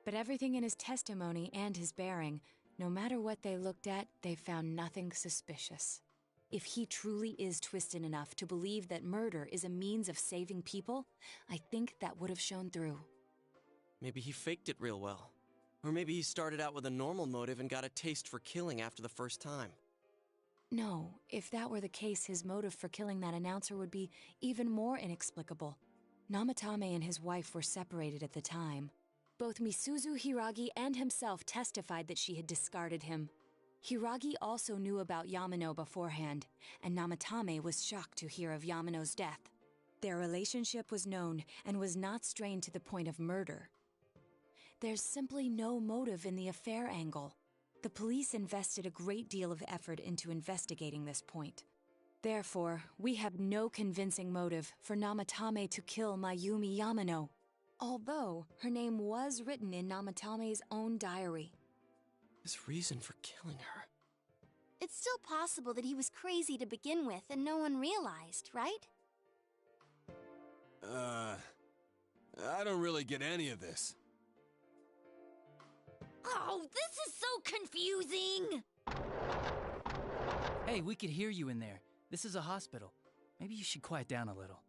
But everything in his testimony and his bearing, no matter what they looked at, they found nothing suspicious. If he truly is twisted enough to believe that murder is a means of saving people, I think that would have shown through. Maybe he faked it real well. Or maybe he started out with a normal motive and got a taste for killing after the first time. No, if that were the case, his motive for killing that announcer would be even more inexplicable. Namatame and his wife were separated at the time. Both Misuzu Hiragi and himself testified that she had discarded him. Hiragi also knew about Yamano beforehand, and Namatame was shocked to hear of Yamano's death. Their relationship was known and was not strained to the point of murder. There's simply no motive in the affair angle. The police invested a great deal of effort into investigating this point. Therefore, we have no convincing motive for Namatame to kill Mayumi Yamano, although her name was written in Namatame's own diary. His reason for killing her. It's still possible that he was crazy to begin with and no one realized, right? I don't really get any of this. Oh, this is so confusing! Hey, we could hear you in there. This is a hospital. Maybe you should quiet down a little.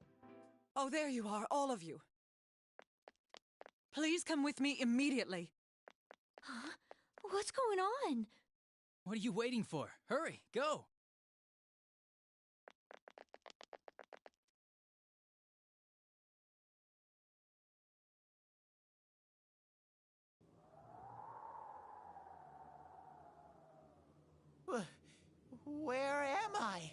Oh, there you are, all of you. Please come with me immediately. Huh? What's going on? What are you waiting for? Hurry, go! Where am I?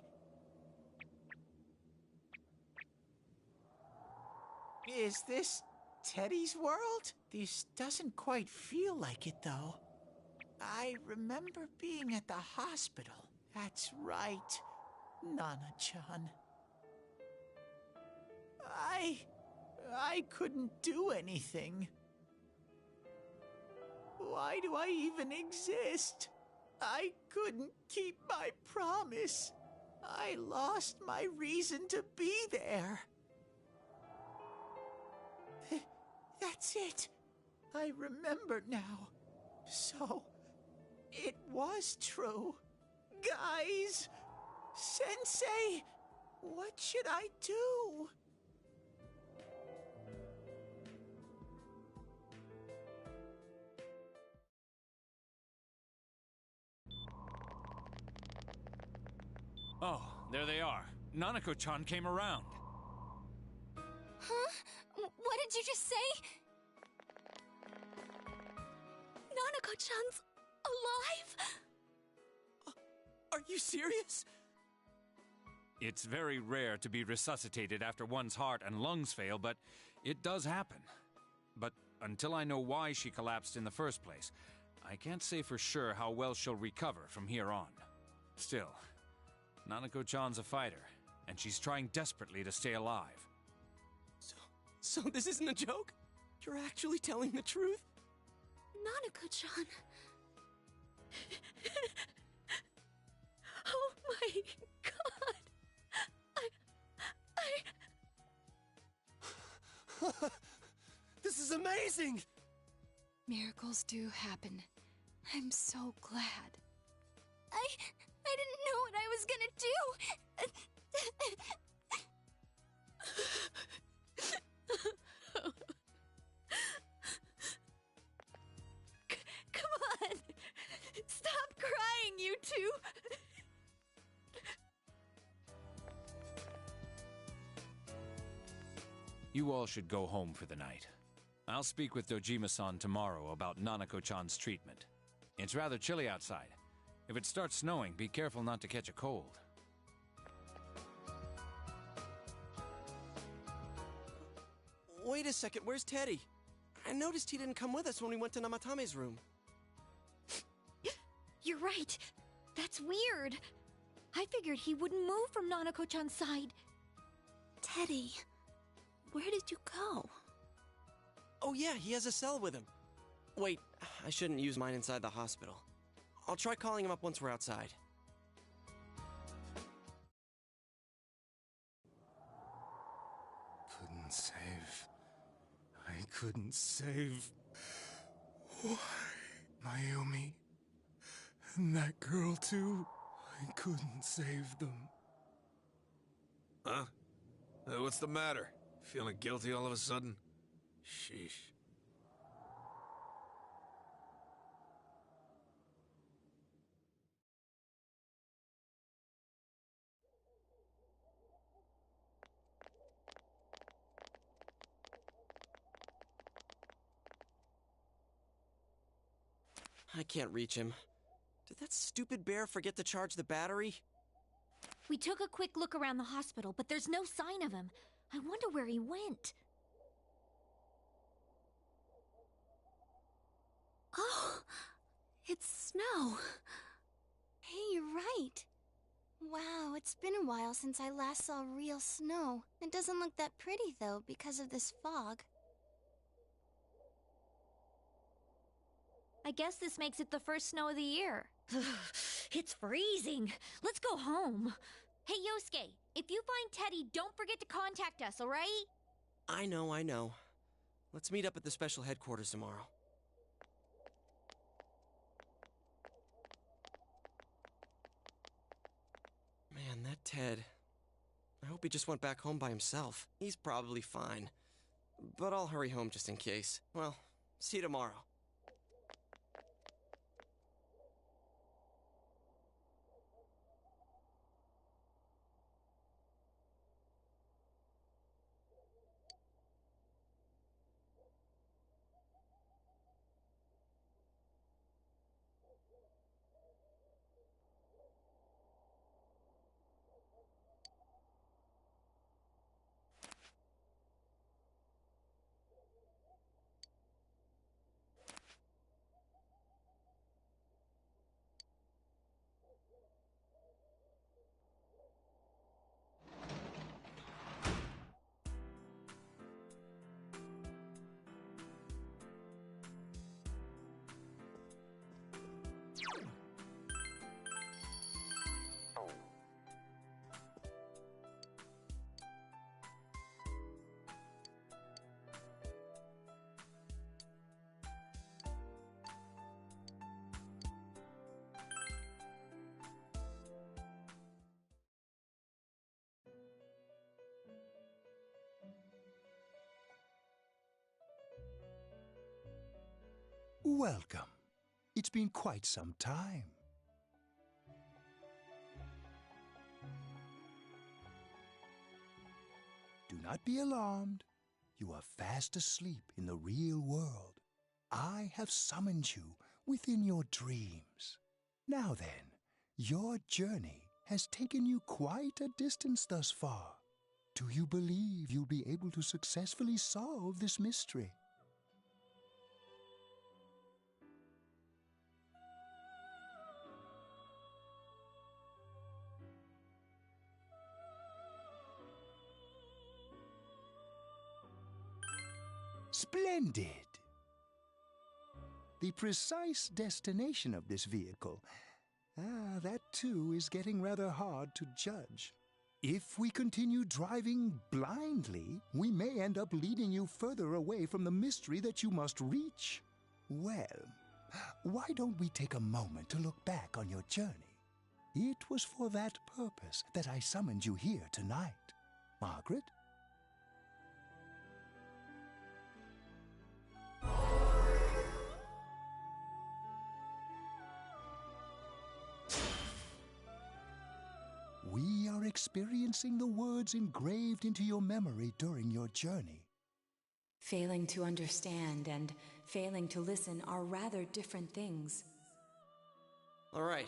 Is this Teddy's world? This doesn't quite feel like it, though. I remember being at the hospital. That's right, Nana-chan. I couldn't do anything. Why do I even exist? I couldn't keep my promise. I lost my reason to be there. That's it. I remember now. So, it was true. Guys! Sensei! What should I do? Oh, there they are. Nanako-chan came around. Huh? What did you just say? Nanako-chan's alive? Are you serious? It's very rare to be resuscitated after one's heart and lungs fail, but it does happen. But until I know why she collapsed in the first place, I can't say for sure how well she'll recover from here on. Still, Nanako-chan's a fighter, and she's trying desperately to stay alive. So this isn't a joke? You're actually telling the truth? Nanako-chan. Oh my god. This is amazing! Miracles do happen. I'm so glad. I didn't know what I was gonna do. Come on! Stop crying, you two! You all should go home for the night. I'll speak with Dojima-san tomorrow about Nanako-chan's treatment. It's rather chilly outside. If it starts snowing, be careful not to catch a cold. Wait a second, where's Teddy? I noticed he didn't come with us when we went to Namatame's room. You're right. That's weird. I figured he wouldn't move from Nanako-chan's side. Teddy, where did you go? Oh yeah, he has a cell with him. Wait, I shouldn't use mine inside the hospital. I'll try calling him up once we're outside. Couldn't save. I couldn't save. Why, Mayumi? And that girl, too? I couldn't save them. Huh? What's the matter? Feeling guilty all of a sudden? Sheesh. I can't reach him. Did that stupid bear forget to charge the battery? We took a quick look around the hospital, but there's no sign of him. I wonder where he went. Oh, it's snow. Hey, you're right. Wow, it's been a while since I last saw real snow. It doesn't look that pretty, though, because of this fog. I guess this makes it the first snow of the year. It's freezing. Let's go home. Hey, Yosuke, if you find Teddy, don't forget to contact us, all right? I know. Let's meet up at the special headquarters tomorrow. Man, that Ted. I hope he just went back home by himself. He's probably fine. But I'll hurry home just in case. Well, see you tomorrow. Welcome. It's been quite some time. Do not be alarmed. You are fast asleep in the real world. I have summoned you within your dreams. Now then, your journey has taken you quite a distance thus far. Do you believe you'll be able to successfully solve this mystery? Splendid! The precise destination of this vehicle, that too is getting rather hard to judge. If we continue driving blindly, we may end up leading you further away from the mystery that you must reach. Well, why don't we take a moment to look back on your journey? It was for that purpose that I summoned you here tonight. Margaret? We are experiencing the words engraved into your memory during your journey. Failing to understand and failing to listen are rather different things. All right,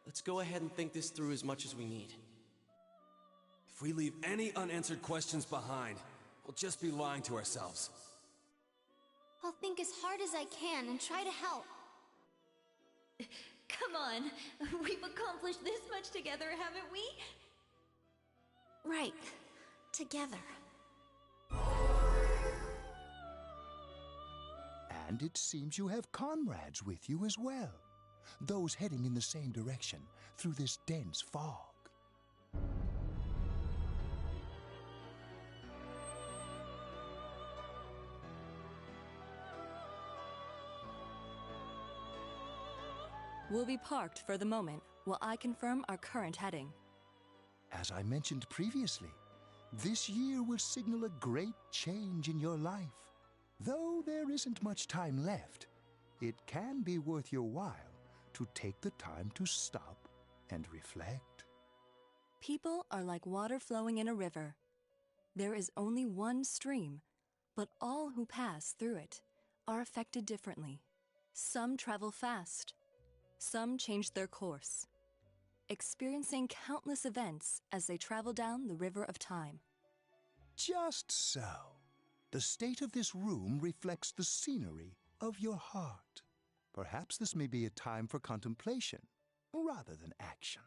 let's go ahead and think this through as much as we need. If we leave any unanswered questions behind, we'll just be lying to ourselves. I'll think as hard as I can and try to help. Come on, we've accomplished this much together, haven't we? Right. Together. And it seems you have comrades with you as well. Those heading in the same direction through this dense fog. We'll be parked for the moment while I confirm our current heading. As I mentioned previously, this year will signal a great change in your life. Though there isn't much time left, it can be worth your while to take the time to stop and reflect. People are like water flowing in a river. There is only one stream, but all who pass through it are affected differently. Some travel fast. Some change their course, experiencing countless events as they travel down the river of time. Just so. The state of this room reflects the scenery of your heart. Perhaps this may be a time for contemplation rather than action.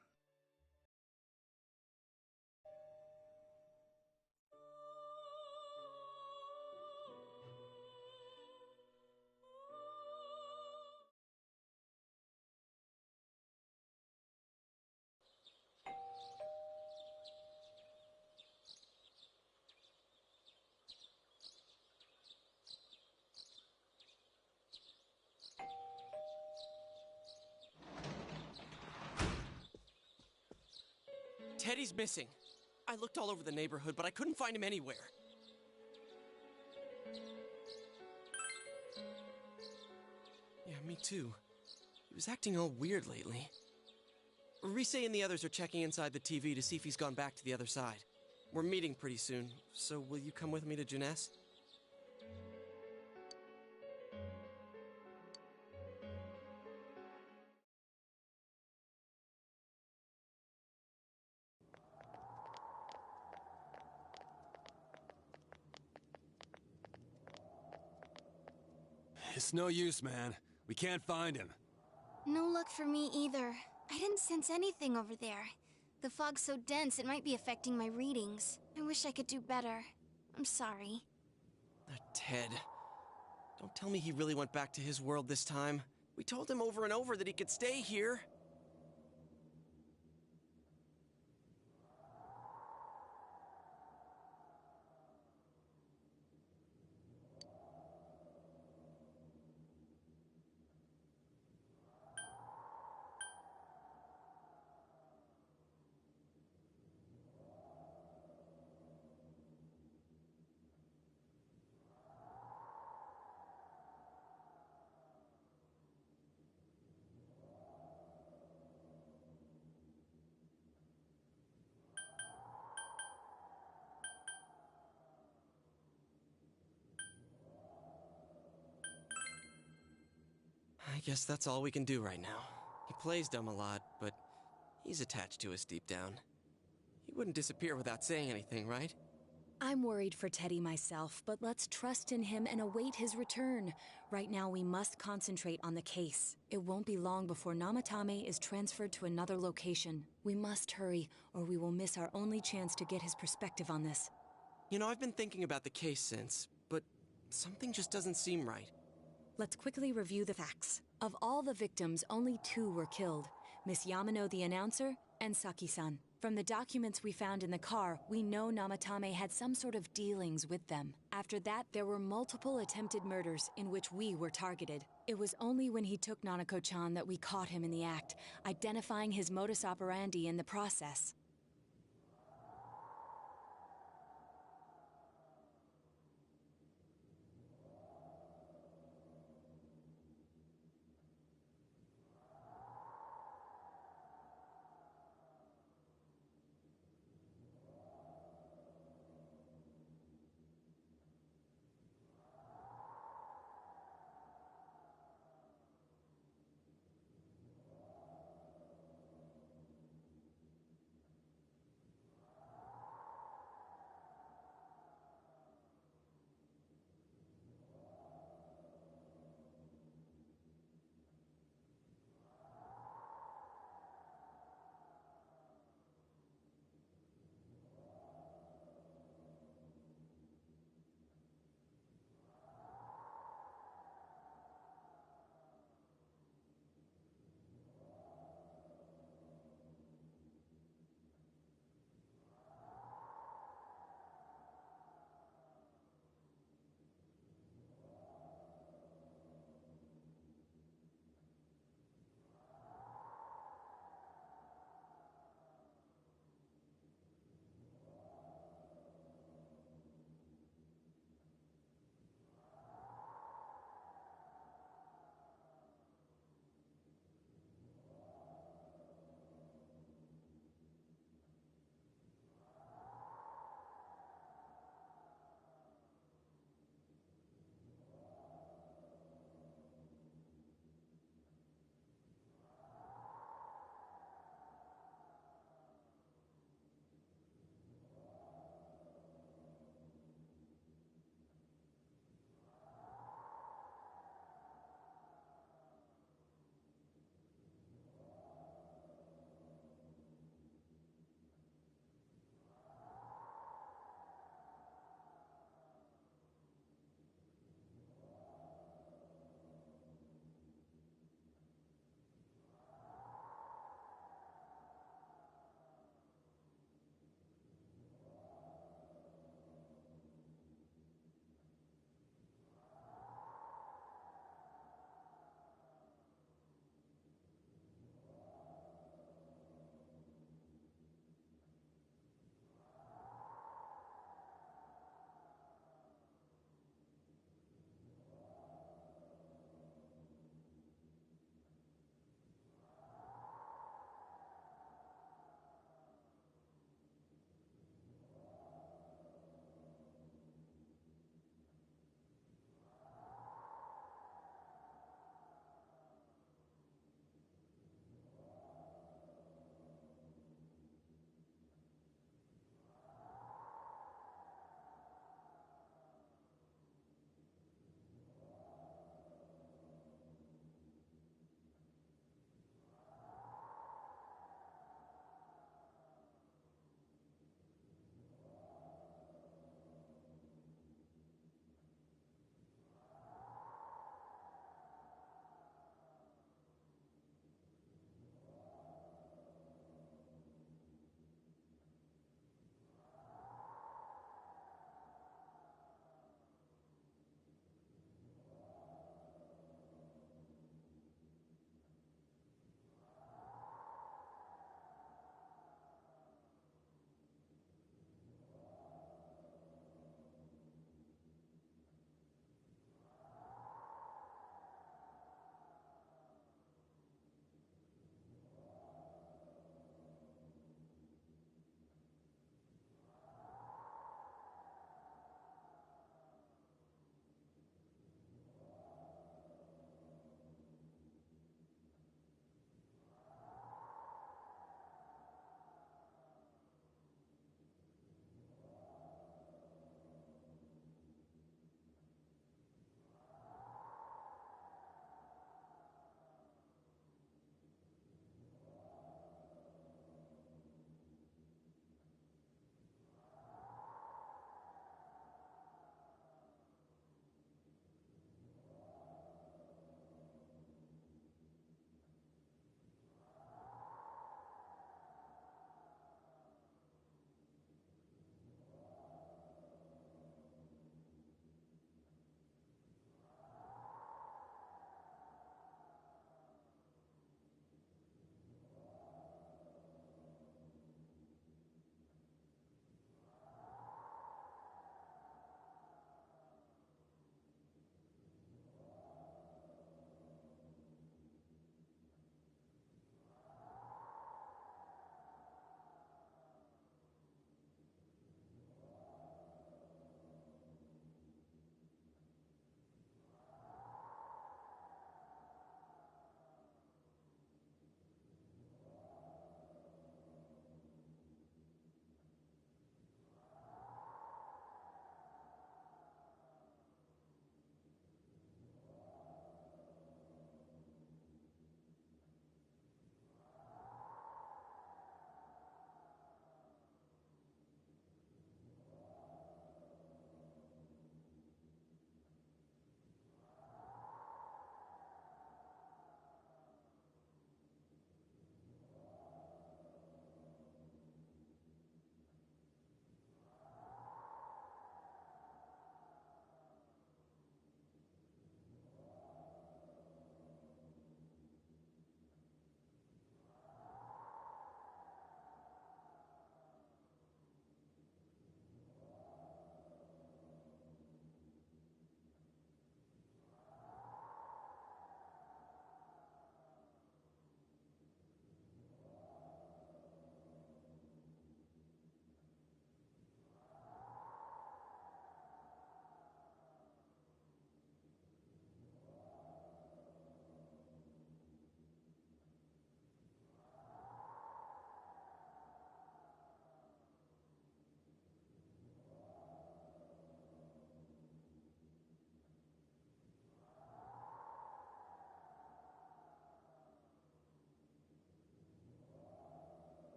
Teddy's missing. I looked all over the neighborhood, but I couldn't find him anywhere. Yeah, me too. He was acting all weird lately. Rise and the others are checking inside the TV to see if he's gone back to the other side. We're meeting pretty soon, so will you come with me to Jeunesse? It's no use, man. We can't find him. No luck for me either. I didn't sense anything over there. The fog's so dense it might be affecting my readings. I wish I could do better. I'm sorry. Ted. Don't tell me he really went back to his world this time. We told him over and over that he could stay here. I guess that's all we can do right now. He plays dumb a lot, but he's attached to us deep down. He wouldn't disappear without saying anything, right? I'm worried for Teddy myself, but let's trust in him and await his return. Right now, we must concentrate on the case. It won't be long before Namatame is transferred to another location. We must hurry, or we will miss our only chance to get his perspective on this. You know, I've been thinking about the case since, but something just doesn't seem right. Let's quickly review the facts. Of all the victims, only 2 were killed. Miss Yamano the announcer, and Saki-san. From the documents we found in the car, we know Namatame had some sort of dealings with them. After that, there were multiple attempted murders in which we were targeted. It was only when he took Nanako-chan that we caught him in the act, identifying his modus operandi in the process.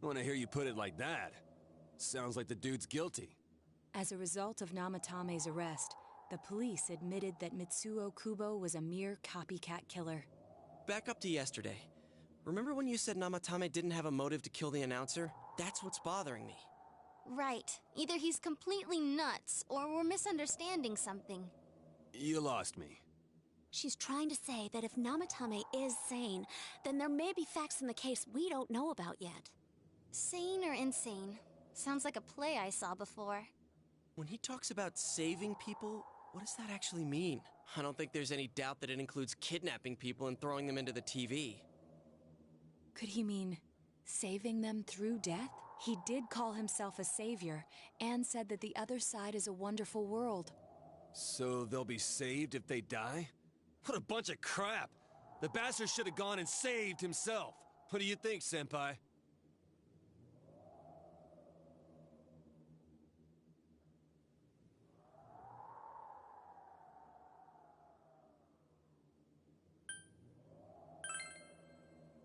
When I hear you put it like that, sounds like the dude's guilty. As a result of Namatame's arrest, the police admitted that Mitsuo Kubo was a mere copycat killer. Back up to yesterday. Remember when you said Namatame didn't have a motive to kill the announcer? That's what's bothering me. Right. Either he's completely nuts, or we're misunderstanding something. You lost me. She's trying to say that if Namatame is sane, then there may be facts in the case we don't know about yet. Sane or insane? Sounds like a play I saw before. When he talks about saving people, what does that actually mean? I don't think there's any doubt that it includes kidnapping people and throwing them into the TV. Could he mean saving them through death? He did call himself a savior, and said that the other side is a wonderful world. So they'll be saved if they die? What a bunch of crap! The bastard should have gone and saved himself. What do you think, Senpai?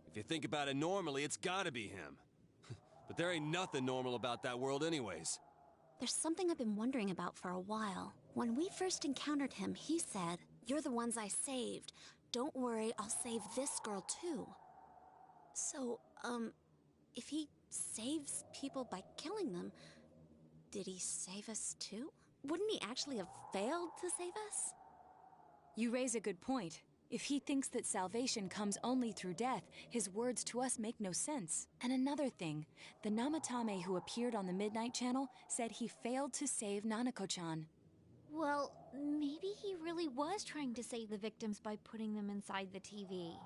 If you think about it normally, it's gotta be him. But there ain't nothing normal about that world anyways. There's something I've been wondering about for a while. When we first encountered him, he said, "You're the ones I saved. Don't worry, I'll save this girl too." So, if he saves people by killing them, did he save us too? Wouldn't he actually have failed to save us? You raise a good point. If he thinks that salvation comes only through death, his words to us make no sense. And another thing, the Namatame who appeared on the Midnight Channel said he failed to save Nanako-chan. Well, maybe he really was trying to save the victims by putting them inside the TV.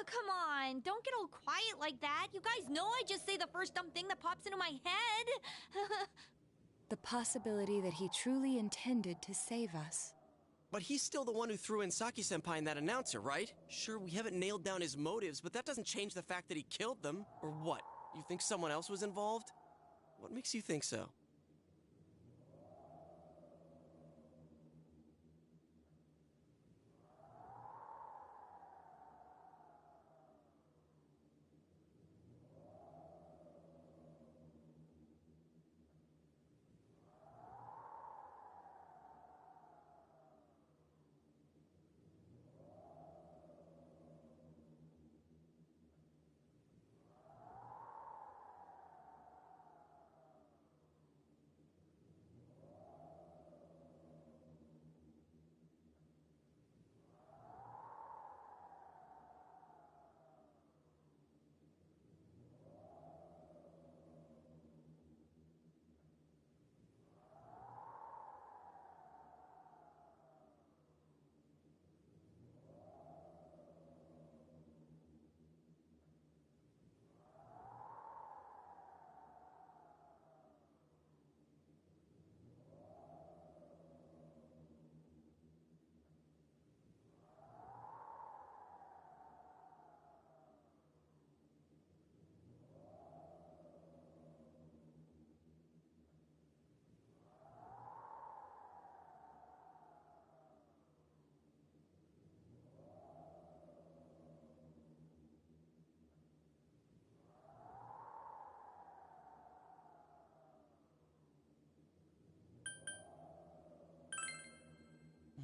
Come on, don't get all quiet like that. You guys know I just say the first dumb thing that pops into my head. The possibility that he truly intended to save us. But he's still the one who threw in Saki-senpai and that announcer, right? Sure, we haven't nailed down his motives, but that doesn't change the fact that he killed them. Or what? You think someone else was involved? What makes you think so?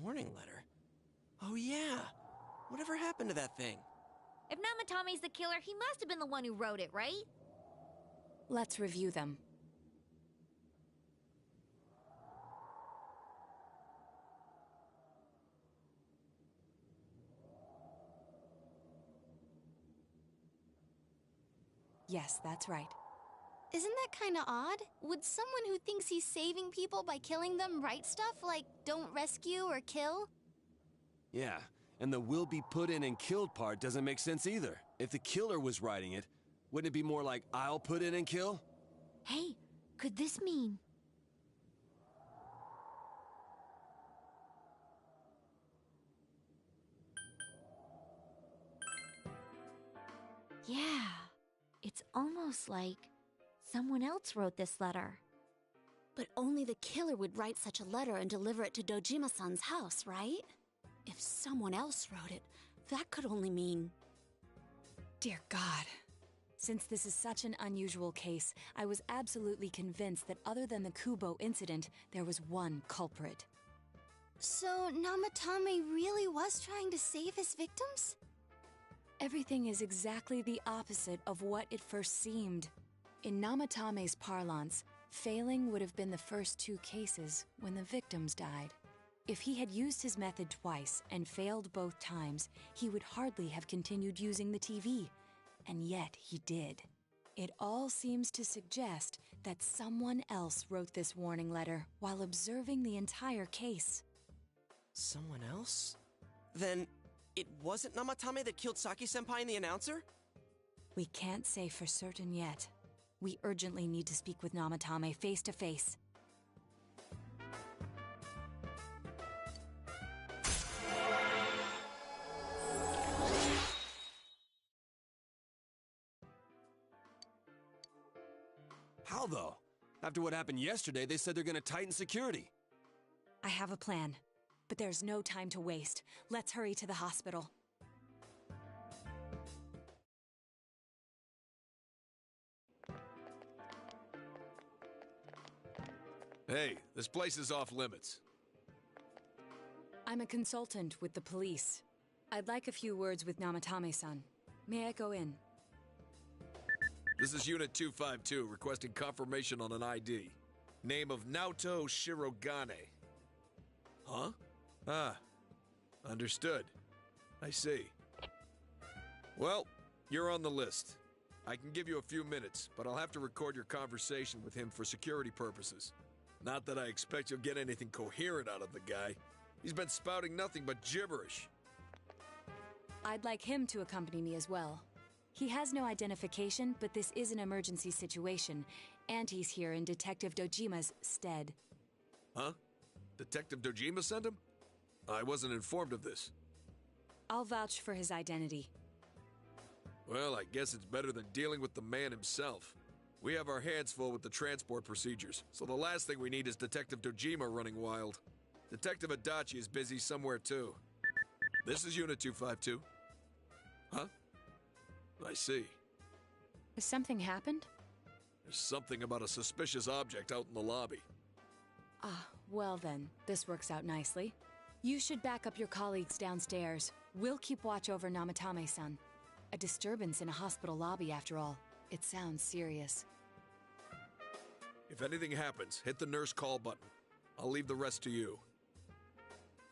Warning letter? Oh yeah! Whatever happened to that thing? If Namatame's the killer, he must have been the one who wrote it, right? Let's review them. Yes, that's right. Isn't that kinda odd? Would someone who thinks he's saving people by killing them write stuff like, "Don't rescue or kill"? Yeah, and the "will be put in and killed" part doesn't make sense either. If the killer was writing it, wouldn't it be more like, "I'll put in and kill"? Hey, could this mean... Yeah, it's almost like someone else wrote this letter. But only the killer would write such a letter and deliver it to Dojima-san's house, right? If someone else wrote it, that could only mean... Dear God, Since this is such an unusual case, I was absolutely convinced that other than the Kubo incident, there was one culprit. So, Namatame really was trying to save his victims? Everything is exactly the opposite of what it first seemed. In Namatame's parlance, failing would have been the first 2 cases when the victims died. If he had used his method twice and failed both times, he would hardly have continued using the TV. And yet he did. It all seems to suggest that someone else wrote this warning letter while observing the entire case. Someone else? Then it wasn't Namatame that killed Saki-senpai and the announcer? We can't say for certain yet. We urgently need to speak with Namatame face to face. How though? After what happened yesterday, they said they're gonna tighten security. I have a plan, but there's no time to waste. Let's hurry to the hospital. Hey, this place is off limits. I'm a consultant with the police. I'd like a few words with Namatame-san. May I go in? This is Unit 252, requesting confirmation on an ID. Name of Naoto Shirogane. Huh? Ah. Understood. I see. Well, you're on the list. I can give you a few minutes, but I'll have to record your conversation with him for security purposes. Not that I expect you'll get anything coherent out of the guy. He's been spouting nothing but gibberish. I'd like him to accompany me as well. He has no identification, but this is an emergency situation, and he's here in Detective Dojima's stead. Huh? Detective Dojima sent him? I wasn't informed of this. I'll vouch for his identity. Well, I guess it's better than dealing with the man himself. We have our hands full with the transport procedures, so the last thing we need is Detective Dojima running wild. Detective Adachi is busy somewhere too. This is Unit 252. Huh? I see. Has something happened? There's something about a suspicious object out in the lobby. Ah, well then, this works out nicely. You should back up your colleagues downstairs. We'll keep watch over Namatame-san. A disturbance in a hospital lobby, after all. It sounds serious. If anything happens, hit the nurse call button. I'll leave the rest to you.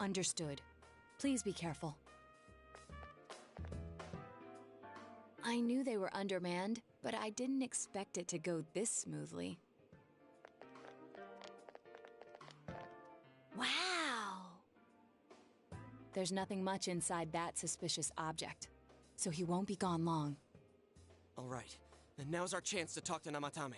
Understood. Please be careful. I knew they were undermanned, but I didn't expect it to go this smoothly. Wow! There's nothing much inside that suspicious object, so he won't be gone long. All right, then now's our chance to talk to Namatame.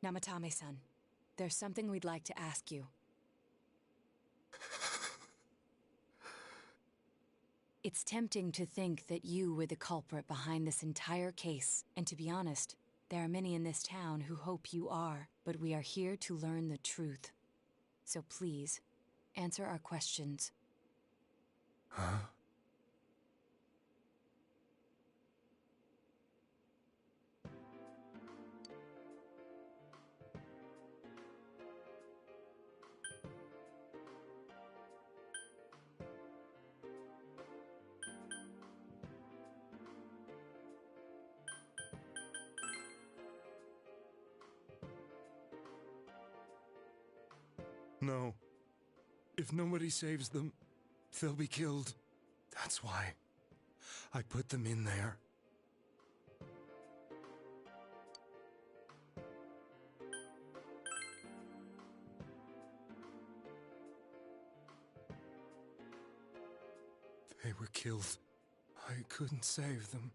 Namatame-san, there's something we'd like to ask you. It's tempting to think that you were the culprit behind this entire case, and to be honest, there are many in this town who hope you are, but we are here to learn the truth. So please, answer our questions. Huh? No. If nobody saves them, they'll be killed. That's why I put them in there. They were killed. I couldn't save them.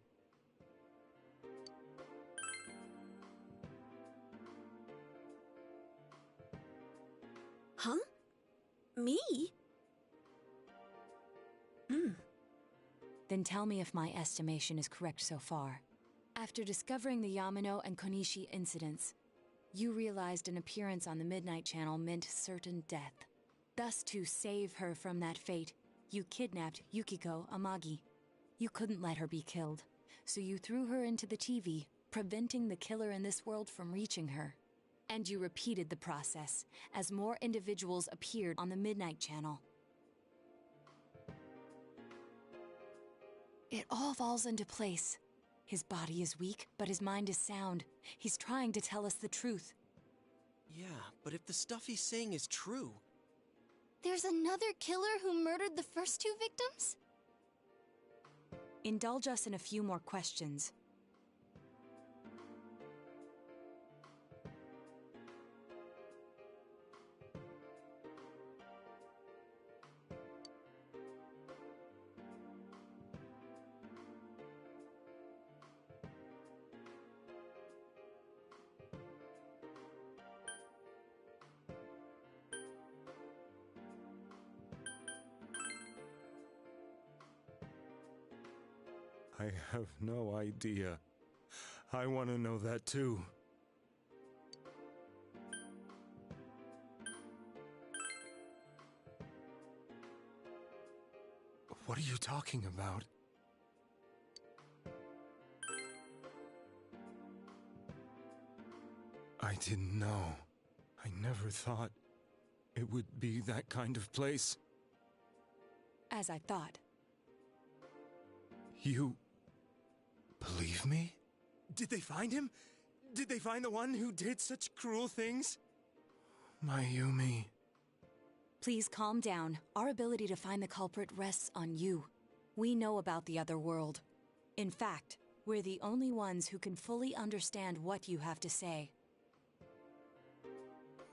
Huh? Me? Then tell me if my estimation is correct so far. After discovering the Yamano and Konishi incidents, you realized an appearance on the Midnight Channel meant certain death. Thus, to save her from that fate, you kidnapped Yukiko Amagi. You couldn't let her be killed, so you threw her into the TV, preventing the killer in this world from reaching her. And you repeated the process, as more individuals appeared on the Midnight Channel. It all falls into place. His body is weak, but his mind is sound. He's trying to tell us the truth. Yeah, but if the stuff he's saying is true... There's another killer who murdered the first two victims? Indulge us in a few more questions. I have no idea. I want to know that too. What are you talking about? I didn't know. I never thought it would be that kind of place. As I thought. You... believe me? Did they find him? Did they find the one who did such cruel things? Mayumi... Please calm down. Our ability to find the culprit rests on you. We know about the other world. In fact, we're the only ones who can fully understand what you have to say.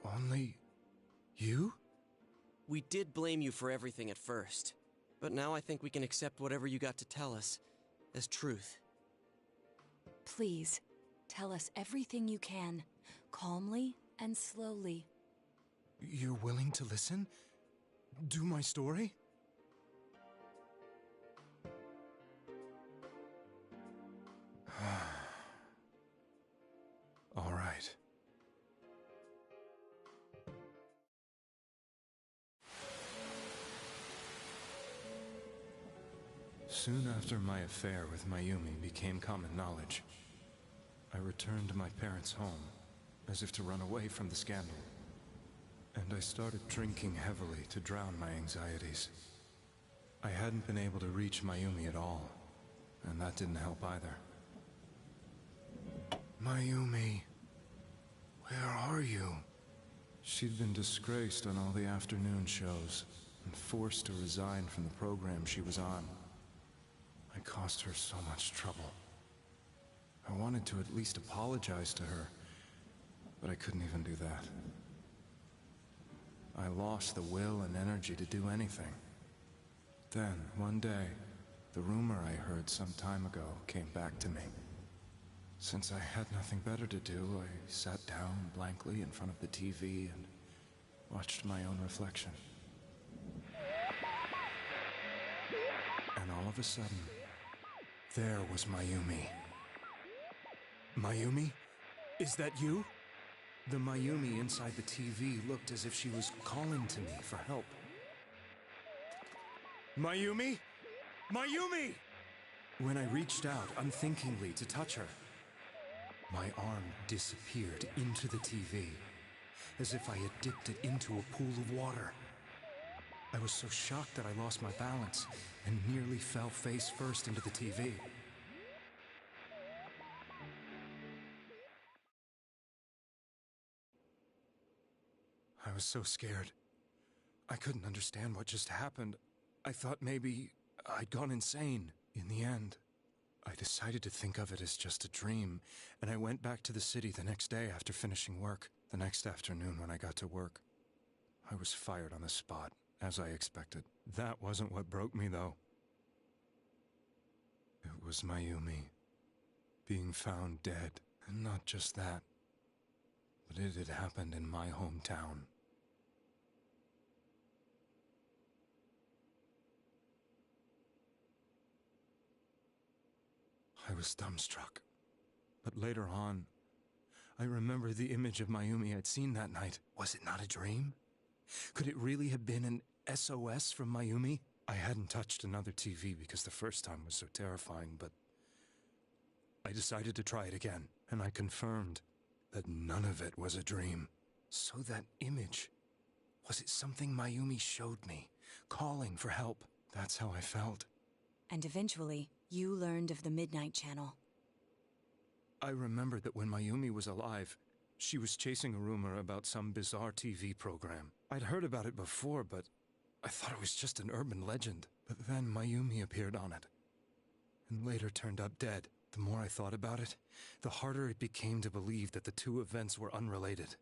Only... you? We did blame you for everything at first, but now I think we can accept whatever you got to tell us as truth. Please, tell us everything you can, calmly and slowly. You're willing to listen? Do my story? All right. Soon after my affair with Mayumi became common knowledge, I returned to my parents' home, as if to run away from the scandal. And I started drinking heavily to drown my anxieties. I hadn't been able to reach Mayumi at all, and that didn't help either. Mayumi, where are you? She'd been disgraced on all the afternoon shows, and forced to resign from the program she was on. I caused her so much trouble. I wanted to at least apologize to her, but I couldn't even do that. I lost the will and energy to do anything. Then, one day, the rumor I heard some time ago came back to me. Since I had nothing better to do, I sat down blankly in front of the TV and watched my own reflection. And all of a sudden, there was Mayumi. Mayumi? Is that you? The Mayumi inside the TV looked as if she was calling to me for help. Mayumi? Mayumi! When I reached out unthinkingly to touch her, my arm disappeared into the TV, as if I had dipped it into a pool of water. I was so shocked that I lost my balance and nearly fell face first into the TV. I was so scared. I couldn't understand what just happened. I thought maybe I'd gone insane. In the end, I decided to think of it as just a dream, and I went back to the city the next day after finishing work. The next afternoon when I got to work, I was fired on the spot, as I expected. That wasn't what broke me, though. It was Mayumi being found dead. And not just that, but it had happened in my hometown. I was dumbstruck. But later on, I remember the image of Mayumi I'd seen that night. Was it not a dream? Could it really have been an SOS from Mayumi? I hadn't touched another TV because the first time was so terrifying, but I decided to try it again, and I confirmed that none of it was a dream. So that image, was it something Mayumi showed me, calling for help? That's how I felt. And eventually, you learned of the Midnight Channel. I remember that when Mayumi was alive, she was chasing a rumor about some bizarre TV program. I'd heard about it before, but I thought it was just an urban legend. But then Mayumi appeared on it, and later turned up dead. The more I thought about it, the harder it became to believe that the two events were unrelated.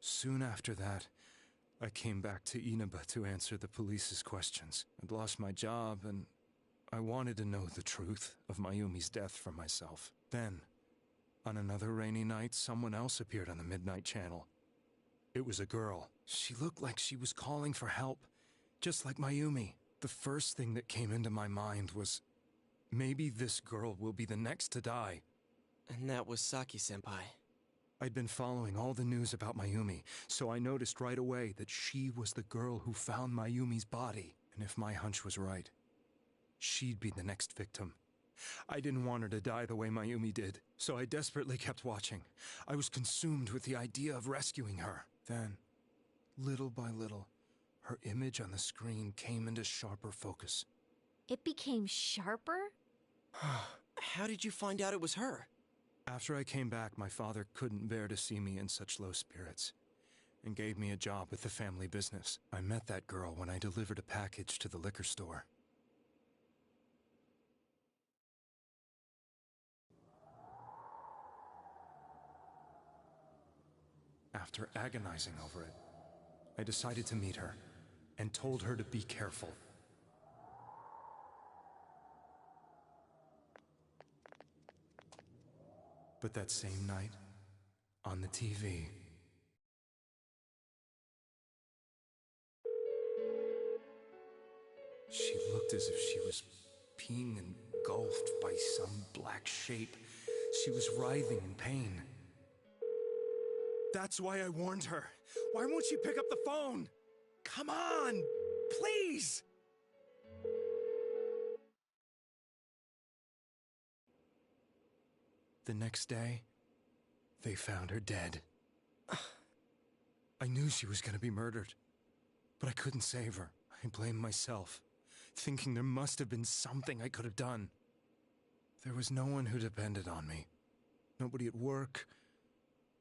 Soon after that, I came back to Inaba to answer the police's questions. I'd lost my job, and I wanted to know the truth of Mayumi's death for myself. Then, on another rainy night, someone else appeared on the Midnight Channel. It was a girl. She looked like she was calling for help, just like Mayumi. The first thing that came into my mind was, maybe this girl will be the next to die. And that was Saki-senpai. I'd been following all the news about Mayumi, so I noticed right away that she was the girl who found Mayumi's body. And if my hunch was right, she'd be the next victim. I didn't want her to die the way Mayumi did, so I desperately kept watching. I was consumed with the idea of rescuing her. Then, little by little, her image on the screen came into sharper focus. It became sharper? How did you find out it was her? After I came back, my father couldn't bear to see me in such low spirits, and gave me a job with the family business. I met that girl when I delivered a package to the liquor store. After agonizing over it, I decided to meet her, and told her to be careful. But that same night, on the TV, she looked as if she was being engulfed by some black shape. She was writhing in pain. That's why I warned her. Why won't she pick up the phone? Come on, please! The next day, they found her dead. I knew she was going to be murdered, but I couldn't save her. I blamed myself, thinking there must have been something I could have done. There was no one who depended on me. Nobody at work,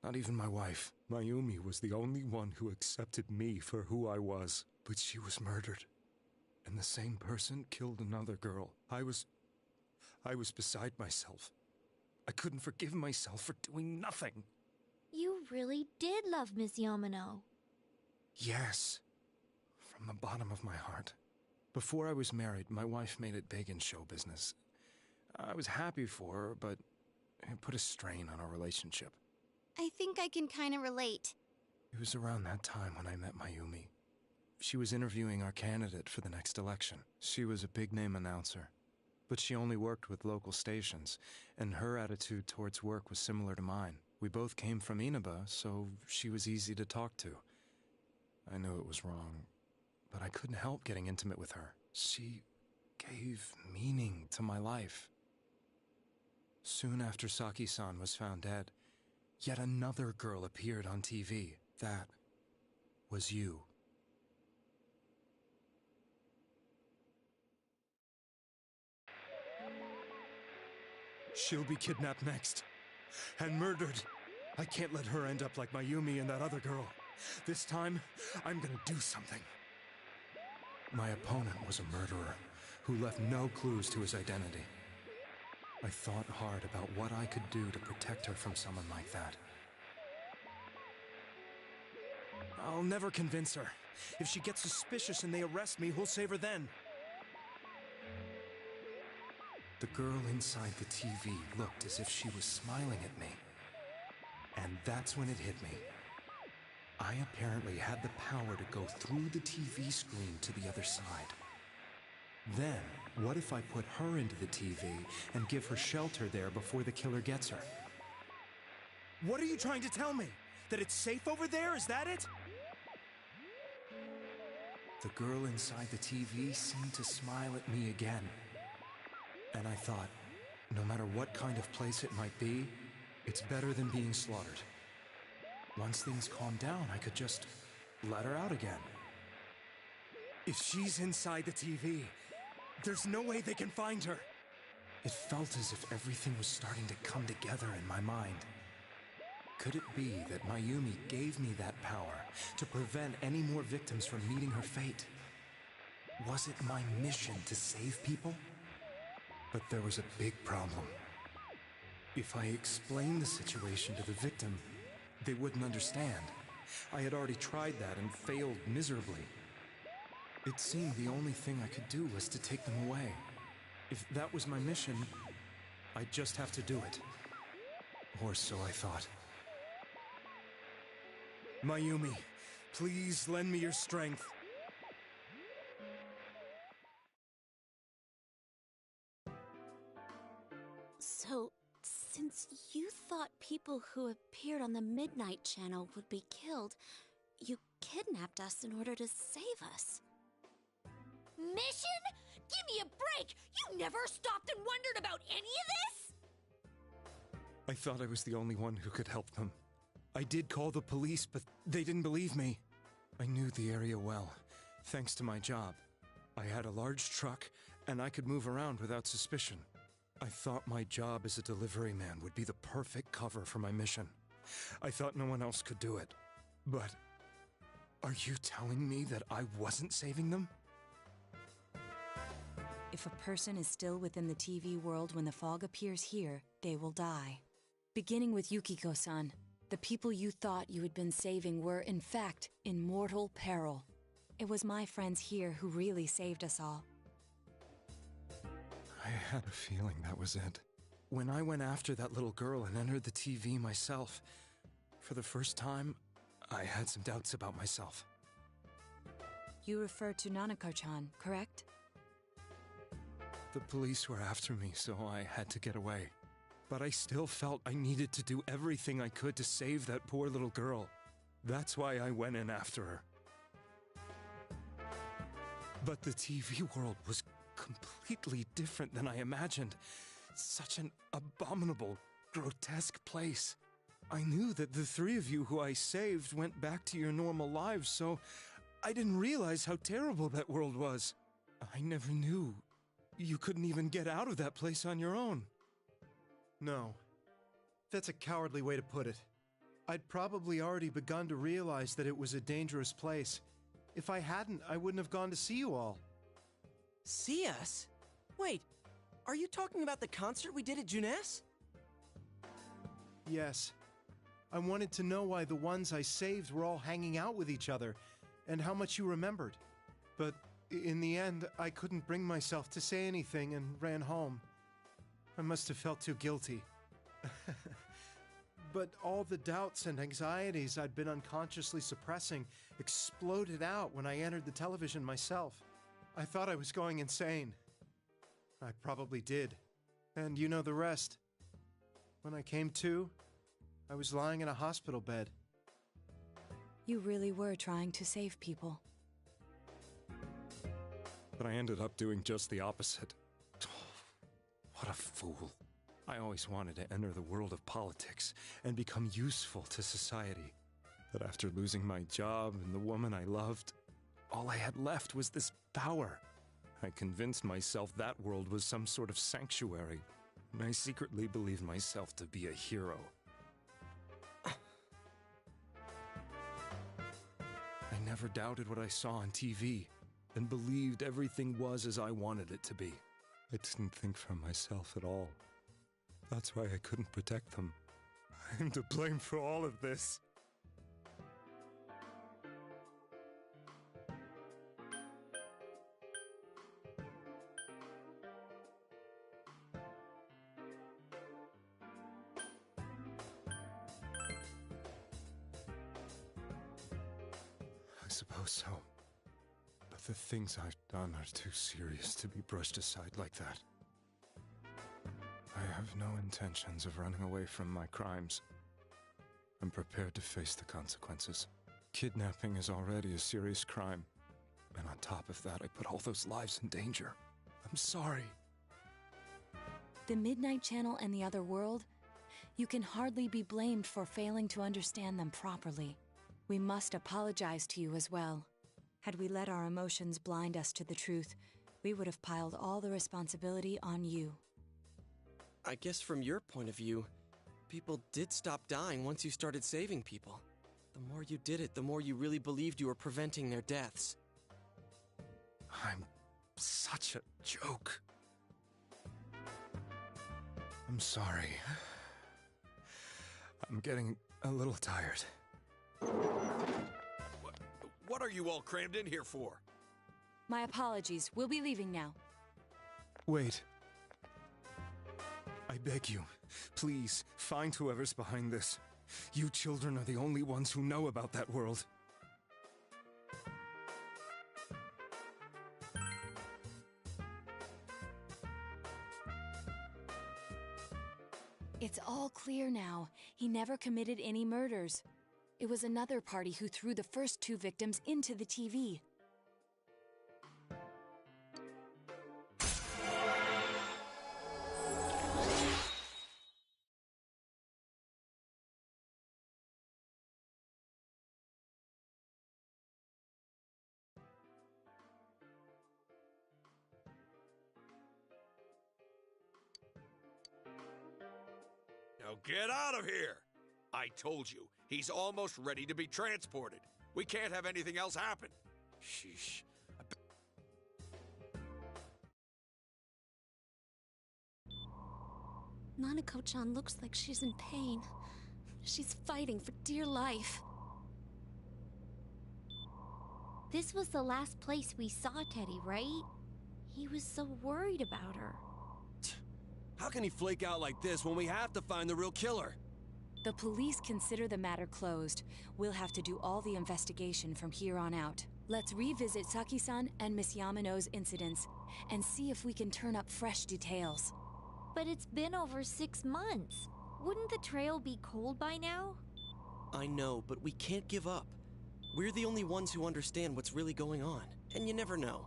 not even my wife. Mayumi was the only one who accepted me for who I was. But she was murdered, and the same person killed another girl. I was beside myself. I couldn't forgive myself for doing nothing. You really did love Miss Yamano. Yes, from the bottom of my heart. Before I was married, my wife made it big in show business. I was happy for her, but it put a strain on our relationship. I think I can kind of relate. It was around that time when I met Mayumi. She was interviewing our candidate for the next election. She was a big-name announcer, but she only worked with local stations, and her attitude towards work was similar to mine. We both came from Inaba, so she was easy to talk to. I knew it was wrong, but I couldn't help getting intimate with her. She gave meaning to my life. Soon after Saki-san was found dead, yet another girl appeared on TV. That was you. She'll be kidnapped next, and murdered. I can't let her end up like Mayumi and that other girl. This time, I'm gonna do something. My opponent was a murderer who left no clues to his identity. I thought hard about what I could do to protect her from someone like that. I'll never convince her. If she gets suspicious and they arrest me, who'll save her then? The girl inside the TV looked as if she was smiling at me. And that's when it hit me. I apparently had the power to go through the TV screen to the other side. Then, What if I put her into the TV and give her shelter there before the killer gets her? What are you trying to tell me? That it's safe over there? Is that it? The girl inside the TV seemed to smile at me again. And I thought, no matter what kind of place it might be, it's better than being slaughtered. Once things calm down, I could just let her out again. If she's inside the TV, there's no way they can find her. It felt as if everything was starting to come together in my mind. Could it be that Mayumi gave me that power to prevent any more victims from meeting her fate? Was it my mission to save people? But there was a big problem. If I explained the situation to the victim, they wouldn't understand. I had already tried that and failed miserably. It seemed the only thing I could do was to take them away. If that was my mission, I'd just have to do it. Or so I thought. Mayumi, please lend me your strength. So, since you thought people who appeared on the Midnight Channel would be killed, you kidnapped us in order to save us. Mission? Give me a break! You never stopped and wondered about any of this? I thought I was the only one who could help them. I did call the police, but they didn't believe me. I knew the area well, thanks to my job. I had a large truck, and I could move around without suspicion. I thought my job as a delivery man would be the perfect cover for my mission. I thought no one else could do it. But are you telling me that I wasn't saving them? If a person is still within the TV world when the fog appears here, they will die. Beginning with Yukiko-san, the people you thought you had been saving were, in fact, in mortal peril. It was my friends here who really saved us all. I had a feeling that was it. When I went after that little girl and entered the TV myself, for the first time, I had some doubts about myself. You refer to Nanako-chan, correct? The police were after me, so I had to get away. But I still felt I needed to do everything I could to save that poor little girl. That's why I went in after her. But the TV world was completely different than I imagined. Such an abominable, grotesque place. I knew that the three of you who I saved went back to your normal lives, so I didn't realize how terrible that world was. I never knew you couldn't even get out of that place on your own. No. That's a cowardly way to put it. I'd probably already begun to realize that it was a dangerous place. If I hadn't, I wouldn't have gone to see you all. See us? Wait, are you talking about the concert we did at Junes? Yes. I wanted to know why the ones I saved were all hanging out with each other, and how much you remembered. But in the end, I couldn't bring myself to say anything and ran home. I must have felt too guilty. But all the doubts and anxieties I'd been unconsciously suppressing exploded out when I entered the television myself. I thought I was going insane. I probably did. And you know the rest. When I came to, I was lying in a hospital bed. You really were trying to save people. But I ended up doing just the opposite. What a fool. I always wanted to enter the world of politics and become useful to society. But after losing my job and the woman I loved, all I had left was this power. I convinced myself that world was some sort of sanctuary, and I secretly believed myself to be a hero. I never doubted what I saw on TV, and believed everything was as I wanted it to be. I didn't think for myself at all. That's why I couldn't protect them. I'm to blame for all of this. I suppose so. But The things I've done are too serious to be brushed aside like that. I have no intentions of running away from my crimes. I'm prepared to face the consequences. Kidnapping is already a serious crime, and on top of that, I put all those lives in danger. I'm sorry. The Midnight Channel and the other world? You can hardly be blamed for failing to understand them properly. We must apologize to you as well. Had we let our emotions blind us to the truth, we would have piled all the responsibility on you. I guess from your point of view, people did stop dying once you started saving people. The more you did it, the more you really believed you were preventing their deaths. I'm such a joke. I'm sorry. I'm getting a little tired. What are you all crammed in here for? My apologies. We'll be leaving now. Wait. I beg you, please, find whoever's behind this. You children are the only ones who know about that world. It's all clear now. He never committed any murders. It was another party who threw the first 2 victims into the TV. Now get out of here! I told you, he's almost ready to be transported. We can't have anything else happen. Sheesh. Nanako-chan looks like she's in pain. She's fighting for dear life. This was the last place we saw Teddy, right? He was so worried about her. How can he flake out like this when we have to find the real killer? The police consider the matter closed. We'll have to do all the investigation from here on out. Let's revisit Saki-san and Miss Yamano's incidents and see if we can turn up fresh details. But it's been over 6 months. Wouldn't the trail be cold by now? I know, but we can't give up. We're the only ones who understand what's really going on. And you never know.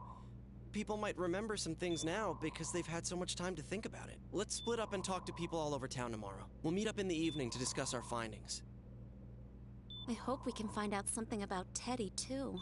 People might remember some things now because they've had so much time to think about it. Let's split up and talk to people all over town tomorrow. We'll meet up in the evening to discuss our findings. I hope we can find out something about Teddy, too.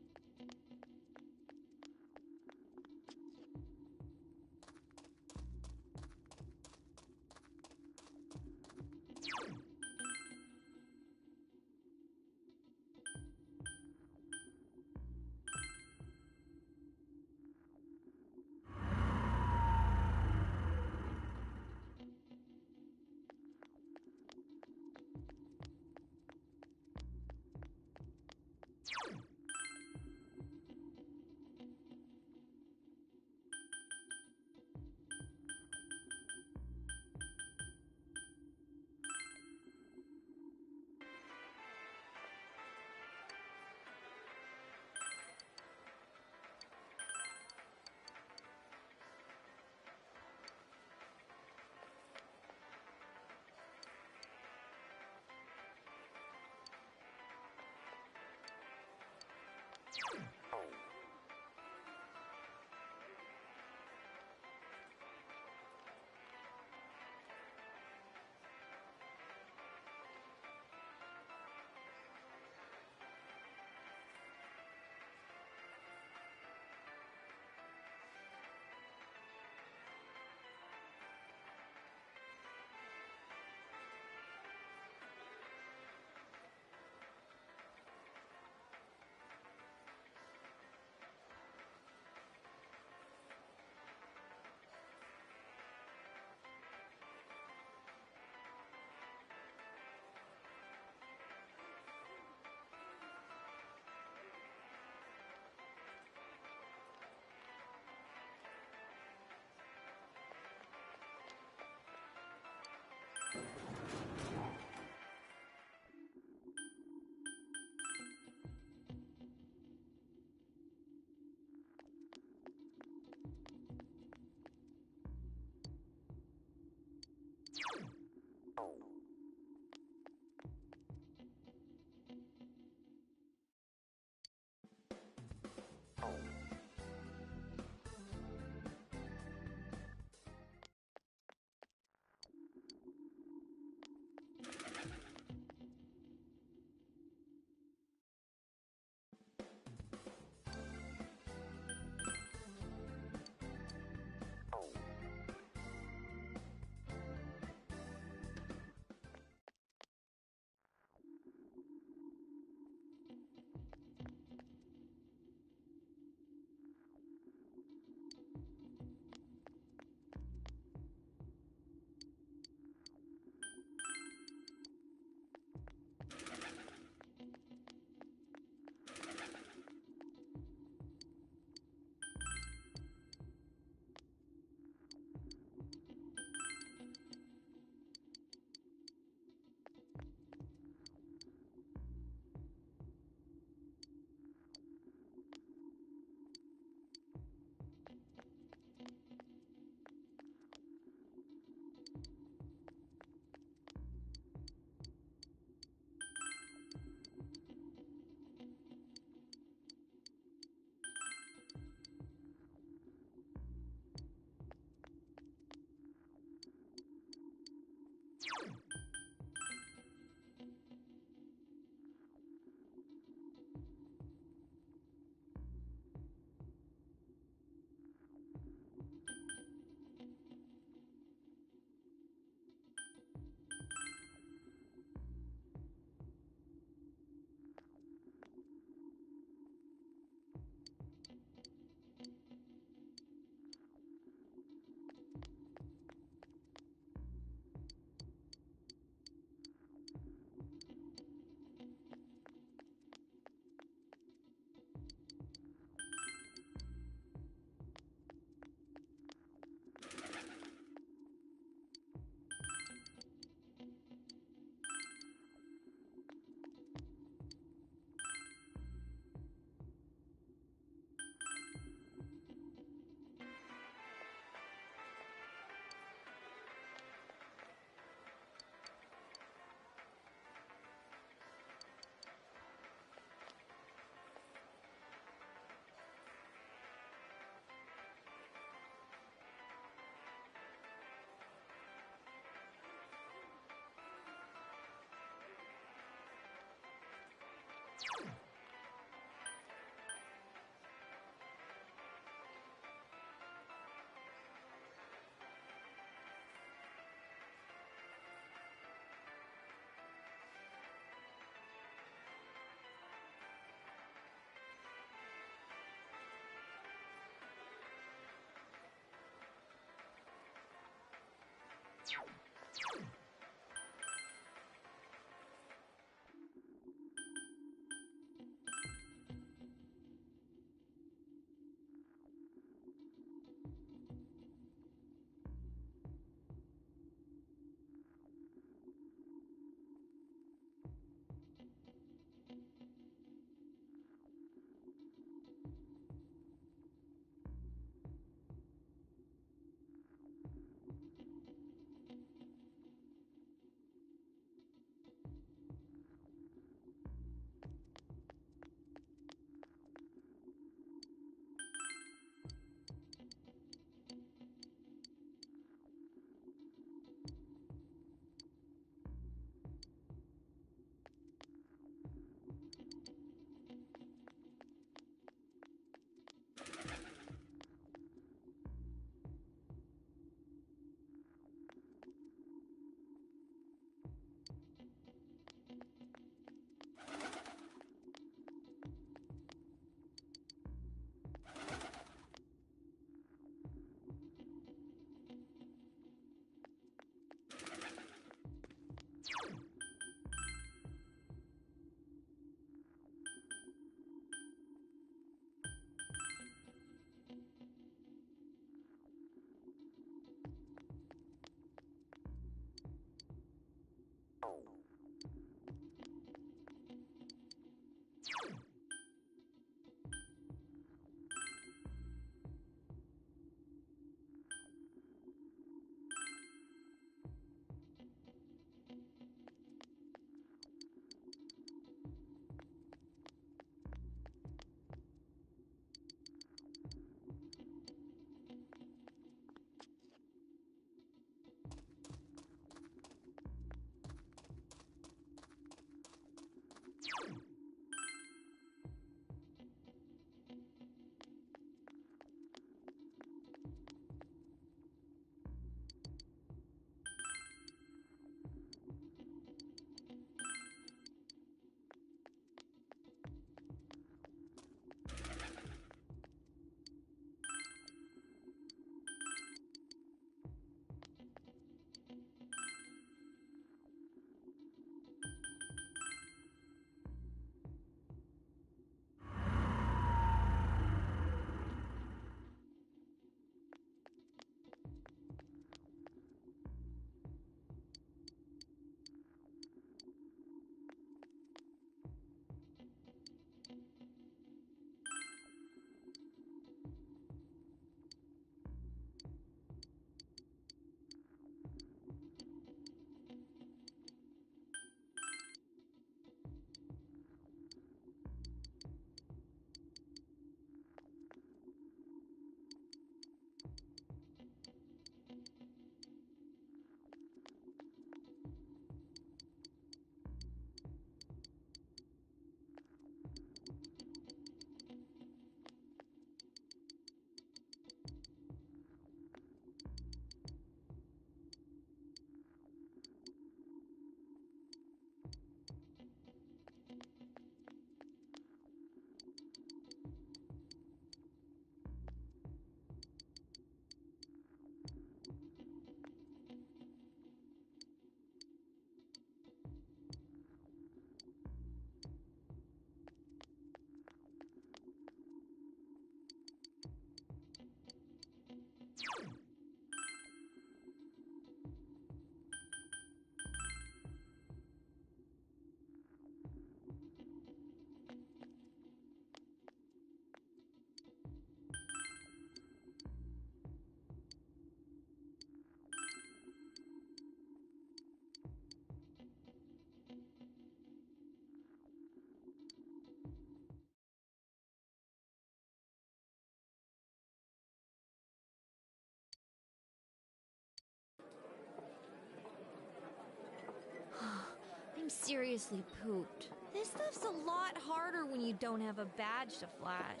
seriously pooped. This stuff's a lot harder when you don't have a badge to flash.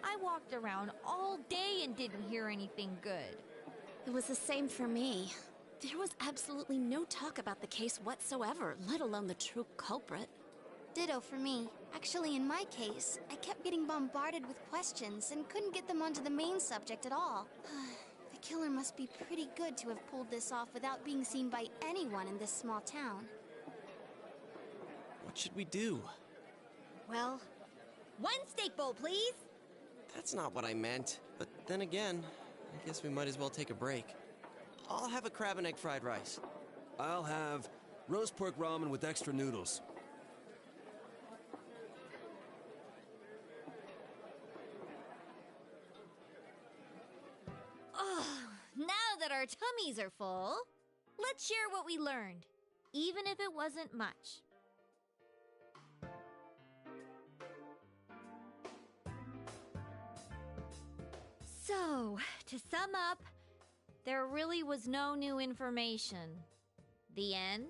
I walked around all day and didn't hear anything good. It was the same for me. There was absolutely no talk about the case whatsoever, let alone the true culprit. Ditto for me. Actually, in my case, I kept getting bombarded with questions and couldn't get them onto the main subject at all. The killer must be pretty good to have pulled this off without being seen by anyone in this small town. What should we do? Well, one steak bowl, please. That's not what I meant. But then again, I guess we might as well take a break. I'll have a crab and egg fried rice. I'll have roast pork ramen with extra noodles. Oh, now that our tummies are full, let's share what we learned, even if it wasn't much. So, to sum up, there really was no new information. The end?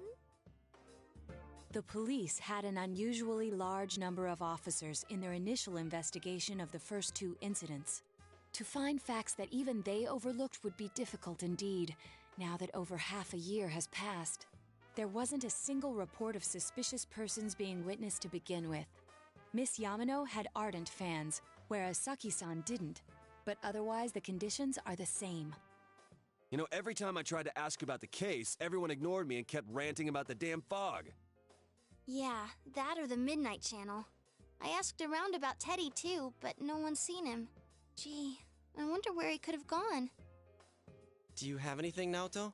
The police had an unusually large number of officers in their initial investigation of the first two incidents. To find facts that even they overlooked would be difficult indeed, now that over half a year has passed. There wasn't a single report of suspicious persons being witnessed to begin with. Miss Yamano had ardent fans, whereas Saki-san didn't, but otherwise the conditions are the same. You know, every time I tried to ask about the case, everyone ignored me and kept ranting about the damn fog. Yeah, that or the Midnight Channel. I asked around about Teddy too, but no one's seen him. Gee, I wonder where he could have gone. Do you have anything, Naoto?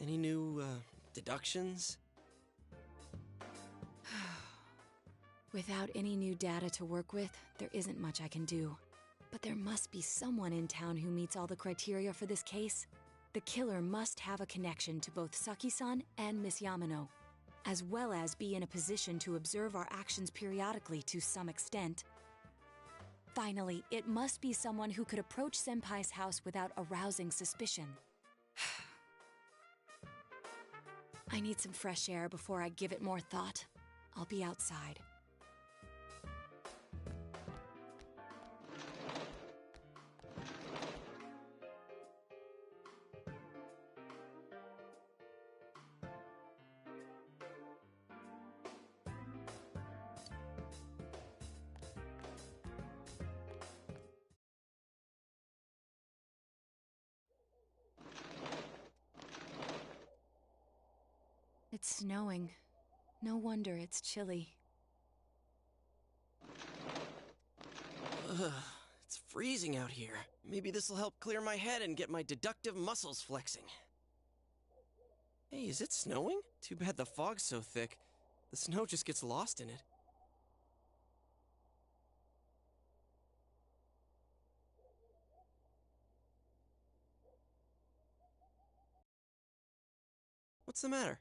Any new, deductions? Without any new data to work with, there isn't much I can do. But there must be someone in town who meets all the criteria for this case. The killer must have a connection to both Saki-san and Miss Yamano, as well as be in a position to observe our actions periodically to some extent. Finally, it must be someone who could approach Senpai's house without arousing suspicion. I need some fresh air before I give it more thought. I'll be outside. It's snowing. No wonder it's chilly. Ugh, it's freezing out here. Maybe this'll help clear my head and get my deductive muscles flexing. Hey, is it snowing? Too bad the fog's so thick. The snow just gets lost in it. What's the matter?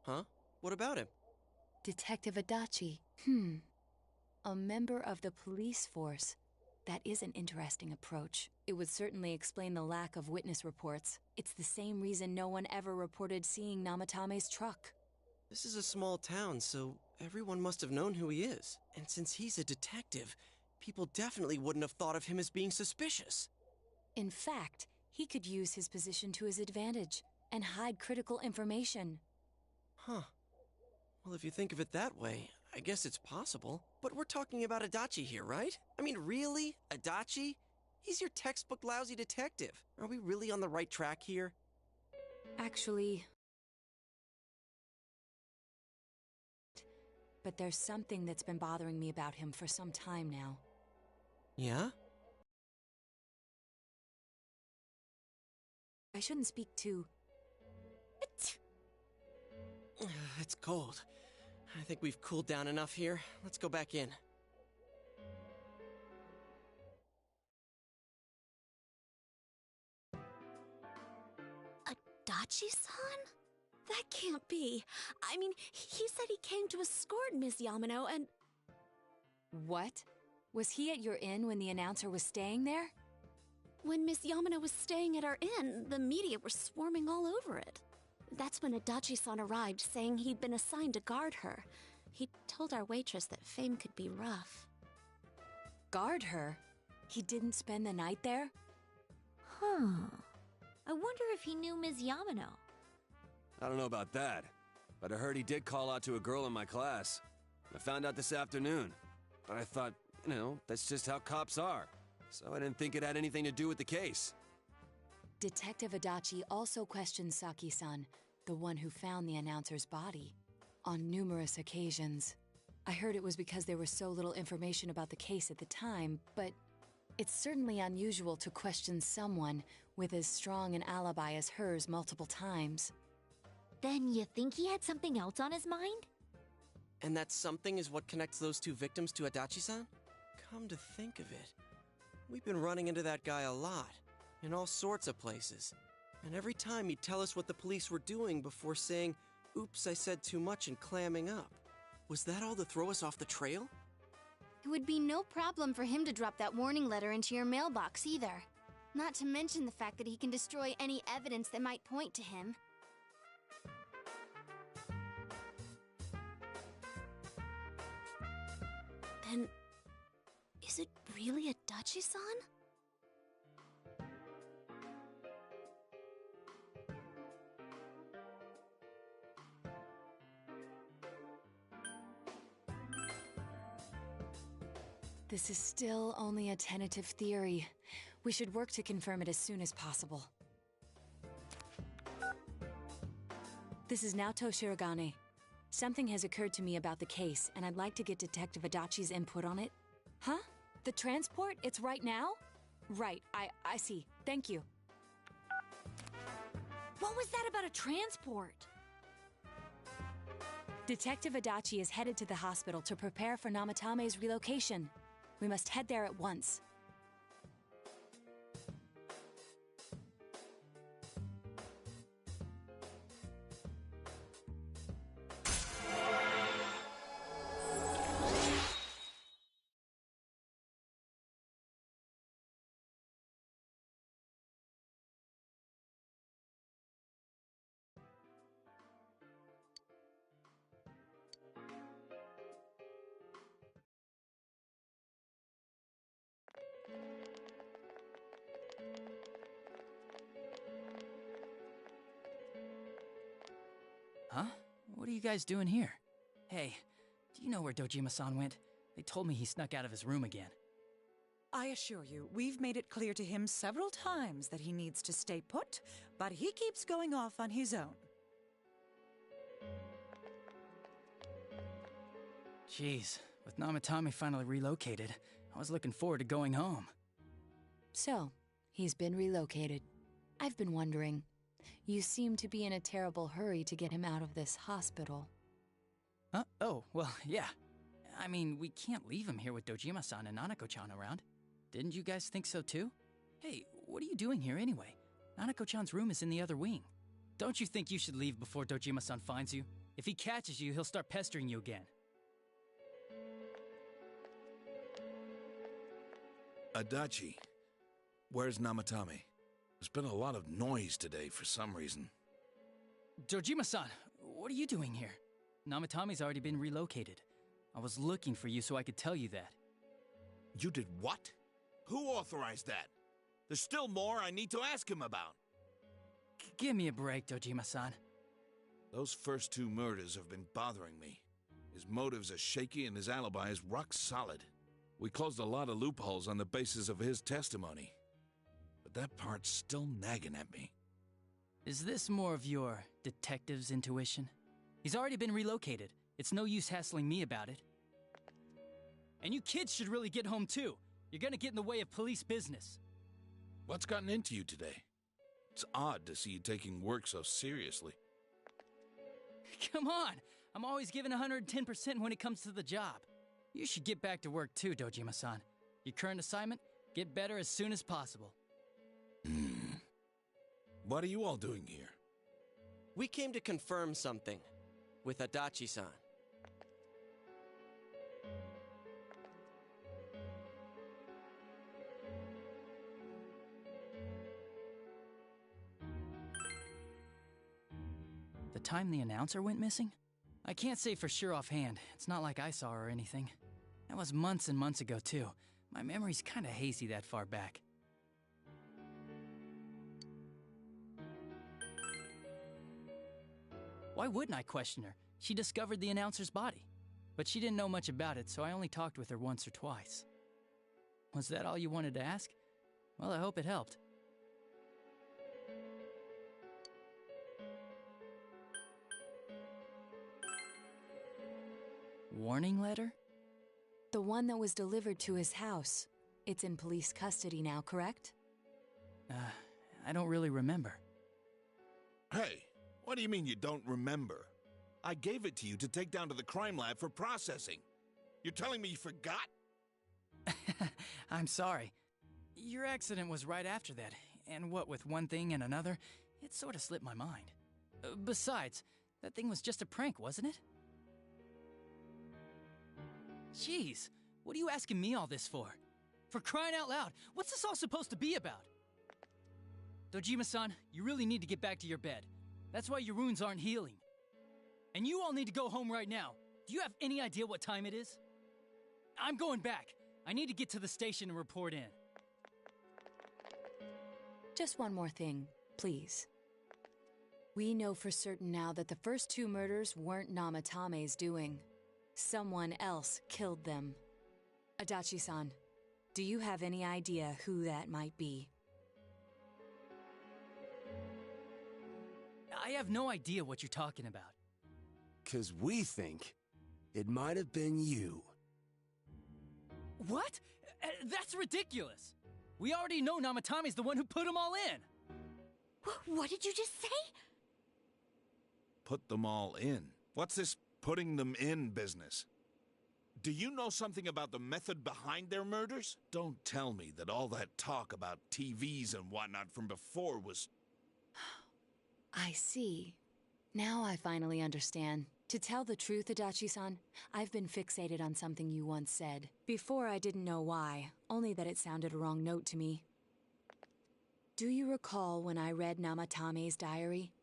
Huh? What about him? Detective Adachi. A member of the police force. That is an interesting approach. It would certainly explain the lack of witness reports. It's the same reason no one ever reported seeing Namatame's truck. This is a small town, so everyone must have known who he is. And since he's a detective, people definitely wouldn't have thought of him as being suspicious. In fact, he could use his position to his advantage and hide critical information. Huh. Well, if you think of it that way, I guess it's possible. But we're talking about Adachi here, right? I mean, really? Adachi? He's your textbook lousy detective. Are we really on the right track here? Actually... But there's something that's been bothering me about him for some time now. Yeah? I shouldn't speak too... It's cold. I think we've cooled down enough here. Let's go back in. Adachi-san? That can't be. I mean, he said he came to escort Miss Yamano and... What? Was he at your inn when the announcer was staying there? When Miss Yamano was staying at our inn, the media were swarming all over it. That's when Adachi-san arrived, saying he'd been assigned to guard her. He told our waitress that fame could be rough. Guard her? He didn't spend the night there? Huh. I wonder if he knew Ms. Yamano. I don't know about that, but I heard he did call out to a girl in my class. I found out this afternoon, but I thought, that's just how cops are. So I didn't think it had anything to do with the case. Detective Adachi also questioned Saki-san, the one who found the announcer's body, on numerous occasions. I heard it was because there was so little information about the case at the time, but it's certainly unusual to question someone with as strong an alibi as hers multiple times. Then you think he had something else on his mind? And that something is what connects those two victims to Adachi-san? Come to think of it, we've been running into that guy a lot, in all sorts of places. And every time he'd tell us what the police were doing before saying, "Oops, I said too much," and clamming up. Was that all to throw us off the trail? It would be no problem for him to drop that warning letter into your mailbox either. Not to mention the fact that he can destroy any evidence that might point to him. Then, is it really Adachi-san? This is still only a tentative theory. We should work to confirm it as soon as possible. This is Naoto Shirogane. Something has occurred to me about the case, and I'd like to get Detective Adachi's input on it. Huh? The transport? It's right now? Right, I see. Thank you. What was that about a transport? Detective Adachi is headed to the hospital to prepare for Namatame's relocation. We must head there at once. Huh? What are you guys doing here? Hey, do you know where Dojima-san went? They told me he snuck out of his room again. I assure you, we've made it clear to him several times that he needs to stay put, but he keeps going off on his own. Jeez, with Namatame finally relocated, I was looking forward to going home. So, he's been relocated. I've been wondering, you seem to be in a terrible hurry to get him out of this hospital. Huh? Oh, well, yeah. I mean, we can't leave him here with Dojima-san and Nanako-chan around. Didn't you guys think so too? Hey, what are you doing here anyway? Nanako-chan's room is in the other wing. Don't you think you should leave before Dojima-san finds you? If he catches you, he'll start pestering you again. Adachi, where's Namatame? There's been a lot of noise today for some reason. Dojima-san, what are you doing here? Namatame's already been relocated. I was looking for you so I could tell you that. You did what? Who authorized that? There's still more I need to ask him about. Give me a break, Dojima-san. Those first two murders have been bothering me. His motives are shaky and his alibi is rock solid. We closed a lot of loopholes on the basis of his testimony. But that part's still nagging at me. Is this more of your detective's intuition? He's already been relocated. It's no use hassling me about it. And you kids should really get home too. You're gonna get in the way of police business. What's gotten into you today? It's odd to see you taking work so seriously. Come on! I'm always giving 110% when it comes to the job. You should get back to work too, Dojima-san. Your current assignment? Get better as soon as possible. What are you all doing here? We came to confirm something with Adachi-san. The time the announcer went missing? I can't say for sure offhand. It's not like I saw her or anything. That was months and months ago, too. My memory's kinda hazy that far back. Why wouldn't I question her? She discovered the announcer's body. But she didn't know much about it, so I only talked with her once or twice. Was that all you wanted to ask? Well, I hope it helped. Warning letter? The one that was delivered to his house. It's in police custody now, correct? I don't really remember. Hey, what do you mean you don't remember? I gave it to you to take down to the crime lab for processing. You're telling me you forgot? I'm sorry. Your accident was right after that, and what with one thing and another, it sort of slipped my mind. Besides, that thing was just a prank, wasn't it? Jeez, what are you asking me all this for? For crying out loud, what's this all supposed to be about? Dojima-san, you really need to get back to your bed. That's why your wounds aren't healing. And you all need to go home right now. Do you have any idea what time it is? I'm going back. I need to get to the station and report in. Just one more thing, please. We know for certain now that the first two murders weren't Namatame's doing. Someone else killed them. Adachi-san, do you have any idea who that might be? I have no idea what you're talking about. 'Cause we think it might have been you. What? That's ridiculous! We already know Namatame's the one who put them all in! What did you just say? Put them all in? What's this putting them in business? Do you know something about the method behind their murders? Don't tell me that all that talk about TVs and whatnot from before was... I see. Now I finally understand. To tell the truth, Adachi-san, I've been fixated on something you once said. Before I didn't know why, only that it sounded a wrong note to me. Do you recall when I read Namatame's diary?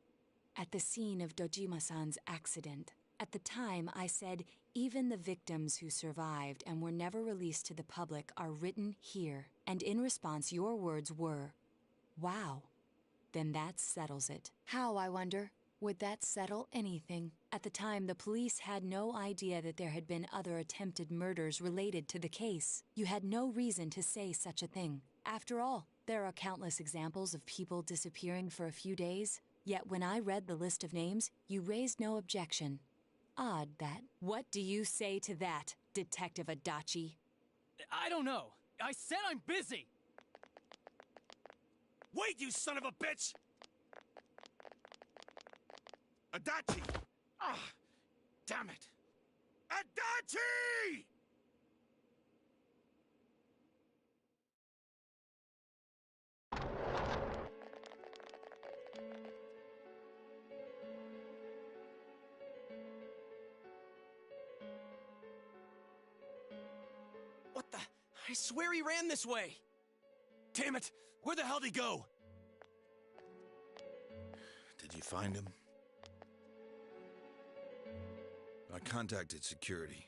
At the scene of Dojima-san's accident. At the time, I said, even the victims who survived and were never released to the public are written here. And in response, your words were, wow. Then that settles it. How, I wonder? Would that settle anything? At the time, the police had no idea that there had been other attempted murders related to the case. You had no reason to say such a thing. After all, there are countless examples of people disappearing for a few days. Yet when I read the list of names, you raised no objection. Odd that. What do you say to that, Detective Adachi? I don't know. I said I'm busy! Wait, you son of a bitch! Adachi! Ah, damn it! Adachi! I swear he ran this way. Damn it! Where the hell did he go? Did you find him? I contacted security.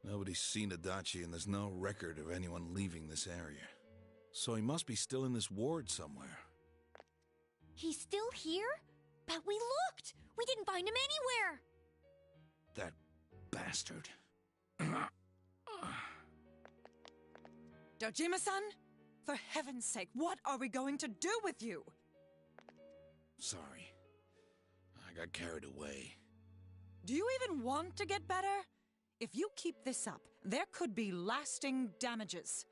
Nobody's seen Adachi, and there's no record of anyone leaving this area. So he must be still in this ward somewhere. He's still here? But we looked! We didn't find him anywhere! That bastard. Dojima-san, for heaven's sake, what are we going to do with you? Sorry. I got carried away. Do you even want to get better? If you keep this up, there could be lasting damages.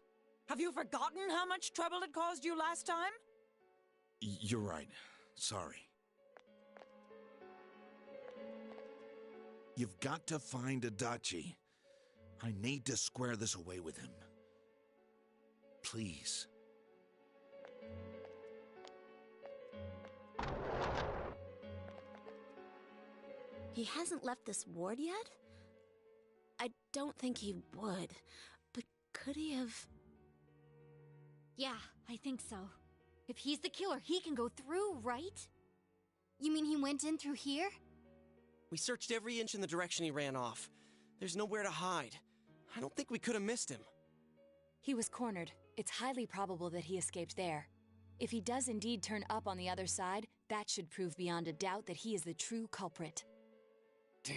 Have you forgotten how much trouble it caused you last time? You're right. Sorry. You've got to find Adachi. I need to square this away with him. Please. He hasn't left this ward yet? I don't think he would, but could he have... Yeah, I think so. If he's the killer, he can go through, right? You mean he went in through here? We searched every inch in the direction he ran off. There's nowhere to hide. I don't think we could have missed him. He was cornered. It's highly probable that he escaped there. If he does indeed turn up on the other side, that should prove beyond a doubt that he is the true culprit. Damn.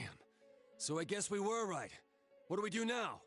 So I guess we were right. What do we do now?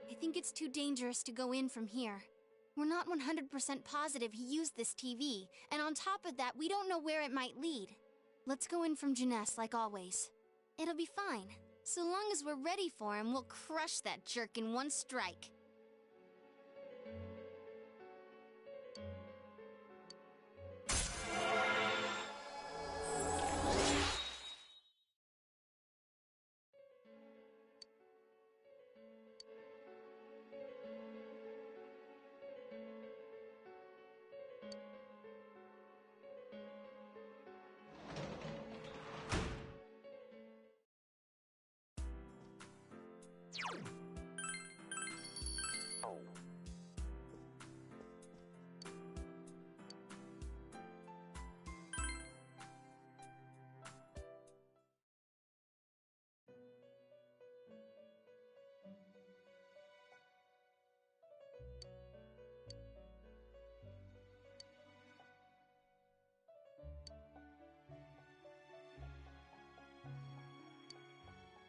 I think it's too dangerous to go in from here. We're not 100% positive he used this TV, and on top of that, we don't know where it might lead. Let's go in from Jeunesse like always. It'll be fine. So long as we're ready for him, we'll crush that jerk in one strike.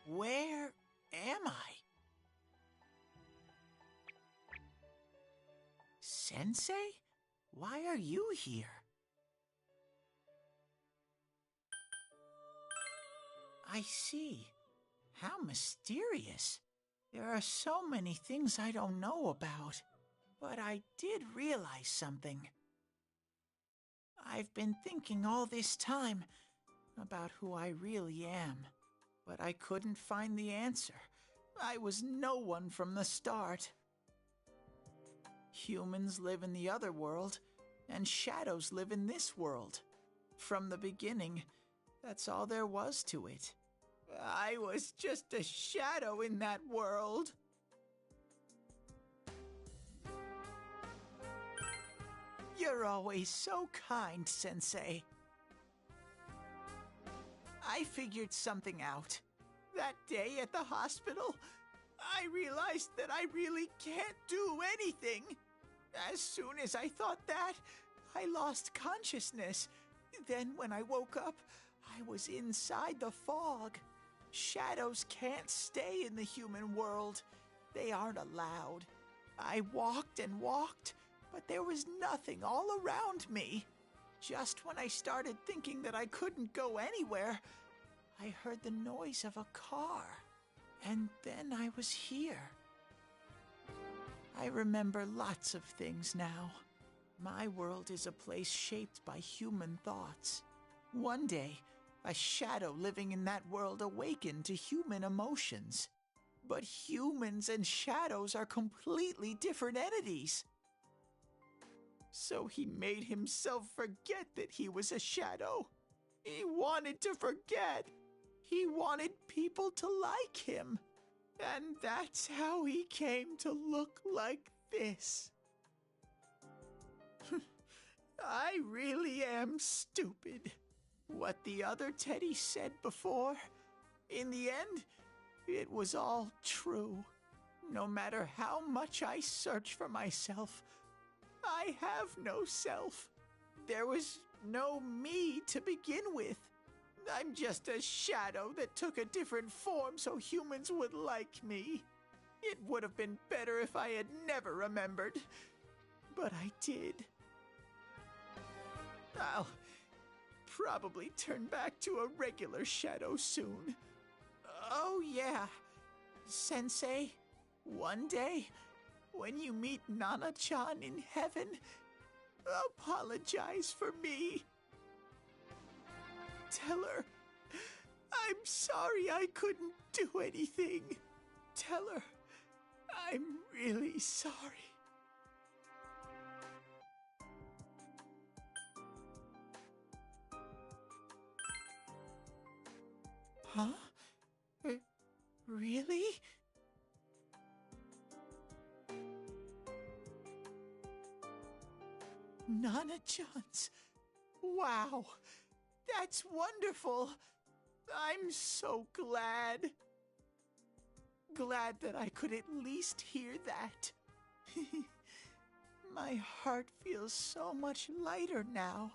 Where am I? Sensei? Why are you here? I see. How mysterious. There are so many things I don't know about, but I did realize something. I've been thinking all this time about who I really am, but I couldn't find the answer. I was no one from the start. Humans live in the other world, and shadows live in this world. From the beginning, that's all there was to it. I was just a shadow in that world. You're always so kind, Sensei. I figured something out. That day at the hospital, I realized that I really can't do anything. As soon as I thought that, I lost consciousness. Then when I woke up, I was inside the fog. Shadows can't stay in the human world. They aren't allowed. I walked and walked, but there was nothing all around me. Just when I started thinking that I couldn't go anywhere, I heard the noise of a car. And then I was here. I remember lots of things now. My world is a place shaped by human thoughts. One day, a shadow living in that world awakened to human emotions. But humans and shadows are completely different entities. So he made himself forget that he was a shadow. He wanted to forget. He wanted people to like him. And that's how he came to look like this. I really am stupid. What the other Teddy said before, in the end, it was all true. No matter how much I search for myself, I have no self. There was no me to begin with. I'm just a shadow that took a different form so humans would like me. It would have been better if I had never remembered, but I did. I'll probably turn back to a regular shadow soon. Oh yeah, Sensei, one day, when you meet Nana-chan in heaven, apologize for me. Tell her, I'm sorry I couldn't do anything. Tell her, I'm really sorry. Huh? Really? Nana-chan's. Wow, that's wonderful. I'm so glad. Glad that I could at least hear that. My heart feels so much lighter now.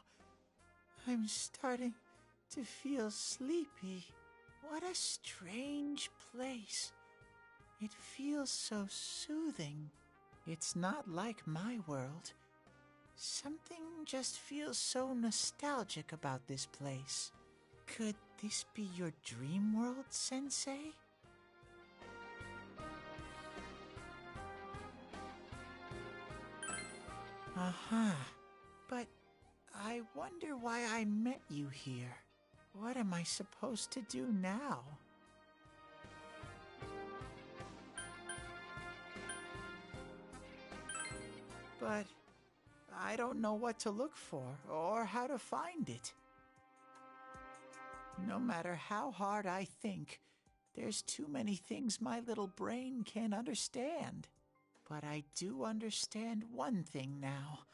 I'm starting to feel sleepy. What a strange place. It feels so soothing. It's not like my world. Something just feels so nostalgic about this place. Could this be your dream world, Sensei? Uh-huh. But I wonder why I met you here. What am I supposed to do now? But I don't know what to look for or how to find it. No matter how hard I think, there's too many things my little brain can't understand. But I do understand one thing now.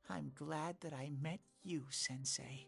I'm glad that I met you, Sensei.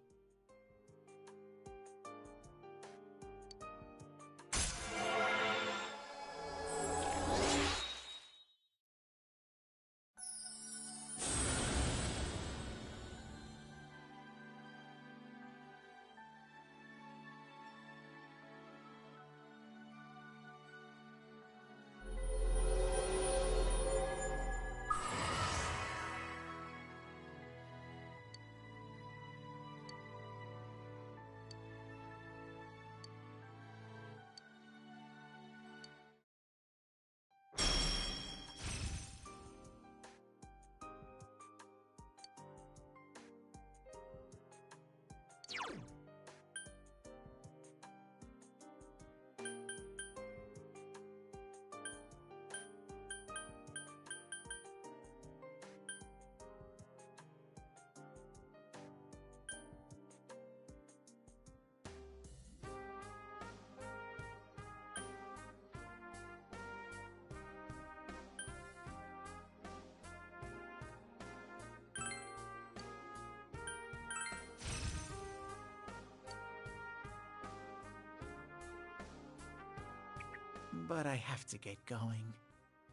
But I have to get going.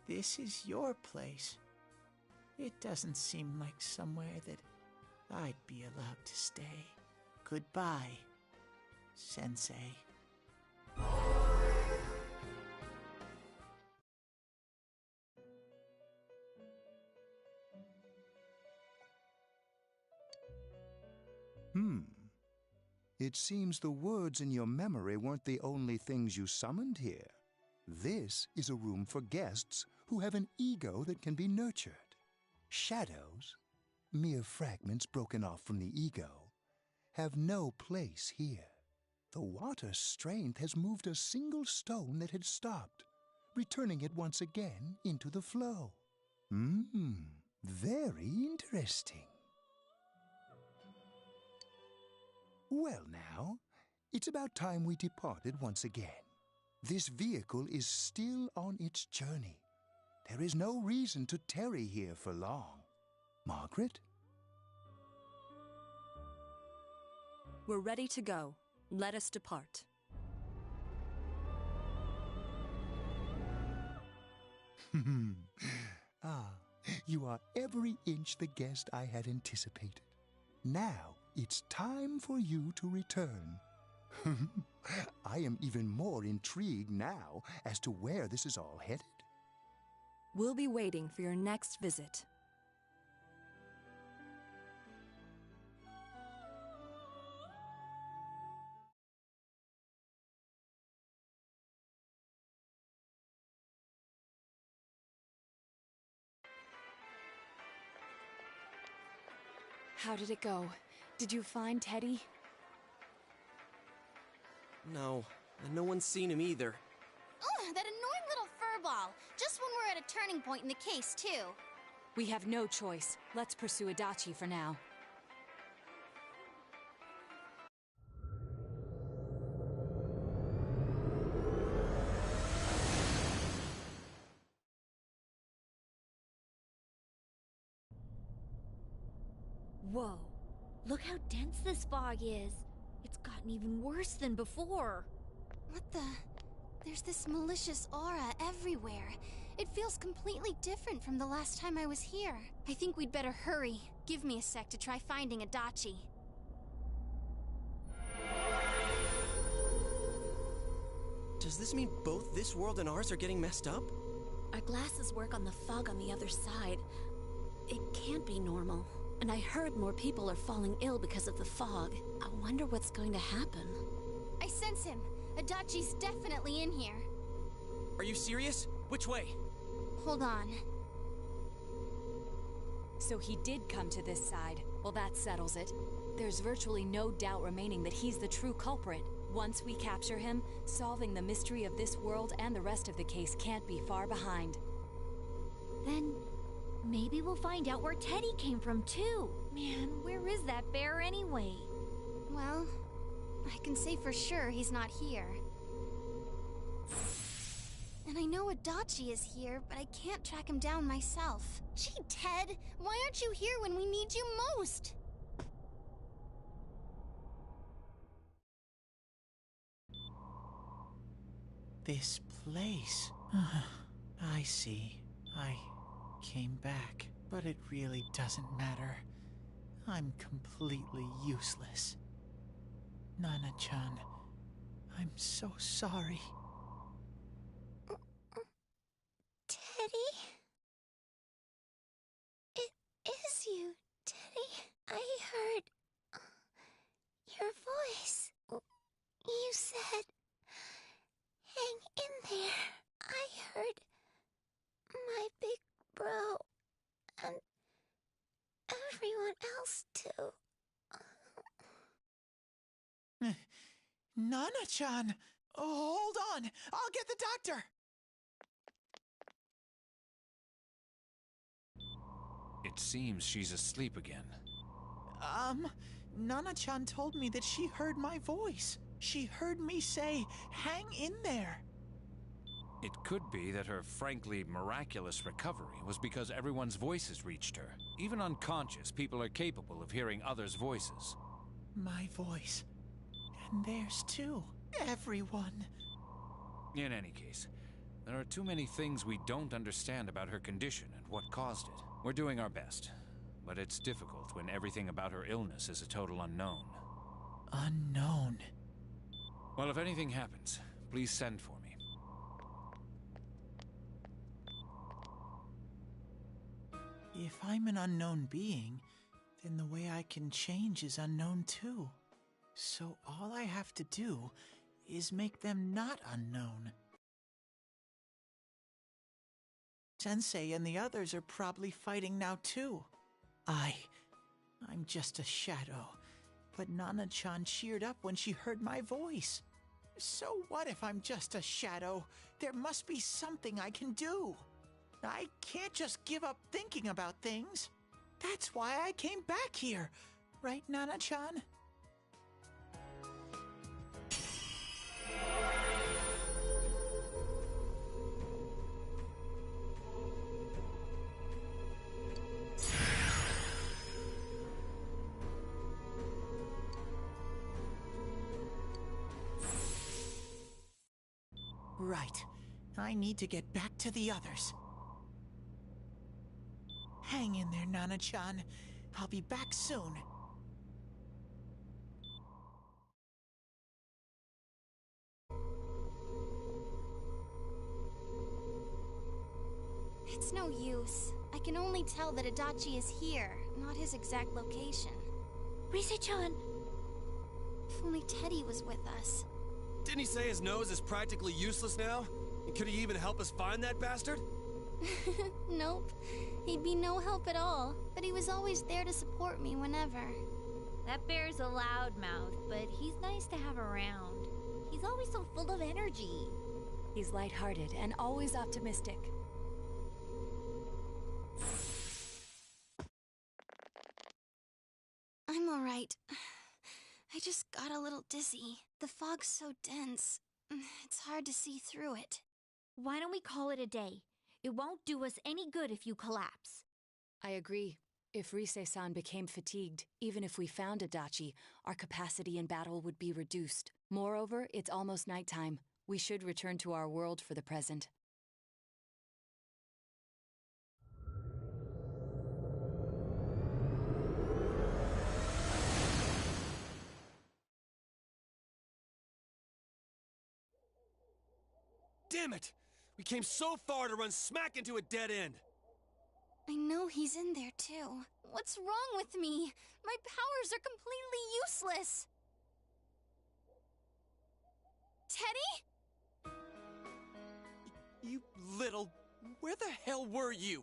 This is your place. It doesn't seem like somewhere that I'd be allowed to stay. Goodbye, Sensei. It seems the words in your memory weren't the only things you summoned here. This is a room for guests who have an ego that can be nurtured. Shadows, mere fragments broken off from the ego, have no place here. The water's strength has moved a single stone that had stopped, returning it once again into the flow. Very interesting. Well now, it's about time we departed once again. This vehicle is still on its journey. There is no reason to tarry here for long. Margaret? We're ready to go. Let us depart. You are every inch the guest I had anticipated. Now, it's time for you to return. I am even more intrigued now as to where this is all headed. We'll be waiting for your next visit. How did it go? Did you find Teddy? No, and no one's seen him either. Oh, that annoying little furball! Just when we're at a turning point in the case, too. We have no choice. Let's pursue Adachi for now. Whoa. Look how dense this fog is. It's gotten even worse than before. What the? There's this malicious aura everywhere. It feels completely different from the last time I was here. I think we'd better hurry. Give me a sec to try finding Adachi. Does this mean both this world and ours are getting messed up? Our glasses work on the fog on the other side. It can't be normal. And I heard more people are falling ill because of the fog. I wonder what's going to happen. I sense him. Adachi's definitely in here. Are you serious? Which way? Hold on. So he did come to this side. Well, that settles it. There's virtually no doubt remaining that he's the true culprit. Once we capture him, solving the mystery of this world and the rest of the case can't be far behind. Then maybe we'll find out where Teddy came from, too. Man, where is that bear anyway? Well, I can say for sure he's not here. And I know Adachi is here, but I can't track him down myself. Gee, Ted, why aren't you here when we need you most? This place. I see. I came back, but it really doesn't matter. I'm completely useless. Nana-chan, I'm so sorry. Teddy? It is you, Teddy. I heard your voice. You said, hang in there. I heard my big bro and everyone else too. Nana-chan! Oh, hold on! I'll get the doctor! It seems she's asleep again. Nana-chan told me that she heard my voice. She heard me say, hang in there. It could be that her frankly miraculous recovery was because everyone's voices reached her. Even unconscious, people are capable of hearing others' voices. My voice. And theirs too. Everyone. In any case, There are too many things we don't understand about her condition and what caused it. We're doing our best, but it's difficult when everything about her illness is a total unknown. Unknown? Well, if anything happens, please send for me. If I'm an unknown being, then the way I can change is unknown too. So all I have to do is make them not unknown. Sensei and the others are probably fighting now too. I'm just a shadow, but Nana-chan cheered up when she heard my voice. So what if I'm just a shadow? There must be something I can do. I can't just give up thinking about things. That's why I came back here. Right, Nana-chan? Right. I need to get back to the others. Hang in there, Nana-chan. I'll be back soon. It's no use. I can only tell that Adachi is here, not his exact location. Rise-chan! If only Teddy was with us. Didn't he say his nose is practically useless now? And could he even help us find that bastard? Nope. He'd be no help at all, but he was always there to support me whenever. That bear's a loudmouth, but he's nice to have around. He's always so full of energy. He's lighthearted and always optimistic. I'm alright. I just got a little dizzy. The fog's so dense, it's hard to see through it. Why don't we call it a day? It won't do us any good if you collapse. I agree. If Rise-san became fatigued, even if we found Adachi, our capacity in battle would be reduced. Moreover, it's almost nighttime. We should return to our world for the present. Damn it! We came so far to run smack into a dead end! I know he's in there too. What's wrong with me? My powers are completely useless. Teddy? You little... Where the hell were you?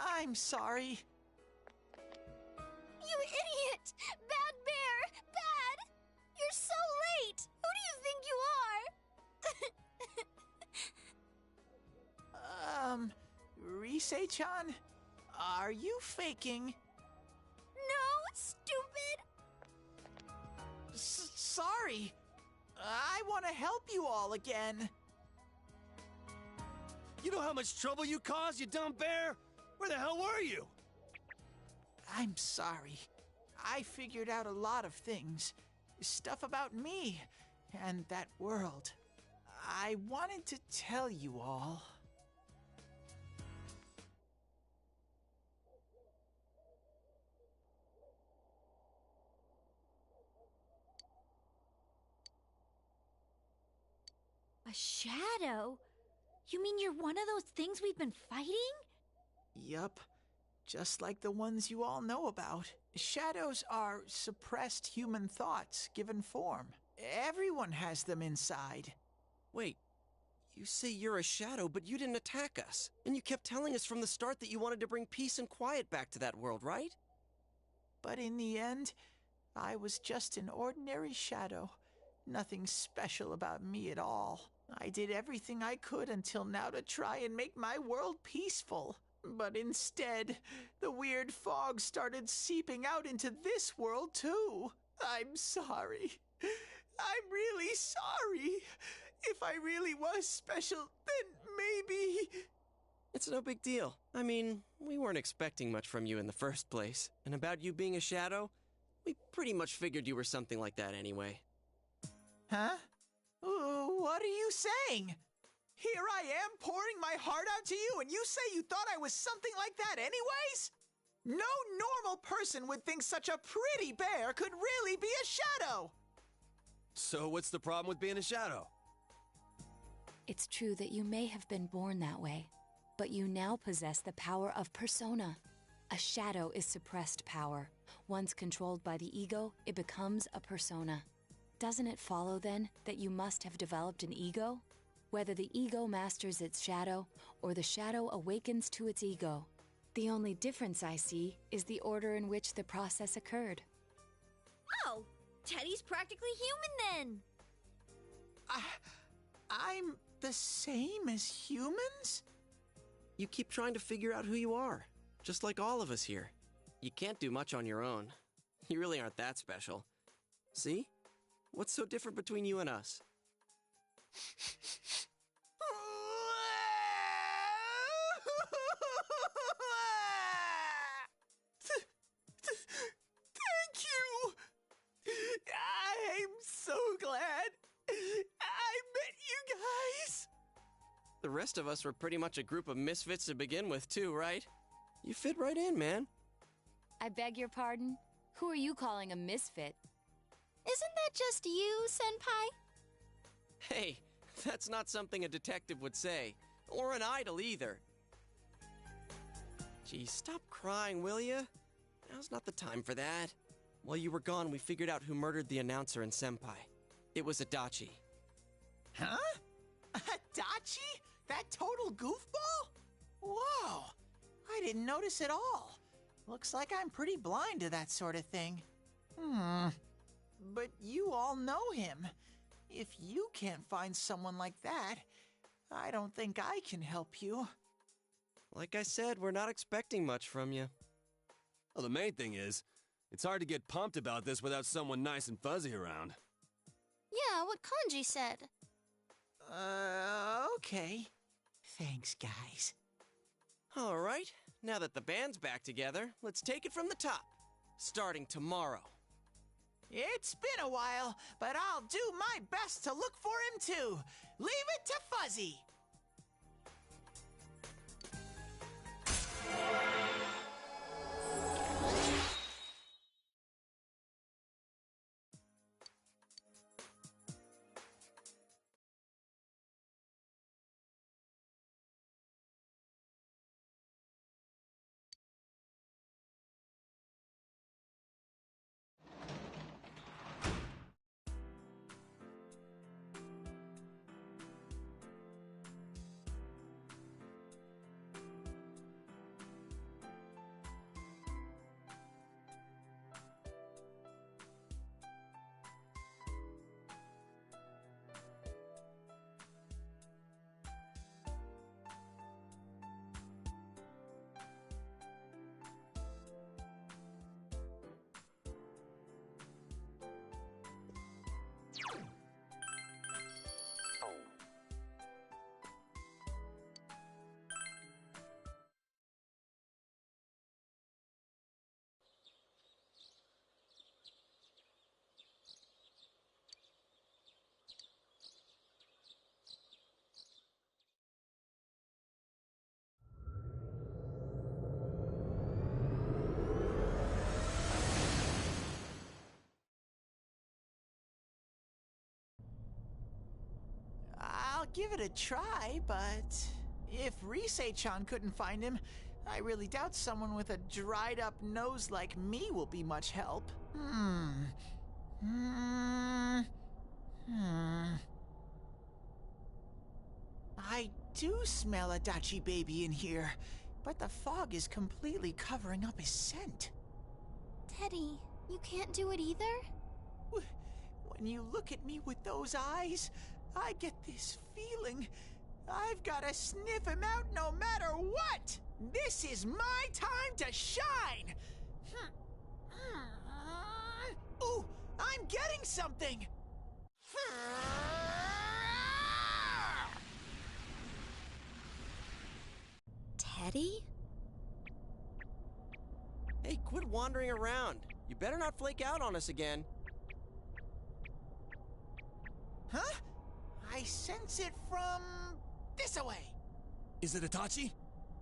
I'm sorry. You idiot! Bad bear! Bad! You're so late! Who do you think you are? Rise-chan? Are you faking? No, stupid! Sorry. I want to help you all again. You know how much trouble you caused, you dumb bear? Where the hell were you? I'm sorry. I figured out a lot of things. Stuff about me and that world. I wanted to tell you all. A shadow? You mean you're one of those things we've been fighting? Yup. Just like the ones you all know about. Shadows are suppressed human thoughts given form. Everyone has them inside. Wait, you say you're a shadow, but you didn't attack us. And you kept telling us from the start that you wanted to bring peace and quiet back to that world, right? But in the end, I was just an ordinary shadow. Nothing special about me at all. I did everything I could until now to try and make my world peaceful. But instead, the weird fog started seeping out into this world too. I'm sorry. I'm really sorry. If I really was special, then maybe... It's no big deal. I mean, we weren't expecting much from you in the first place. And about you being a shadow, we pretty much figured you were something like that anyway. Huh? What are you saying? Here I am pouring my heart out to you, and you say you thought I was something like that anyways? No normal person would think such a pretty bear could really be a shadow! So what's the problem with being a shadow? It's true that you may have been born that way, but you now possess the power of persona. A shadow is suppressed power. Once controlled by the ego, it becomes a persona. Doesn't it follow, then, that you must have developed an ego? Whether the ego masters its shadow, or the shadow awakens to its ego. The only difference I see is the order in which the process occurred. Oh, Teddy's practically human then. I'm the same as humans? You keep trying to figure out who you are, just like all of us here. You can't do much on your own. You really aren't that special. See? What's so different between you and us? Thank you! I'm so glad I met you guys! The rest of us were pretty much a group of misfits to begin with, too, right? You fit right in, man. I beg your pardon? Who are you calling a misfit? Isn't that just you, Senpai? Hey, that's not something a detective would say. Or an idol, either. Gee, stop crying, will ya? Now's not the time for that. While you were gone, we figured out who murdered the announcer and Senpai. It was Adachi. Huh? Adachi? That total goofball? Whoa! I didn't notice at all. Looks like I'm pretty blind to that sort of thing. But you all know him. If you can't find someone like that, I don't think I can help you. Like I said, we're not expecting much from you. Well, the main thing is, it's hard to get pumped about this without someone nice and fuzzy around. Yeah, what Kanji said. Okay. Thanks, guys. All right, now that the band's back together, let's take it from the top. Starting tomorrow. It's been a while, but I'll do my best to look for him too. Leave it to Fuzzy. I'll give it a try, but if Risei-chan couldn't find him, I really doubt someone with a dried-up nose like me will be much help. I do smell a Adachi baby in here, but the fog is completely covering up his scent. Teddy, you can't do it either? When you look at me with those eyes, I get this feeling I've got to sniff him out no matter what! This is my time to shine! Ooh, I'm getting something! Teddy? Hey, quit wandering around. You better not flake out on us again. Huh? I sense it from this away. Is it Itachi?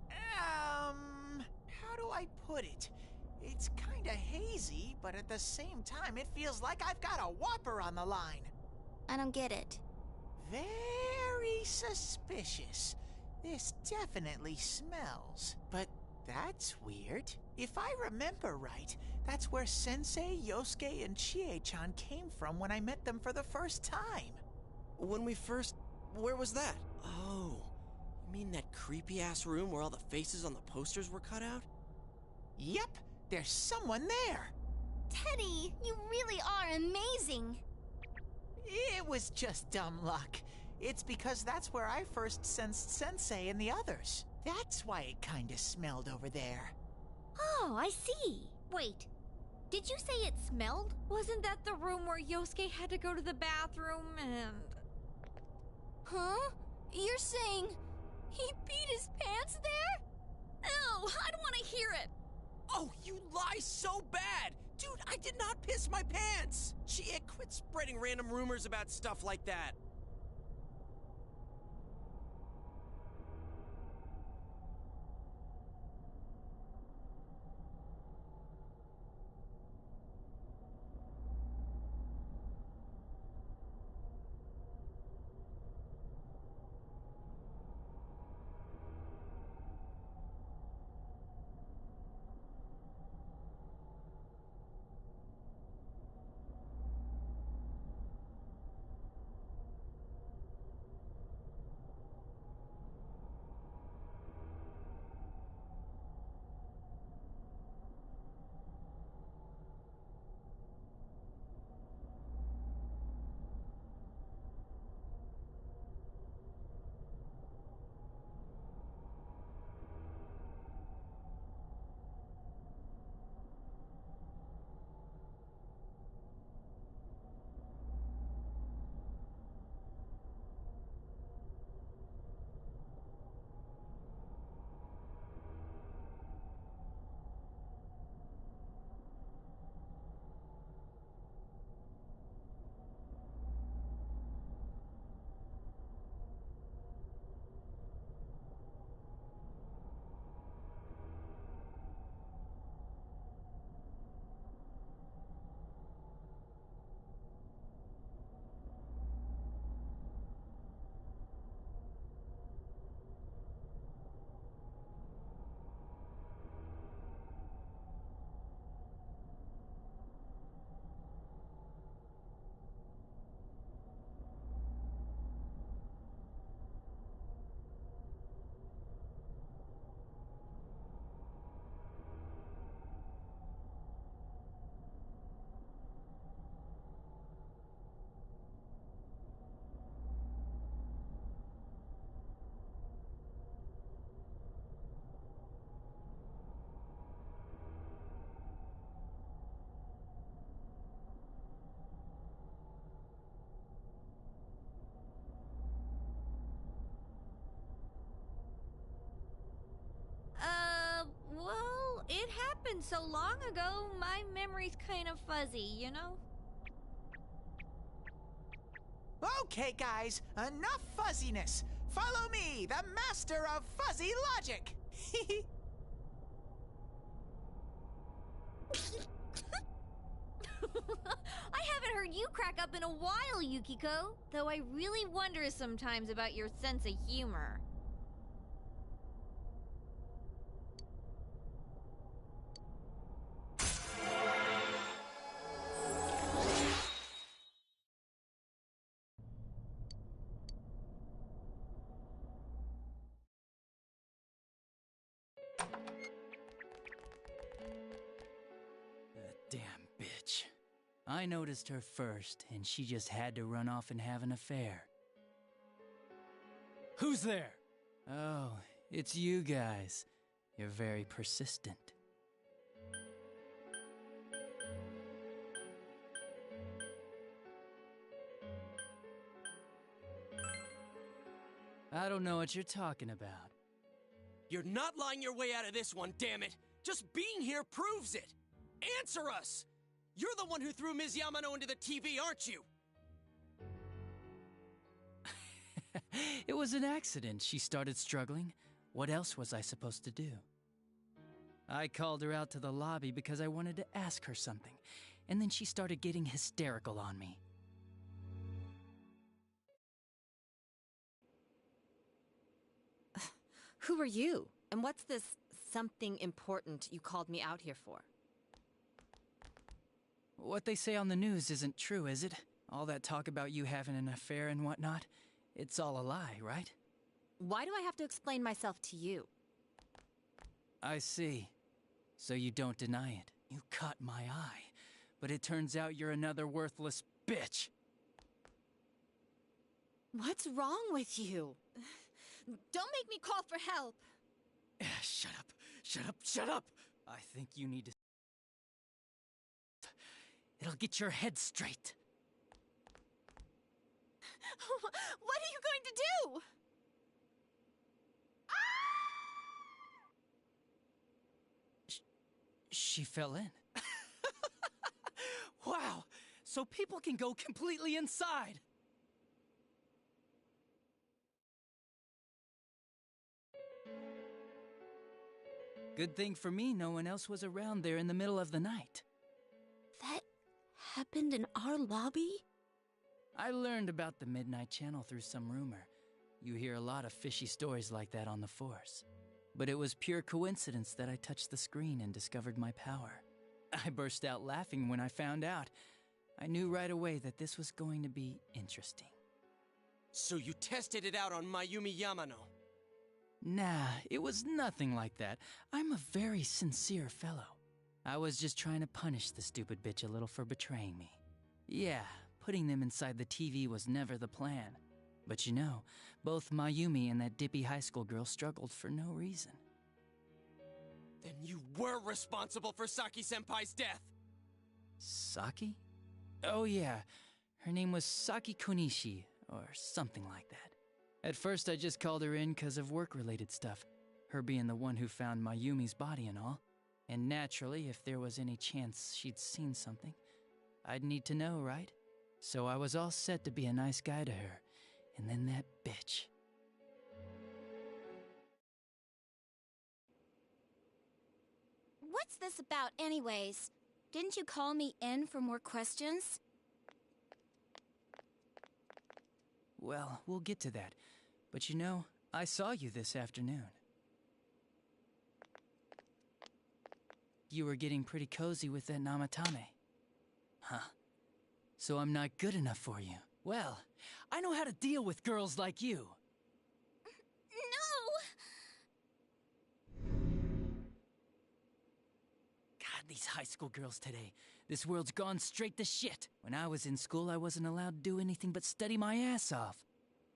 How do I put it? It's kinda hazy, but at the same time, it feels like I've got a whopper on the line. I don't get it. Very suspicious. This definitely smells. But that's weird. If I remember right, that's where Sensei, Yosuke, and Chie-chan came from when I met them for the first time. When we first... Where was that? Oh, you mean that creepy-ass room where all the faces on the posters were cut out? Yep, there's someone there. Teddy, you really are amazing. It was just dumb luck. It's because that's where I first sensed Sensei and the others. That's why it kinda smelled over there. Oh, I see. Wait, did you say it smelled? Wasn't that the room where Yosuke had to go to the bathroom and... Huh? You're saying he peed his pants there? Ew, I don't want to hear it. Oh, you lie so bad! Dude, I did not piss my pants! Chie, quit spreading random rumors about stuff like that. Well, it happened so long ago, my memory's kind of fuzzy, you know? Okay, guys, enough fuzziness. Follow me, the master of fuzzy logic. I haven't heard you crack up in a while, Yukiko. Though I really wonder sometimes about your sense of humor. Damn bitch. I noticed her first, and she just had to run off and have an affair. Who's there? Oh, it's you guys. You're very persistent. I don't know what you're talking about. You're not lying your way out of this one, damn it! Just being here proves it! Answer us! You're the one who threw Ms. Yamano into the TV, aren't you? It was an accident. She started struggling. What else was I supposed to do? I called her out to the lobby because I wanted to ask her something, and then she started getting hysterical on me. Who are you? And what's this something important you called me out here for? What they say on the news isn't true, is it? All that talk about you having an affair and whatnot? It's all a lie, right? Why do I have to explain myself to you? I see. So you don't deny it. You caught my eye. But it turns out you're another worthless bitch. What's wrong with you? Don't make me call for help. Shut up. Shut up. Shut up. I think you need to... It'll get your head straight. What are you going to do? She fell in. Wow, so people can go completely inside. Good thing for me, no one else was around there in the middle of the night. That happened in our lobby? I learned about the Midnight Channel through some rumor. You hear a lot of fishy stories like that on the Force. But it was pure coincidence that I touched the screen and discovered my power. I burst out laughing when I found out. I knew right away that this was going to be interesting. So you tested it out on Mayumi Yamano? Nah, it was nothing like that. I'm a very sincere fellow. I was just trying to punish the stupid bitch a little for betraying me. Yeah, putting them inside the TV was never the plan. But you know, both Mayumi and that dippy high school girl struggled for no reason. Then you were responsible for Saki-senpai's death! Saki? Oh yeah, her name was Saki Konishi, or something like that. At first I just called her in because of work-related stuff, her being the one who found Mayumi's body and all. And naturally, if there was any chance she'd seen something, I'd need to know, right? So I was all set to be a nice guy to her. And then that bitch. What's this about anyways? Didn't you call me in for more questions? Well, we'll get to that. But you know, I saw you this afternoon. You were getting pretty cozy with that Namatame. Huh. So I'm not good enough for you. Well, I know how to deal with girls like you. No! God, these high school girls today. This world's gone straight to shit. When I was in school, I wasn't allowed to do anything but study my ass off.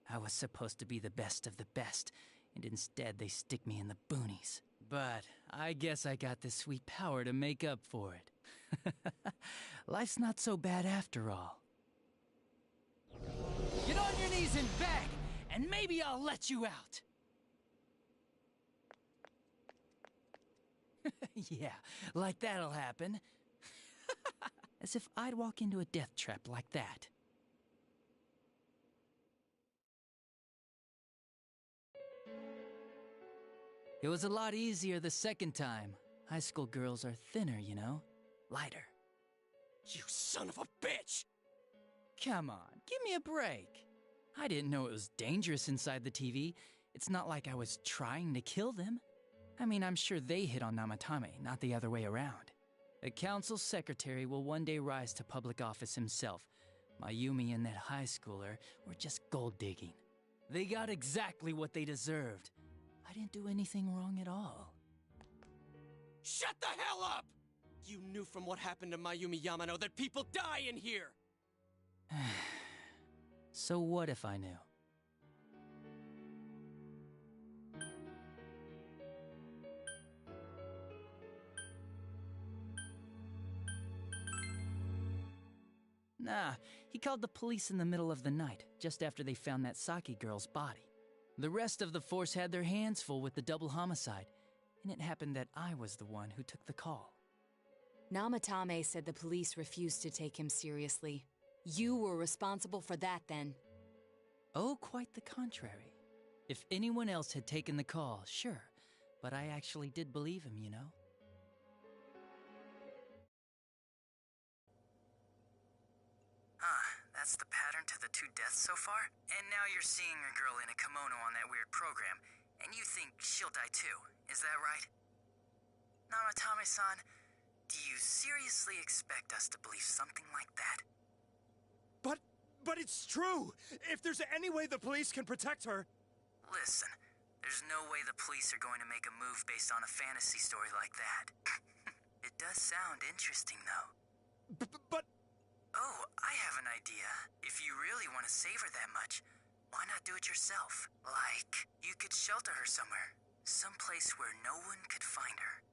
I was supposed to be the best of the best, and instead they stick me in the boonies. But I guess I got the sweet power to make up for it. Life's not so bad after all. Get on your knees and beg, and maybe I'll let you out. Yeah, like that'll happen. As if I'd walk into a death trap like that. It was a lot easier the second time. High school girls are thinner, you know? Lighter. You son of a bitch! Come on, give me a break. I didn't know it was dangerous inside the TV. It's not like I was trying to kill them. I mean, I'm sure they hit on Namatame, not the other way around. A council secretary will one day rise to public office himself. Mayumi and that high schooler were just gold digging. They got exactly what they deserved. I didn't do anything wrong at all. Shut the hell up! You knew from what happened to Mayumi Yamano that people die in here! So what if I knew? Nah, he called the police in the middle of the night, just after they found that Saki girl's body. The rest of the force had their hands full with the double homicide, and it happened that I was the one who took the call. Namatame said the police refused to take him seriously. You were responsible for that then. Oh, quite the contrary. If anyone else had taken the call, sure, but I actually did believe him, you know? That's the pattern to the 2 deaths so far? And now you're seeing a girl in a kimono on that weird program, and you think she'll die too, is that right? Namatame-san, do you seriously expect us to believe something like that? But it's true! If there's any way the police can protect her... Listen, there's no way the police are going to make a move based on a fantasy story like that. It does sound interesting, though. But... Oh, I have an idea. If you really want to save her that much, why not do it yourself? Like, you could shelter her somewhere. Someplace where no one could find her.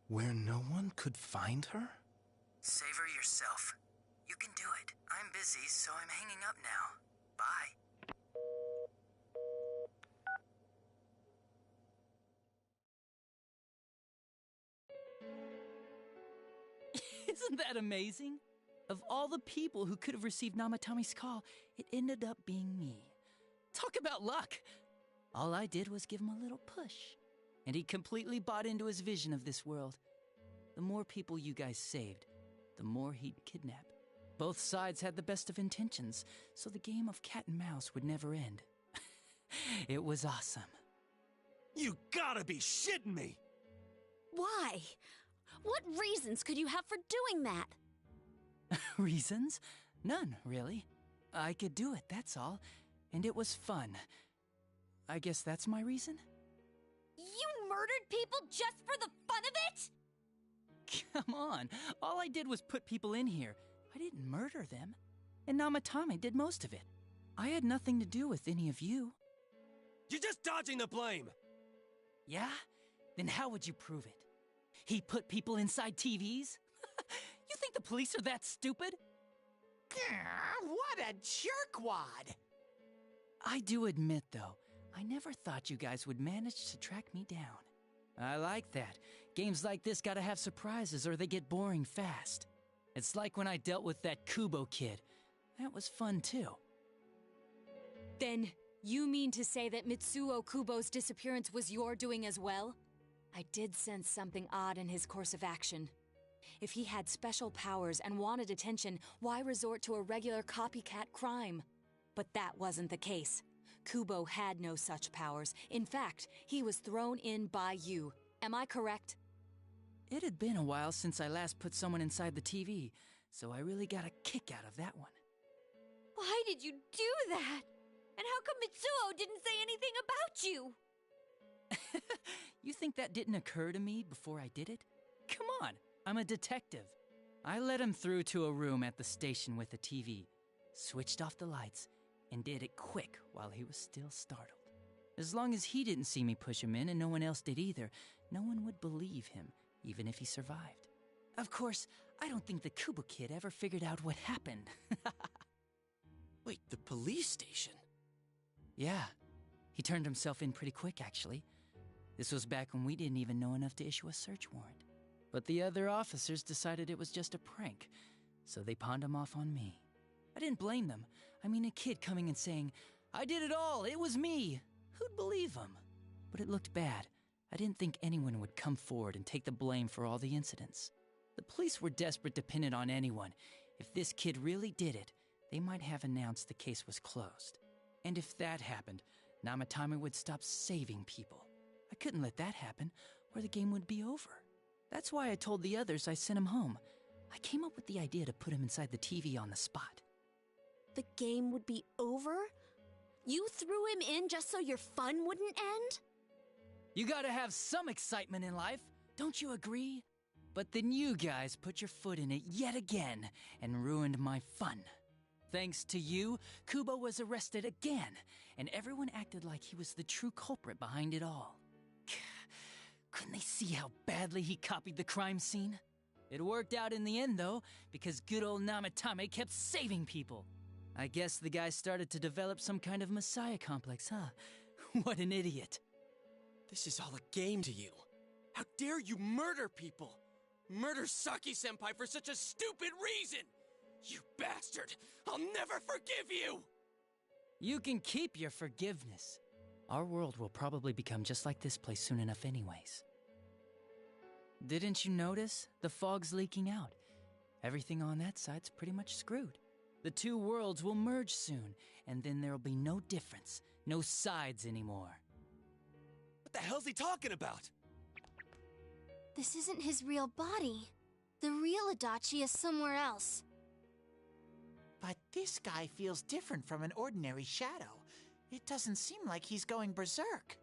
Where no one could find her? Save her yourself. You can do it. I'm busy, so I'm hanging up now. Bye. Isn't that amazing? Of all the people who could have received Namatame's call, it ended up being me. Talk about luck! All I did was give him a little push, and he completely bought into his vision of this world. The more people you guys saved, the more he'd kidnap. Both sides had the best of intentions, so the game of cat and mouse would never end. It was awesome. You gotta be shitting me! Why? What reasons could you have for doing that? Reasons? None, really. I could do it, that's all. And it was fun. I guess that's my reason? You murdered people just for the fun of it? Come on. All I did was put people in here. I didn't murder them. And Namatame did most of it. I had nothing to do with any of you. You're just dodging the blame! Yeah? Then how would you prove it? He put people inside TVs? You think the police are that stupid? What a jerkwad! I do admit, though, I never thought you guys would manage to track me down. I like that. Games like this gotta have surprises or they get boring fast. It's like when I dealt with that Kubo kid. That was fun, too. Then, you mean to say that Mitsuo Kubo's disappearance was your doing as well? I did sense something odd in his course of action. If he had special powers and wanted attention, why resort to a regular copycat crime? But that wasn't the case. Kubo had no such powers. In fact, he was thrown in by you. Am I correct? It had been a while since I last put someone inside the TV, so I really got a kick out of that one. Why did you do that? And how come Mitsuo didn't say anything about you? You think that didn't occur to me before I did it? Come on, I'm a detective. I let him through to a room at the station with a TV, switched off the lights, and did it quick while he was still startled. As long as he didn't see me push him in and no one else did either, no one would believe him, even if he survived. Of course, I don't think the Kubo kid ever figured out what happened. Wait, the police station? Yeah, he turned himself in pretty quick, actually. This was back when we didn't even know enough to issue a search warrant. But the other officers decided it was just a prank, so they pawned him off on me. I didn't blame them. I mean, a kid coming and saying, "I did it all, it was me." Who'd believe him? But it looked bad. I didn't think anyone would come forward and take the blame for all the incidents. The police were desperate to pin it on anyone. If this kid really did it, they might have announced the case was closed. And if that happened, Namatame would stop saving people. I couldn't let that happen, or the game would be over. That's why I told the others I sent him home. I came up with the idea to put him inside the TV on the spot. The game would be over? You threw him in just so your fun wouldn't end? You gotta have some excitement in life, don't you agree? But then you guys put your foot in it yet again and ruined my fun. Thanks to you, Kubo was arrested again, and everyone acted like he was the true culprit behind it all. Couldn't they see how badly he copied the crime scene? It worked out in the end, though, because good old Namatame kept saving people. I guess the guy started to develop some kind of messiah complex, huh? What an idiot. This is all a game to you. How dare you murder people? Murder Saki-senpai for such a stupid reason! You bastard! I'll never forgive you! You can keep your forgiveness. Our world will probably become just like this place soon enough anyways. Didn't you notice? The fog's leaking out. Everything on that side's pretty much screwed. The two worlds will merge soon, and then there'll be no difference, no sides anymore. What the hell's he talking about? This isn't his real body. The real Adachi is somewhere else. But this guy feels different from an ordinary shadow. It doesn't seem like he's going berserk.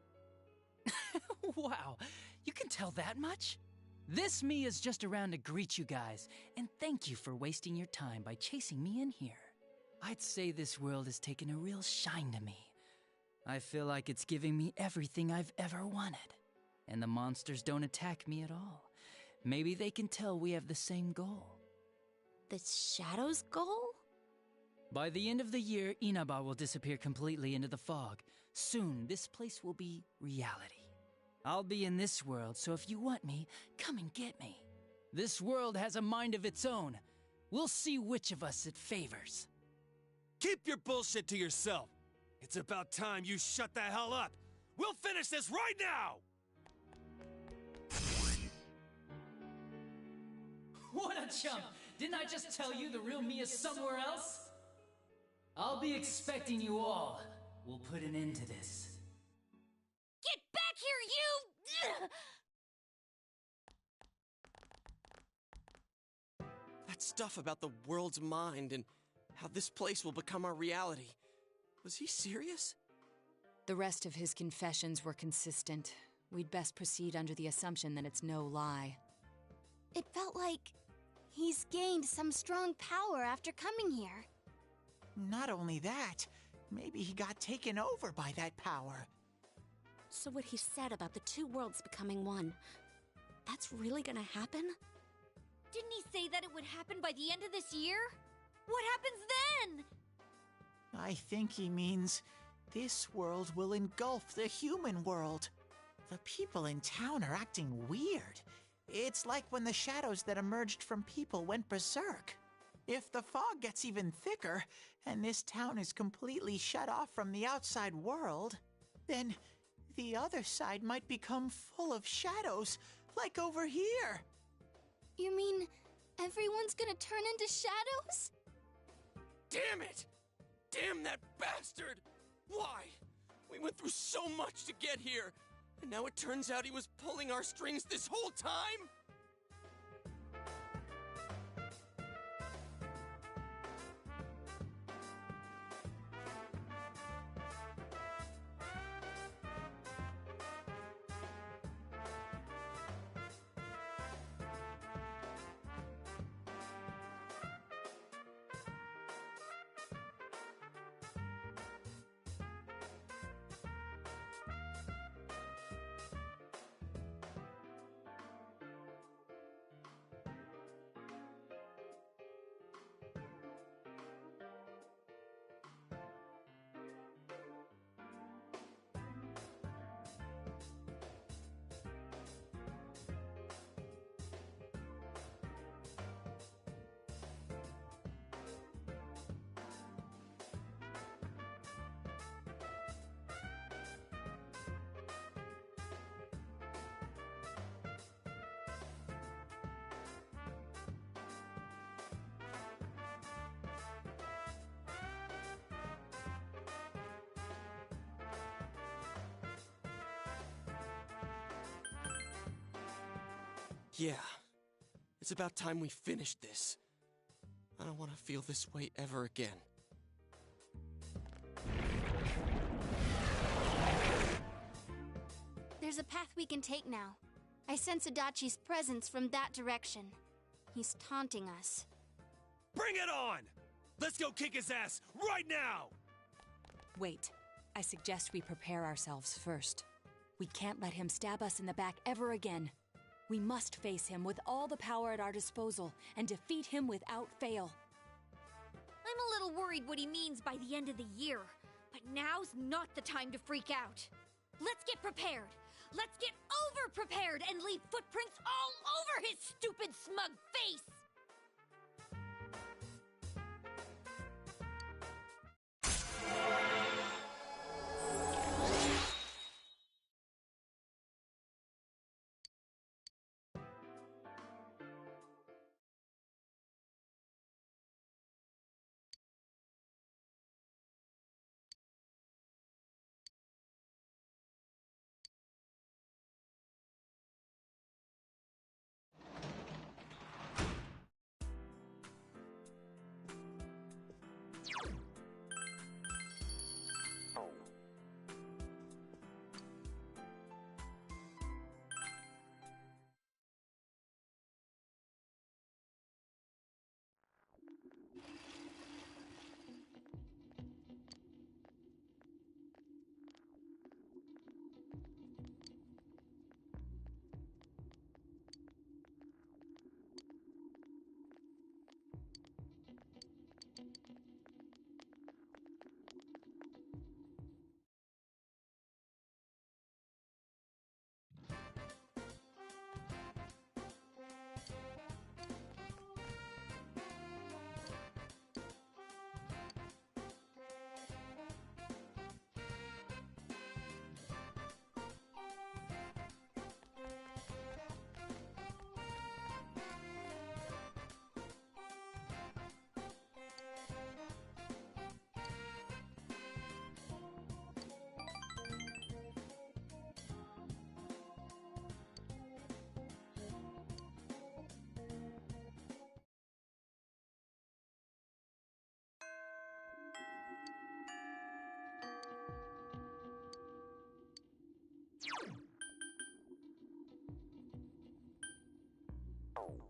Wow, you can tell that much? This me is just around to greet you guys, and thank you for wasting your time by chasing me in here. I'd say this world has taken a real shine to me. I feel like it's giving me everything I've ever wanted. And the monsters don't attack me at all. Maybe they can tell we have the same goal. The Shadow's goal? By the end of the year, Inaba will disappear completely into the fog. Soon, this place will be reality. I'll be in this world, so if you want me, come and get me. This world has a mind of its own. We'll see which of us it favors. Keep your bullshit to yourself. It's about time you shut the hell up. We'll finish this right now! What a chump! Didn't I just tell you the real me is somewhere else? I'll be expecting you all. We'll put an end to this. Get back here, you! That stuff about the world's mind and how this place will become our reality. Was he serious? The rest of his confessions were consistent. We'd best proceed under the assumption that it's no lie. It felt like he's gained some strong power after coming here. Not only that, maybe he got taken over by that power. So what he said about the two worlds becoming one, that's really gonna happen? Didn't he say that it would happen by the end of this year? What happens then? I think he means this world will engulf the human world. The people in town are acting weird. It's like when the shadows that emerged from people went berserk. If the fog gets even thicker, and this town is completely shut off from the outside world, then the other side might become full of shadows, like over here. You mean everyone's gonna turn into shadows? Damn it! Damn that bastard! Why? We went through so much to get here, and now it turns out he was pulling our strings this whole time? Yeah. It's about time we finished this. I don't want to feel this way ever again. There's a path we can take now. I sense Adachi's presence from that direction. He's taunting us. Bring it on! Let's go kick his ass right now! Wait. I suggest we prepare ourselves first. We can't let him stab us in the back ever again. We must face him with all the power at our disposal and defeat him without fail. I'm a little worried what he means by the end of the year, but now's not the time to freak out. Let's get prepared. Let's get over-prepared and leave footprints all over his stupid, smug face! Oh.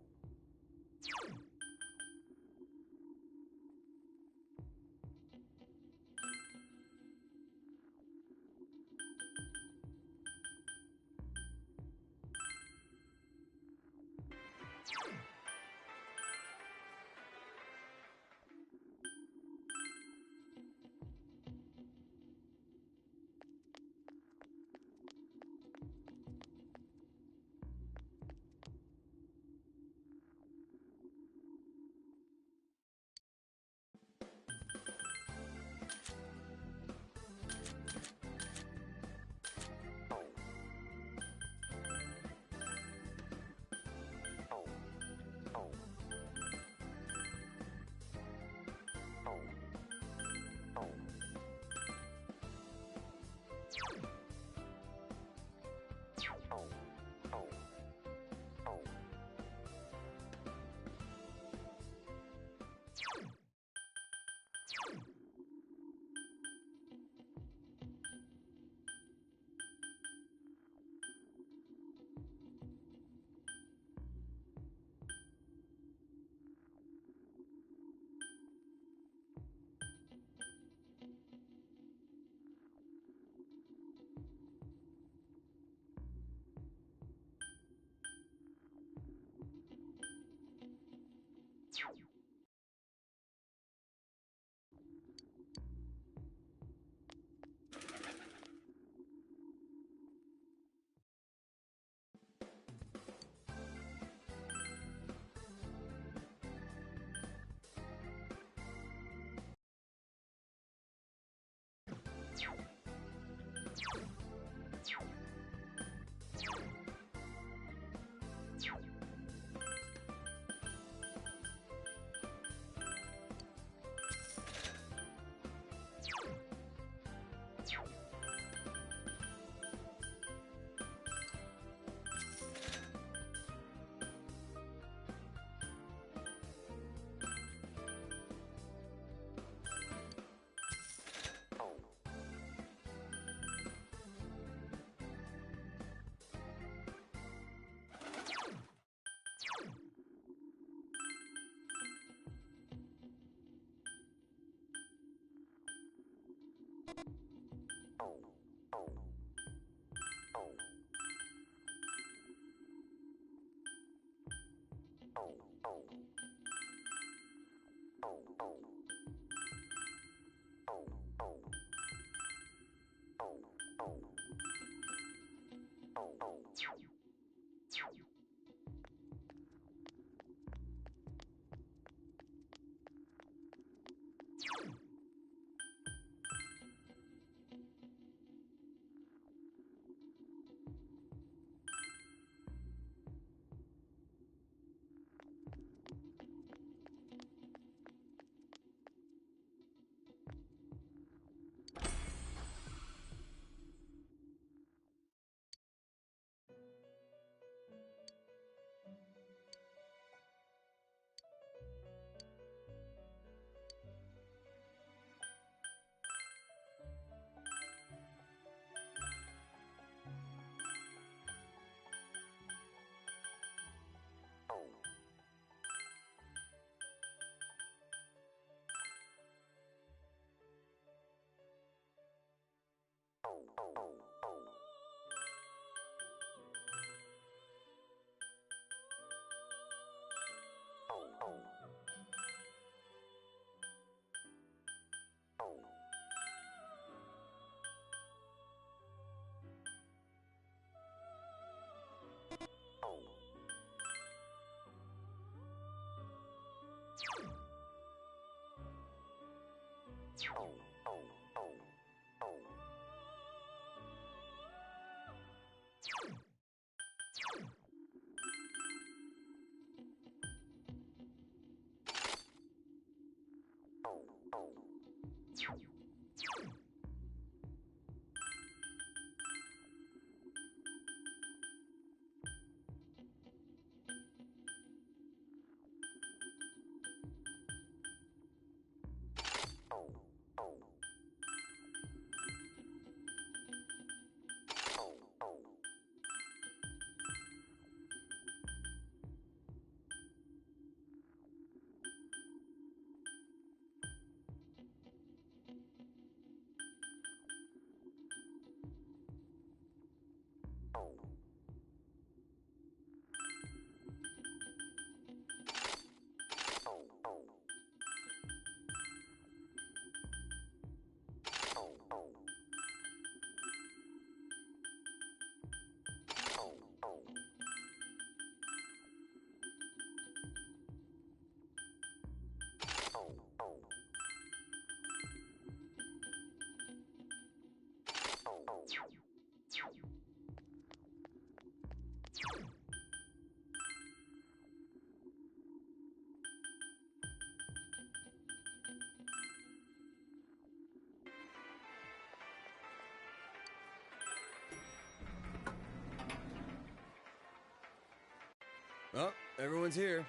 Oh, everyone's here.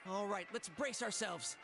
All right, let's brace ourselves.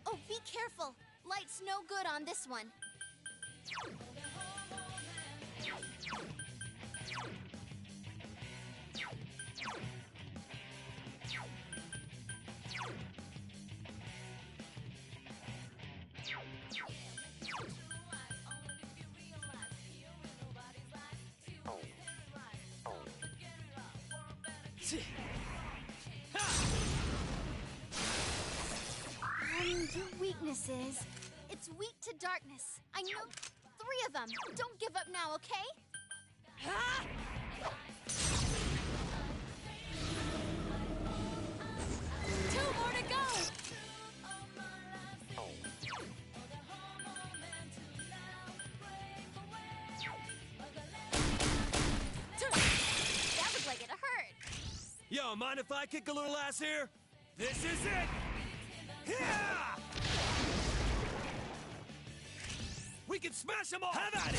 Oh, be careful! Light's no good on this one. Your weakness is... it's weak to darkness. I know 3 of them. Don't give up now, okay? Ah! 2 more to go! That looked like it hurt. Yo, mind if I kick a little ass here? This is it! Yeah! We can smash them all! Have at it!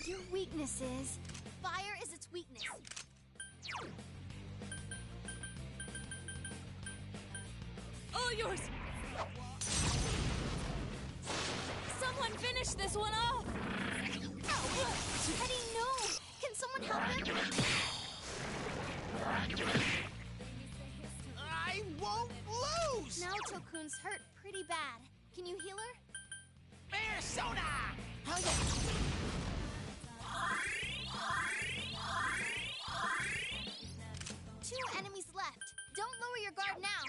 Your weakness is... Fire is its weakness. All yours! Someone finish this one off! Teddy, no! Can someone help him? I won't lose! Naoto-kun's hurt pretty bad. Can you heal her? Persona! How ya? Two enemies left. Don't lower your guard now.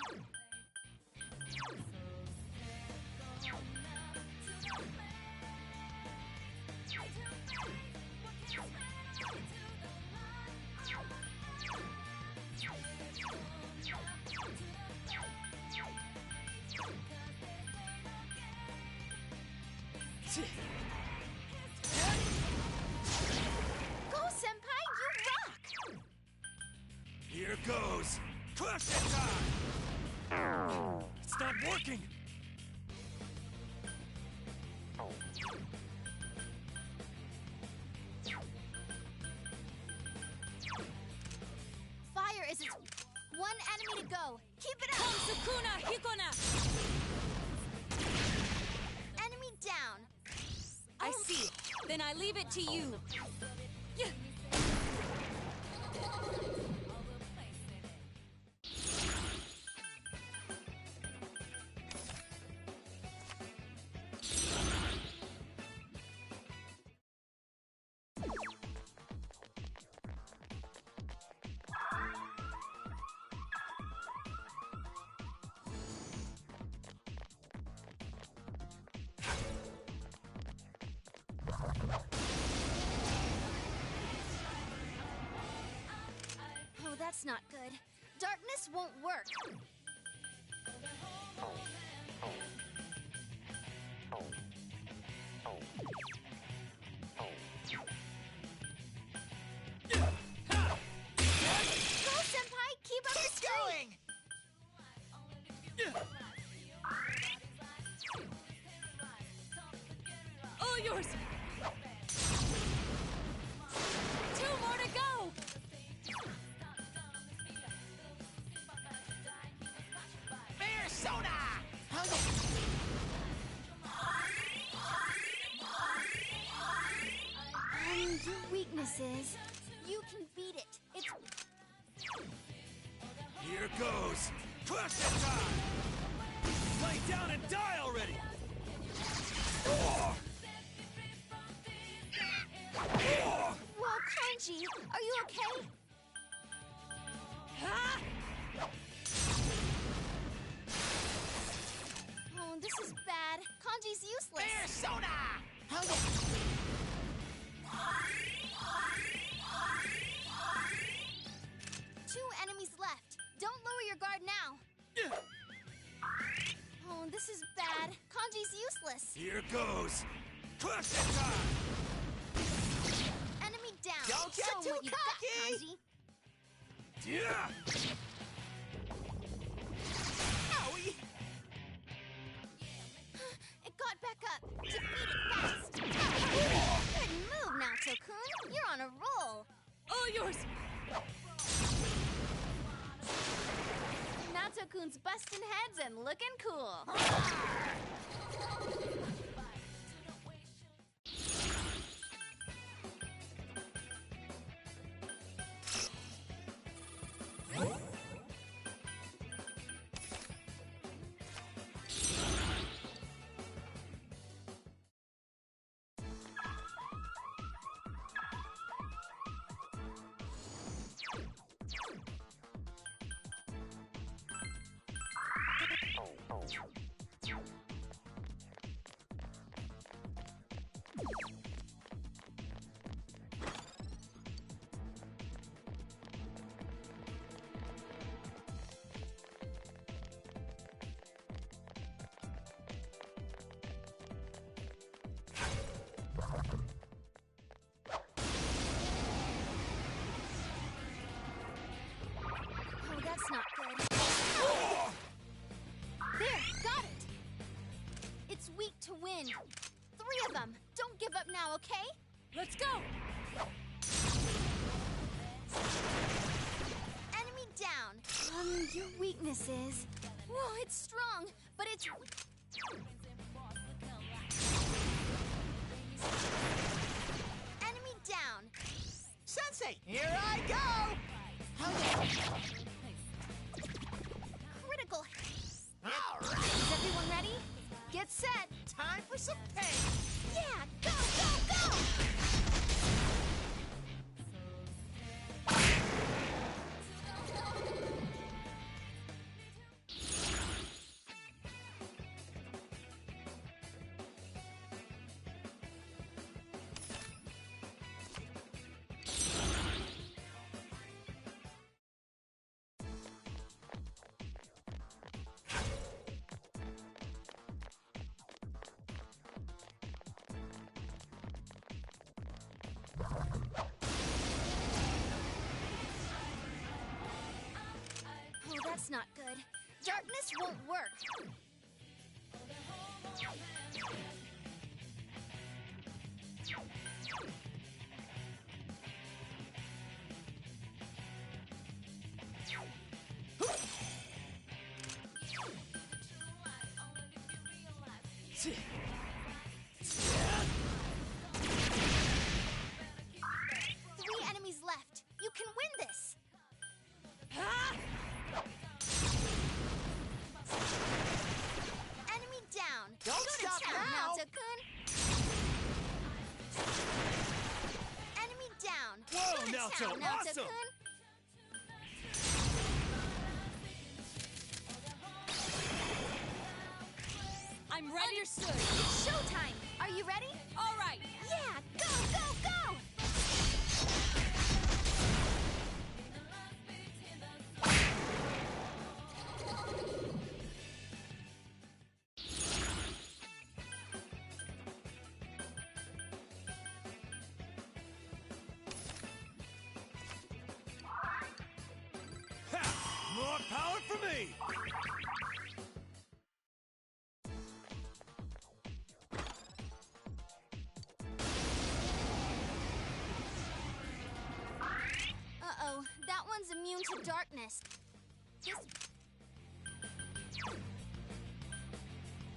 Go, Senpai! You rock! Here goes! Crush it time! It's not working! Fire is its... One enemy to go. Keep it up! Sukuna Hikona! Enemy down. I see. Then I leave it to you. Oh, that's not good. Darkness won't work. Go, Senpai! Keep up the streak! All yours! Two more to go! Persona! How ya? Your weakness is... You can beat it. It's... Here goes! Crush it time! Lay down and die already! Whoa, Kanji! Are you okay? Oh, this is bad. Kanji's useless. Persona! How ya? Two enemies left. Don't lower your guard now. Oh, this is bad. Kanji's useless. Here goes! Crush it time! Enemy down. Don't get Show 'em too what you got, cocky. Kanji. Yeah! Owie! It got back up. Defeat it fast. Good move, Naoto-kun. You're on a roll. All yours! Naoto-kun's busting heads and looking cool. Let's go! Enemy down. Your weakness is... Whoa, it's strong, but it's... Enemy down. Sensei, here I go! Critical. All right! Is everyone ready? Get set. Time for some pain! Yeah, go, go, go! Oh, that's not good. Darkness won't work. Three enemies left. You can win this. Enemy down. Don't Go stop to town, now. Naoto-kun. Enemy down. Whoa, Go to Naoto, town, awesome. Naoto-kun. I'm ready. Understood. It's showtime. Are you ready? All right. Yeah, go, go, go! More power for me! Uh-oh, that one's immune to darkness. This...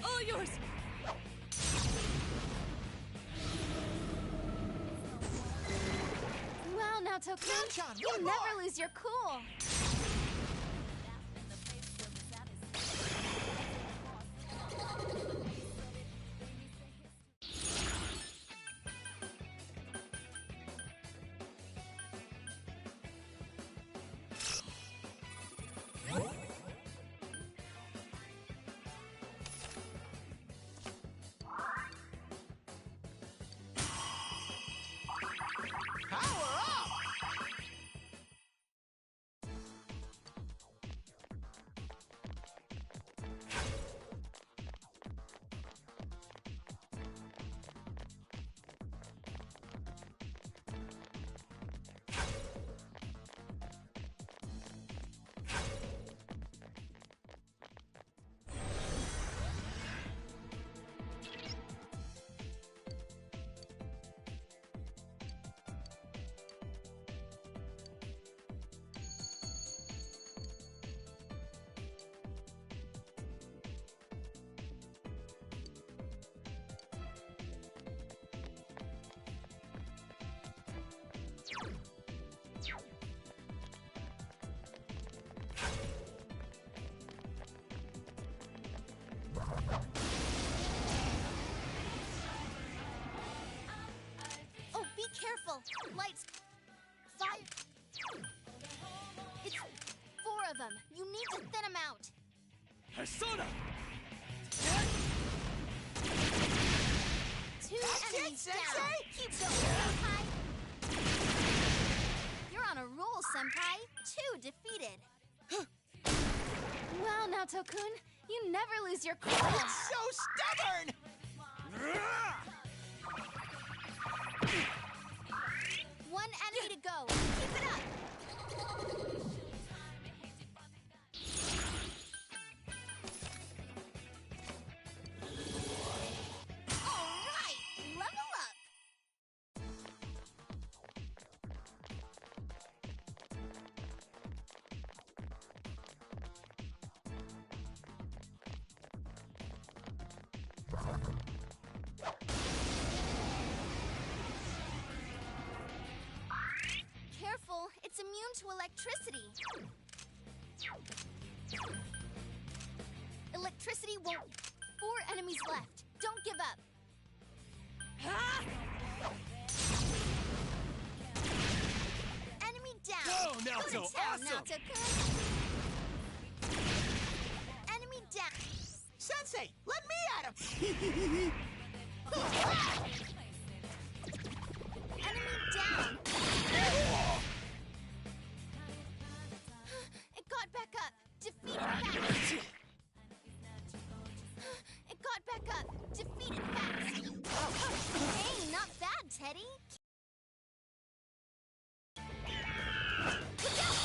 All yours. Wow, Naoto-kun, Nanchan, you one never more. lose your cool. Power up! Oh, be careful. Lights. Fire. It's 4 of them. You need to thin them out. Persona! 2 That's it, enemies down. Sensei! Keep going, Senpai. You're on a roll, Senpai. 2 defeated. Wow, Naoto-kun, you never lose your cool. It's so stubborn! One enemy to go. Keep it up. All right, level up. Careful, it's immune to electricity. Electricity won't. 4 enemies left. Don't give up. Enemy down. Whoa, Naoto, Good town, awesome. Naoto-kun. Enemy down. Sensei, let me at him! Enemy down. It got back up. Defeat it fast. It got back up. Defeat it fast. Hey, not bad, Teddy. Look out!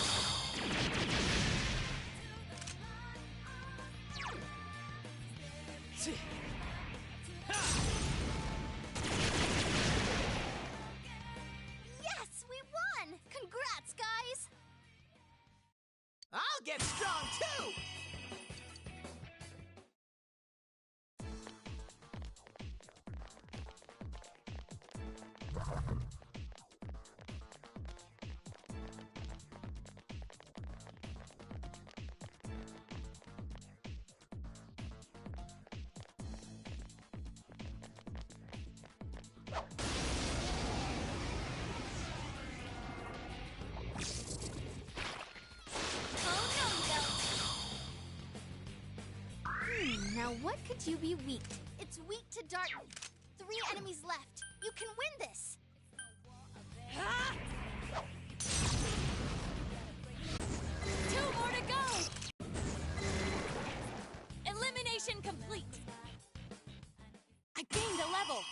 Yes, we won! Congrats, guys! I'll get strong too! Now what could you be weak to? It's weak to dark. 3 enemies left. You can win this. 2 more to go! Elimination complete! I gained a level!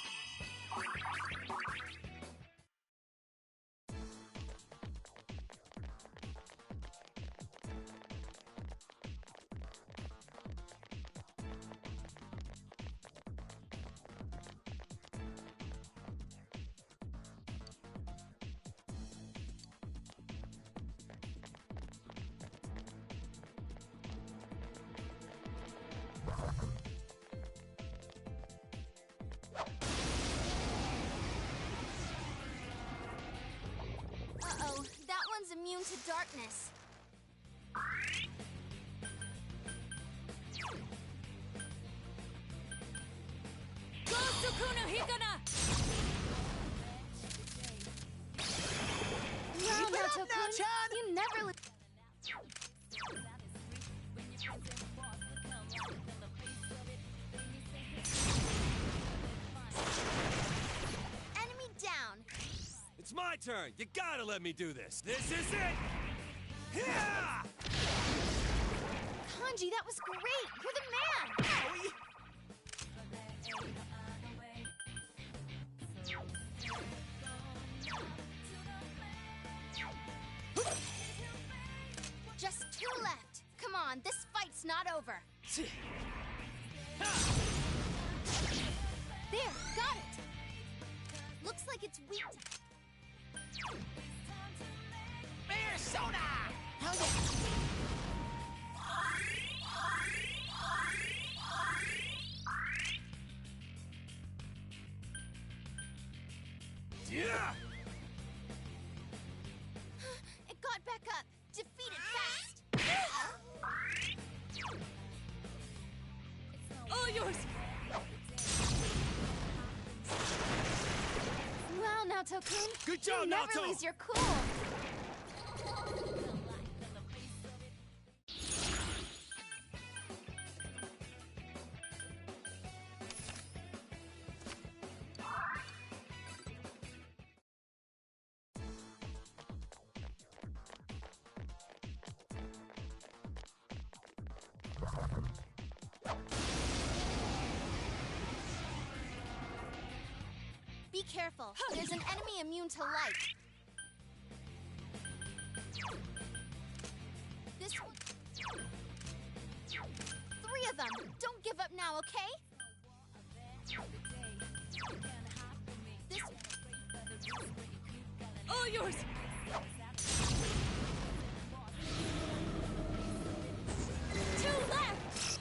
Uh-oh, that one's immune to darkness. Go Sukuna Hikana! Wow, Keep it up, Naoto-kun, Now-chan! you never Enemy down. It's my turn. You gotta let me do this. This is it. Yeah! Kanji, that was great. You're the man. Just 2 left. Come on, this fight's not over. There, got it. Looks like it's weak. Persona! Hell yeah. Yeah! It got back up. Defeat it fast. All yours! Wow, Naoto-kun. Good job, you never Naoto! lose your cool. Be careful. There's an enemy immune to light. This one. 3 of them. Don't give up now, okay? This. All yours! 2 left!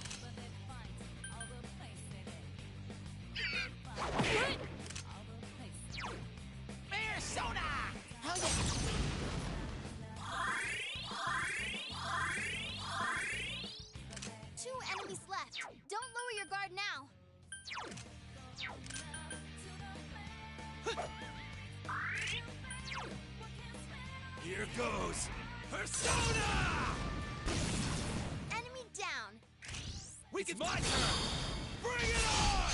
Here goes! Persona! Enemy down. It's my turn! Bring it on!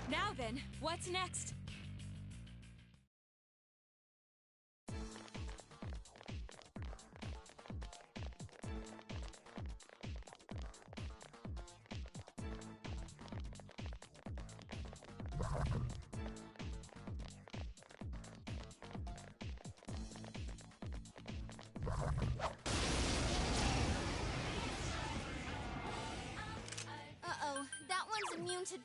Now then, what's next? Uh-oh, that one's immune to...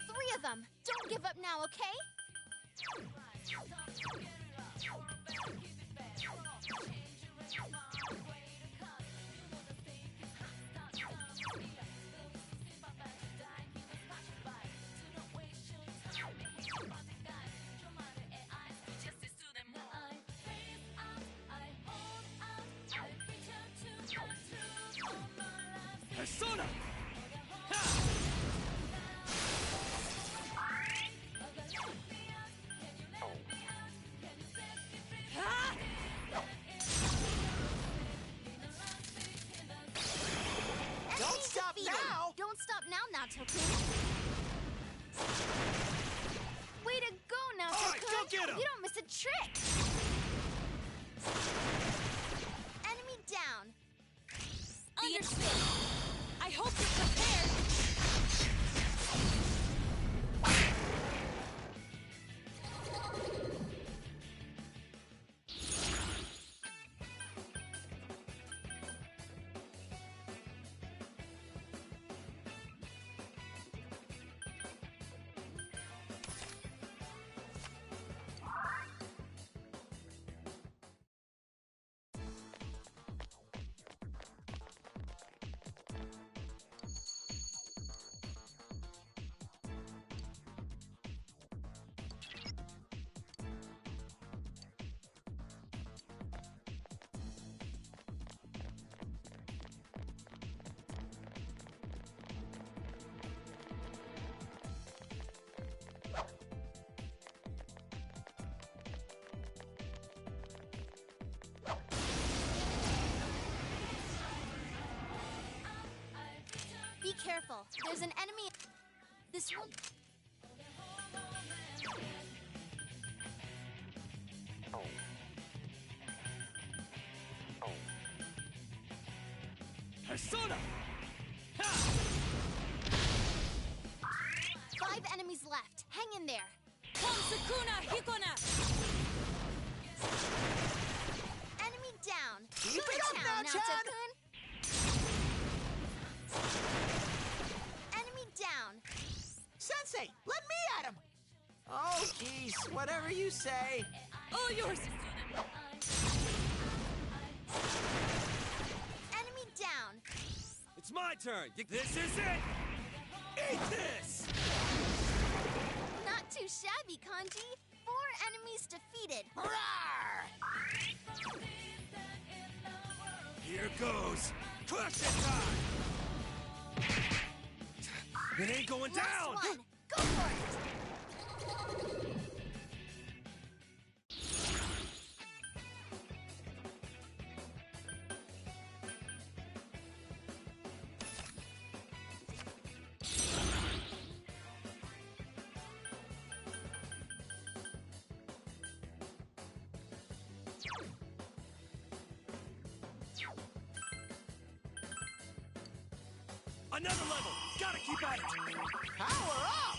Three of them! Don't give up now, okay? Persona! Don't stop now! Don't stop now, Naoto-kun. Way to go, Naoto-kun! All right, go get him! You don't miss a trick! Enemy down. Understood. I hope you're prepared. Be careful. There's an enemy. This one. Persona! 5 enemies left. Hang in there. Sukuna Hikona! Enemy down. Keep Good it up town, now, Chad. Naoto-kun. Enemy down. Sensei, let me at him! Oh, geez, whatever you say. All yours! Enemy down. It's my turn! This is it! Eat this! Not too shabby, Kanji. 4 enemies defeated. Rawr! Here goes! Crush it time! It ain't going Last down! one. Go for it. Another level! Gotta keep at it! Power up!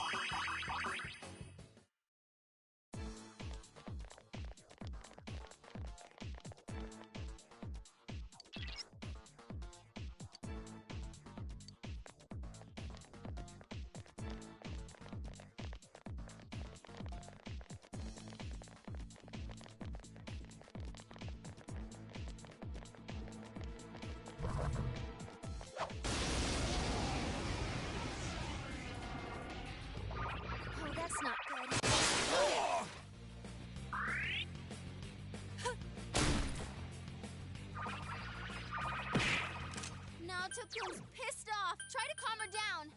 Naoto-kun's pissed off. Try to calm her down.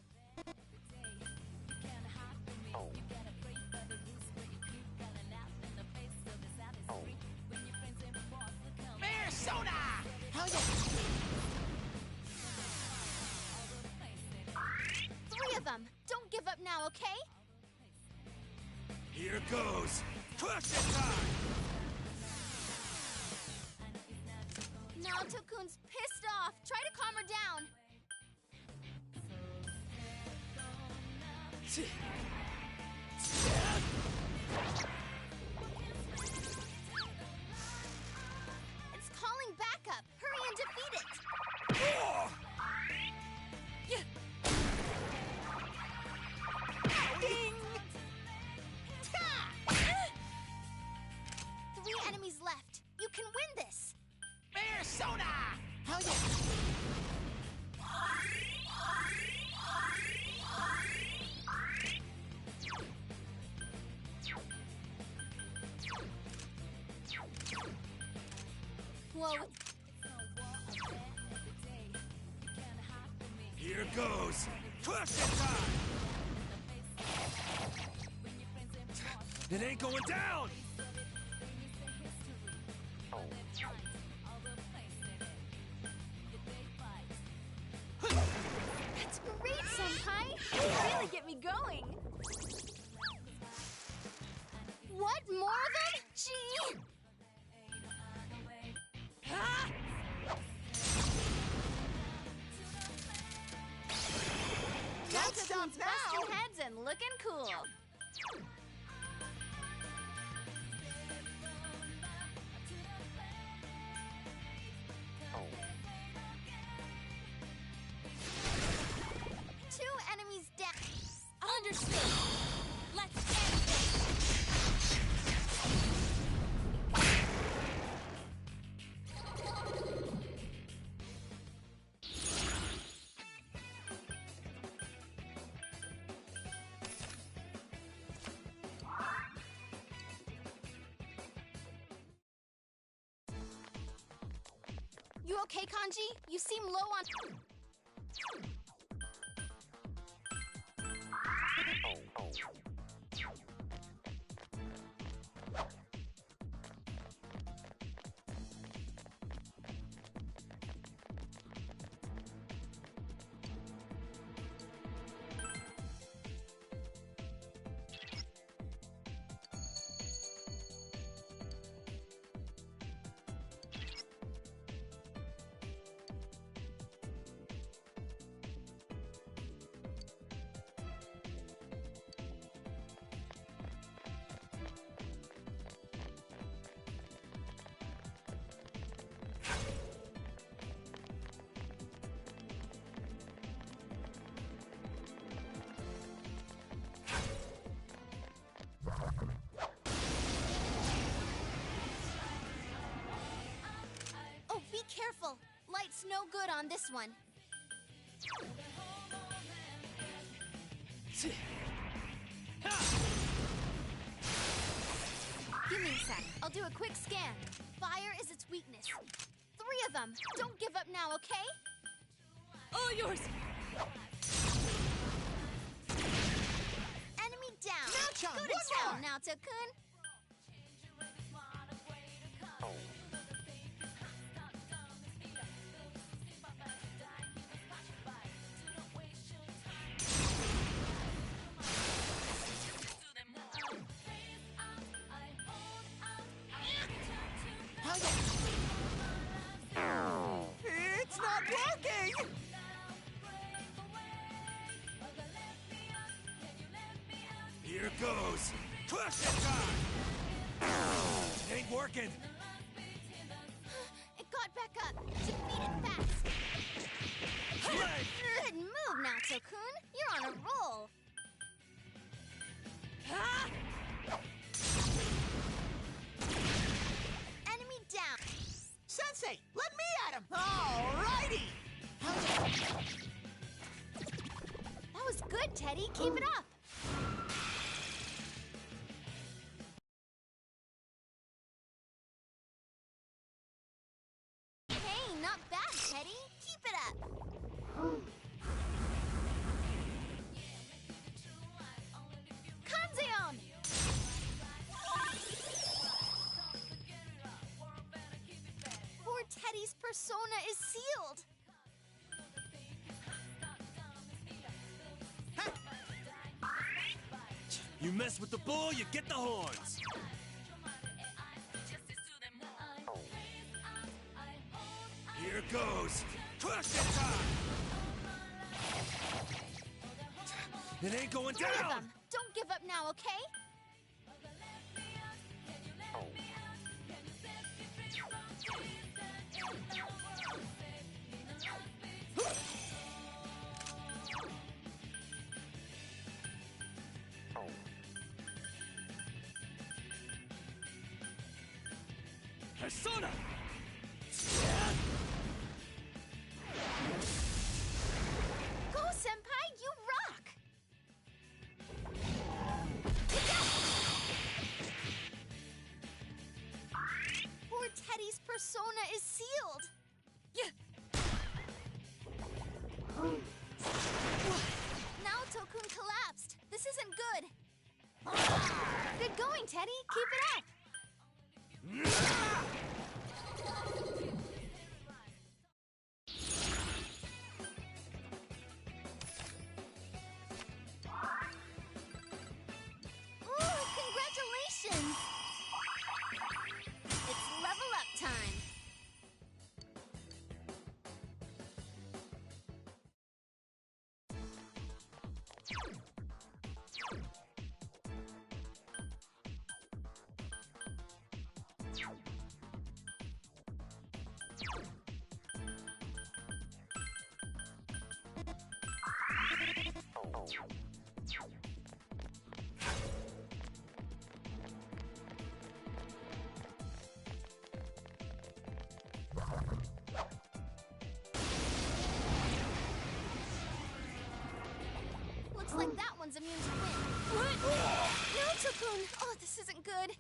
Persona! How you... 3 of them. Don't give up now, okay? Here goes! Crush it time! Naoto-kun's pissed off. Try to calm her down. It's calling backup. Hurry and defeat it. Ding! 3 enemies left. You can win this. Persona! How you... Whoa. Here goes! Crush it time! It ain't going down! That's great, Senpai. You really get me going. What? More of them? Gee! Ah! Can't stop now! Busting heads and looking cool. Two enemies down. Understood. Let's end this. You okay, Kanji? You seem low on... Oh, be careful. Light's no good on this one. Give me a sec. I'll do a quick scan. Fire is its weakness. 3 of them. Don't give up now, okay? All yours. Enemy down. Nacho, Go to one town, Naoto-kun. How you... It's not working! Here goes! Crush it time! Ain't working! It got back up. Defeat it fast. Good move, Naoto-kun. You're on a roll. Enemy down. Sensei, let me at him! Alrighty! How you... That was good, Teddy. Keep it up. Hey, not bad, Teddy. Keep it up. You mess with the bull, you get the horns! Here goes! Crush it time! It ain't going Three of down! them. Don't give up now, okay? Persona! Go, Senpai! You rock! Poor Teddy's persona is sealed! Naoto-kun collapsed! This isn't good! Good going, Teddy! Keep it up! Ooh, congratulations! It's level up time! Looks like that one's immune to wind. What? Naoto-kun! Oh, this isn't good.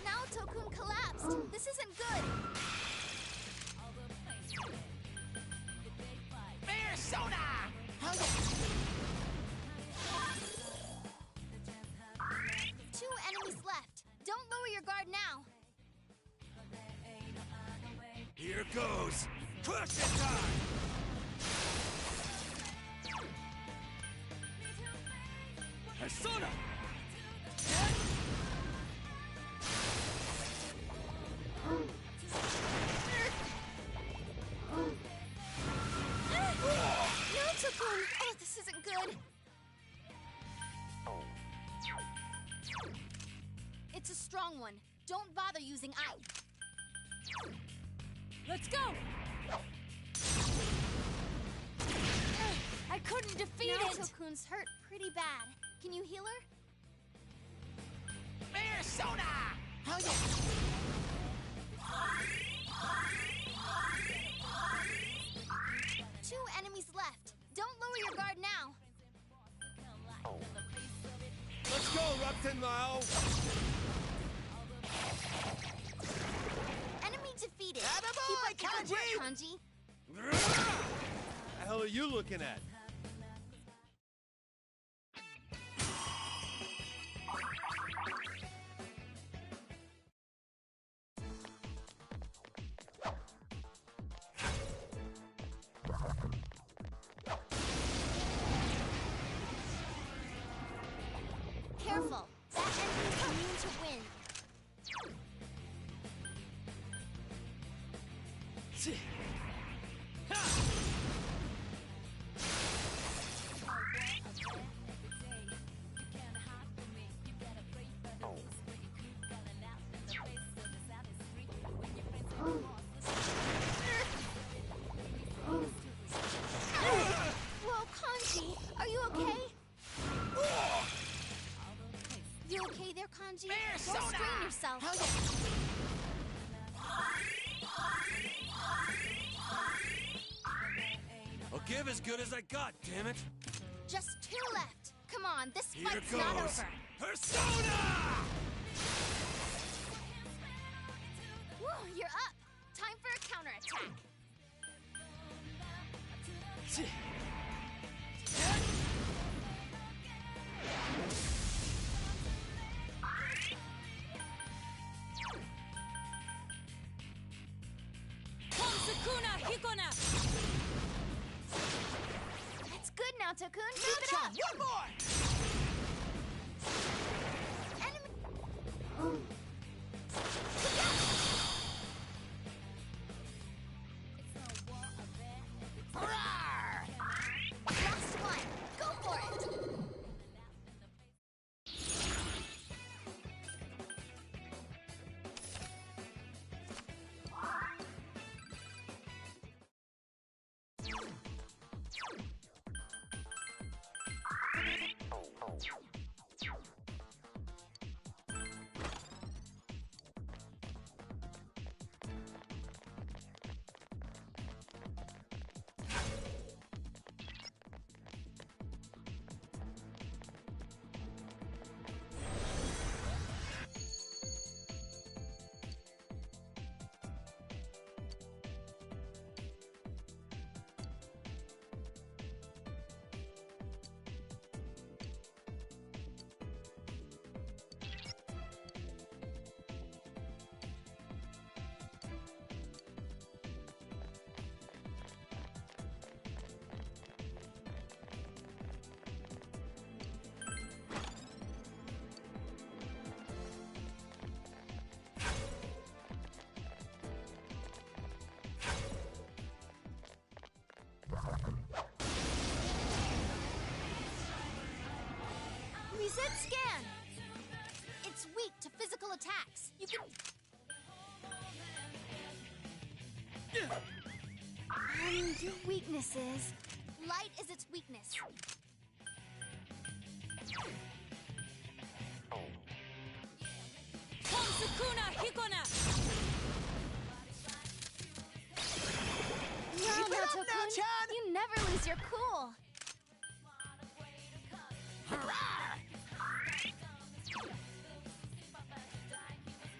Naoto-kun collapsed. This isn't good. Persona! Two enemies left. Don't lower your guard now. Here goes! Crush it time! Persona! Naoto-kun! Oh, this isn't good. It's a strong one. Don't bother using ice. Let's go! I couldn't defeat it! Naoto-kun's hurt pretty bad. Can you heal her? Persona! Two enemies left. Don't lower your guard now. Let's go, Repton Lau! Enemy defeated. Attaboy, Keep up the good work, Kanji. The hell are you looking at? Careful. That enemy's immune to wind. Whoa, Kanji, are you okay? You okay there, Kanji? Don't strain yourself. I'll give as good as I got, damn it! Just two left. Come on, this Here fight's goes! not over. Persona! Woo, you're up. Time for a counterattack. Sukuna Hikona! That's good now, Tokun. Keep it up! One more! Enemy... Last one! Go for it! Reset scan! It's weak to physical attacks. You can... Your weakness is... Light is its weakness. Sukuna Hikona! Wow, now, Tokun, you never lose your cool.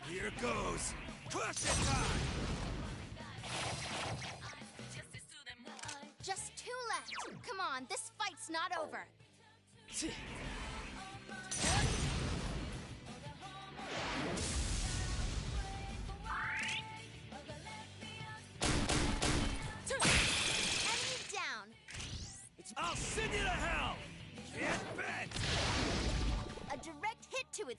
Here goes! Crush it time! Just 2 left. Come on, this fight's not over. Enemy down. I'll send you to hell! Can't bet! A direct hit to it.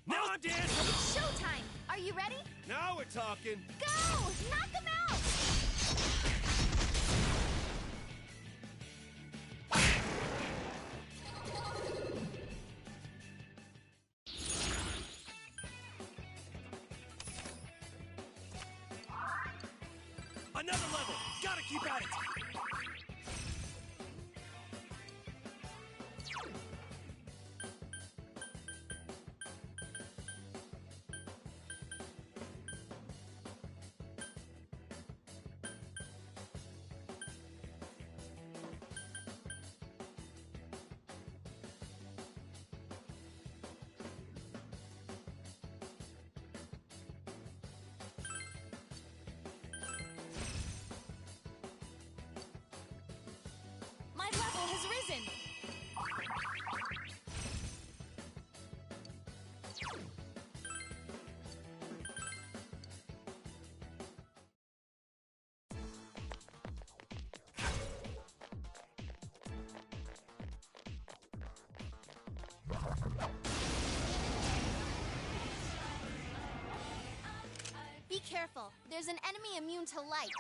Now I'm dancing! It's showtime. Are you ready? Now we're talking! Go! Knock him out! Another level! Gotta keep at it! My level has risen! Be careful. There's an enemy immune to light.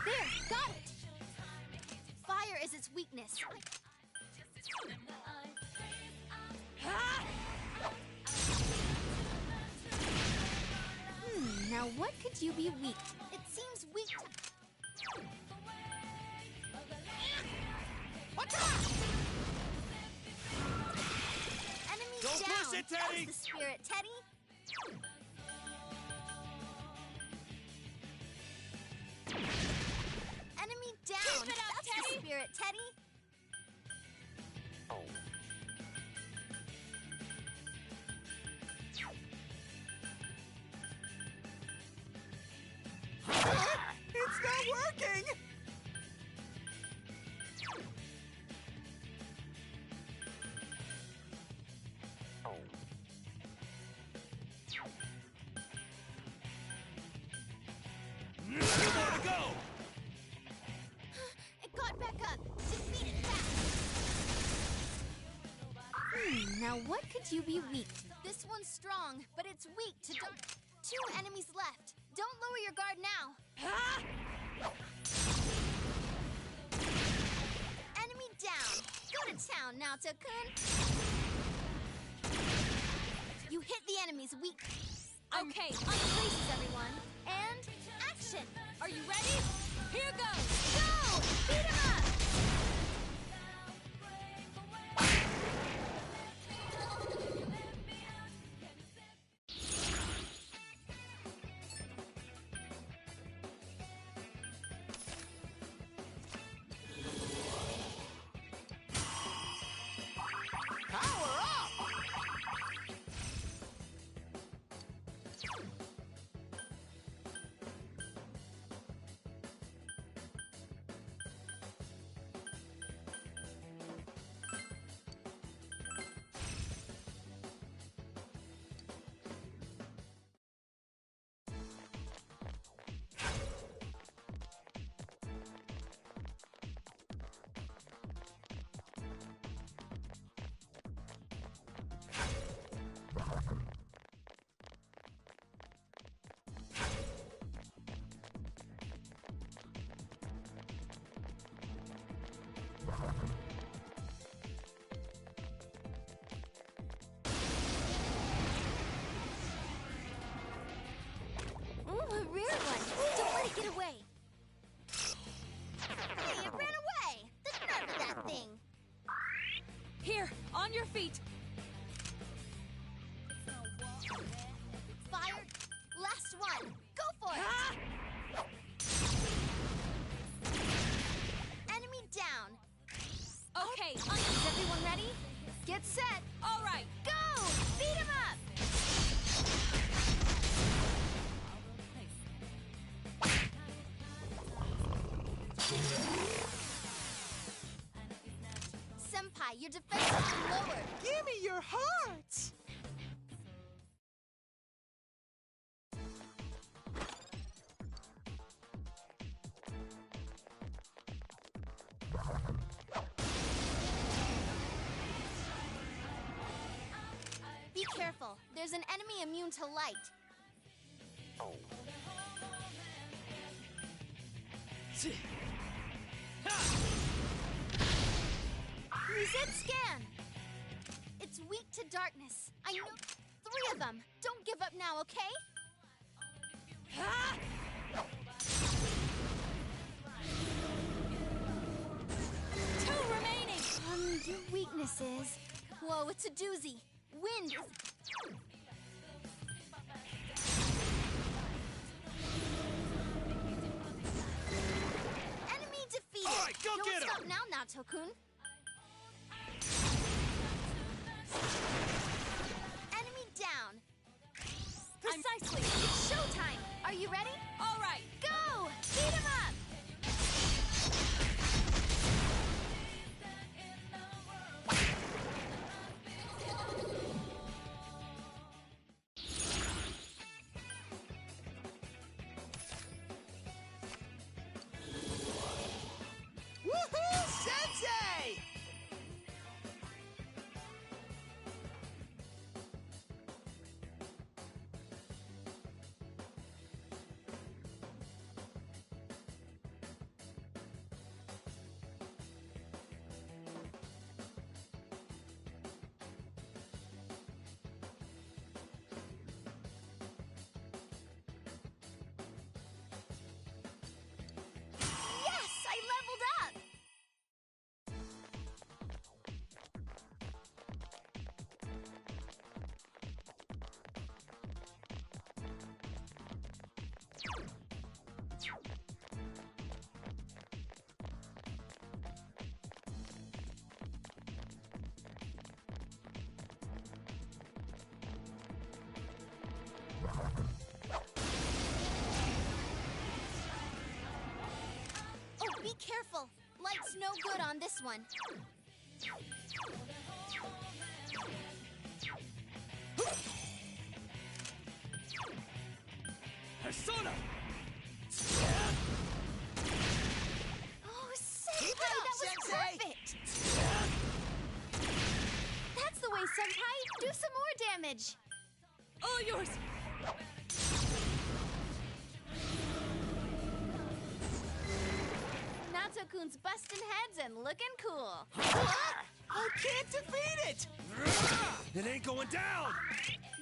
There, got it! Fire is its weakness. Now what could you be weak? It seems weak to... Watch out! Enemy Don't down! push it, Teddy! That's the spirit, Teddy! Now, what could you be weak to? This one's strong, but it's weak to 2 enemies left. Don't lower your guard now. Enemy down. Go to town, Naoto-kun. You hit the enemy's weak. Okay, unplaces everyone. And action. Are you ready? Here goes. Go! Beat him up! A rare one. Don't let it get away. Hey, it ran away. The nerve of that thing. Here, on your feet. Fire. Last one. Go for it. Enemy down. Okay, is everyone ready? Get set. All right. Go! Beat him up! Senpai, your defense has been lowered. Give me your hearts! Be careful. There's an enemy immune to light. Reset scan! It's weak to darkness. I know 3 of them. Don't give up now, okay? Two remaining! Your weakness is... Whoa, it's a doozy. Wind is... Enemy defeated! All right, go Don't get him! stop now, Naoto-kun. Enemy down. Precisely. It's showtime. Are you ready? All right. Go! Beat him up! Woohoo, Sensei! Yes! I leveled up! Oh, be careful. Light's no good on this one. Persona! Oh, Senpai, that was Sensei! perfect! That's the way Anyway, Senpai, do some more damage. All yours! Nato-kun's busting heads and looking cool. I can't defeat it! It ain't going down!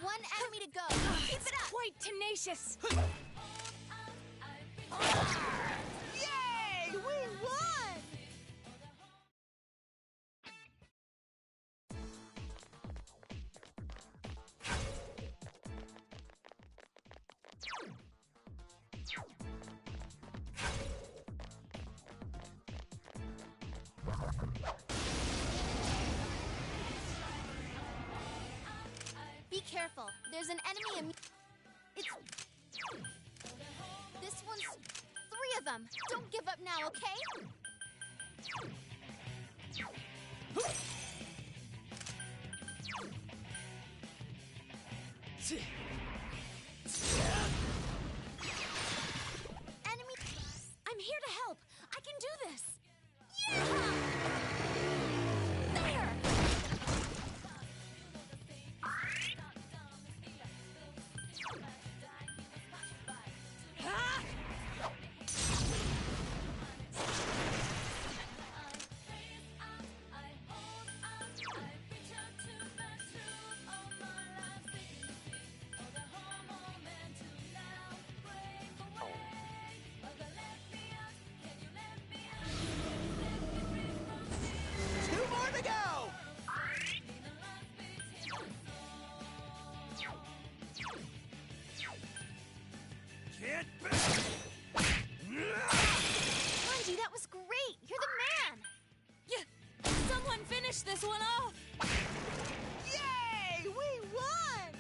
One enemy to go. Keep it up. Quite tenacious. Yay! We won! Be careful. There's an enemy It's... This one's 3 of them. Don't give up now, okay? Enemy... I'm here to help. I can do this. Yeah! There! Ah! Finish this one off! Yay! We won!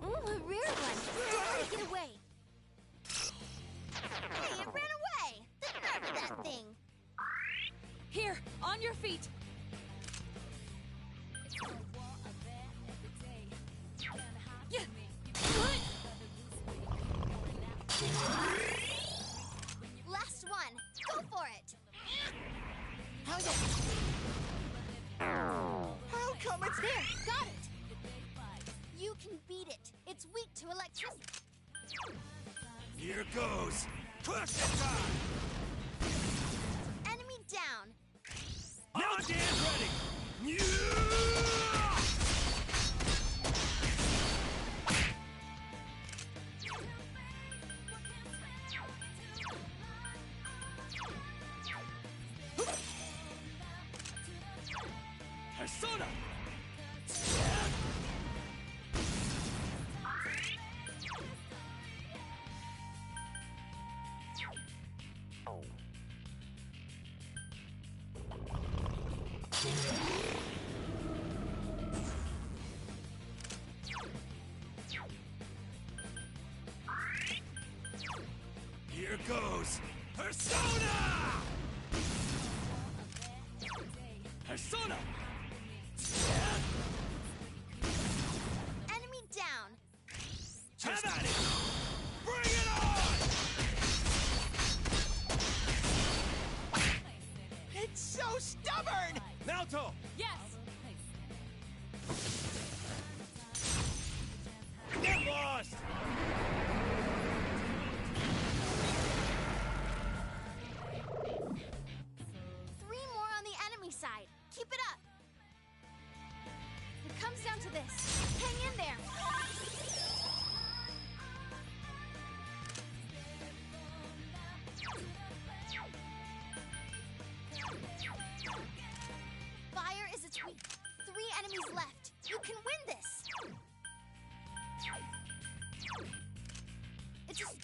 Ooh, a rare one. Don't take it away. Hey, it ran away. The nerve of that thing. Here, on your feet. Yeah. Last one. Go for it. How come it's there? Got it. You can beat it. It's weak to electricity. Here goes! Crush it time! Enemy down. Now dance ready! Persona! Here goes! Persona! Persona! Enemy down. Have at it! Bring it on! It's so stubborn! Naoto! Yes! Get lost! comes down to this. Hang in there. Fire is its weak. 3 enemies left. You can win this. It's just...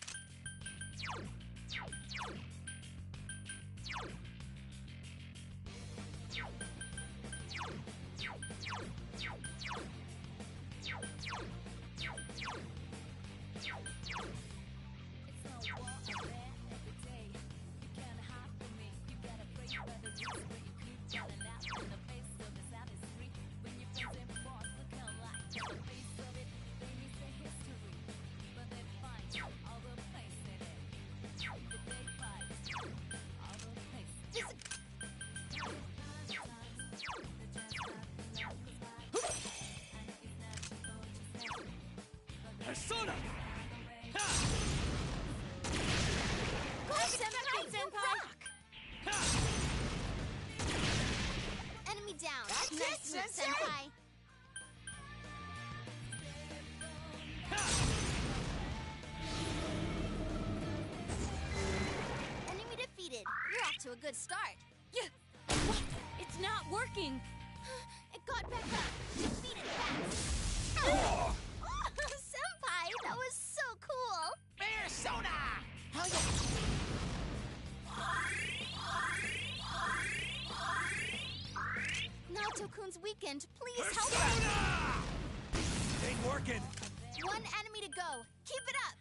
Persona! Senpai! Enemy down. That's nice it, move, Sensei! Senpai. Enemy defeated. You're off to a good start. What? It's not working. It got back up. Defeat it fast. Oh, Senpai, that was so cool. Persona! Hell Naoto-kun's weakened. Please help Persona! us. Ain't working. 1 enemy to go. Keep it up.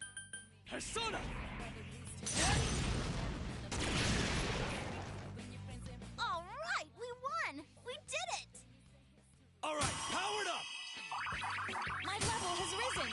Persona! All right, we won. We did it. All right, powered up. My level has risen.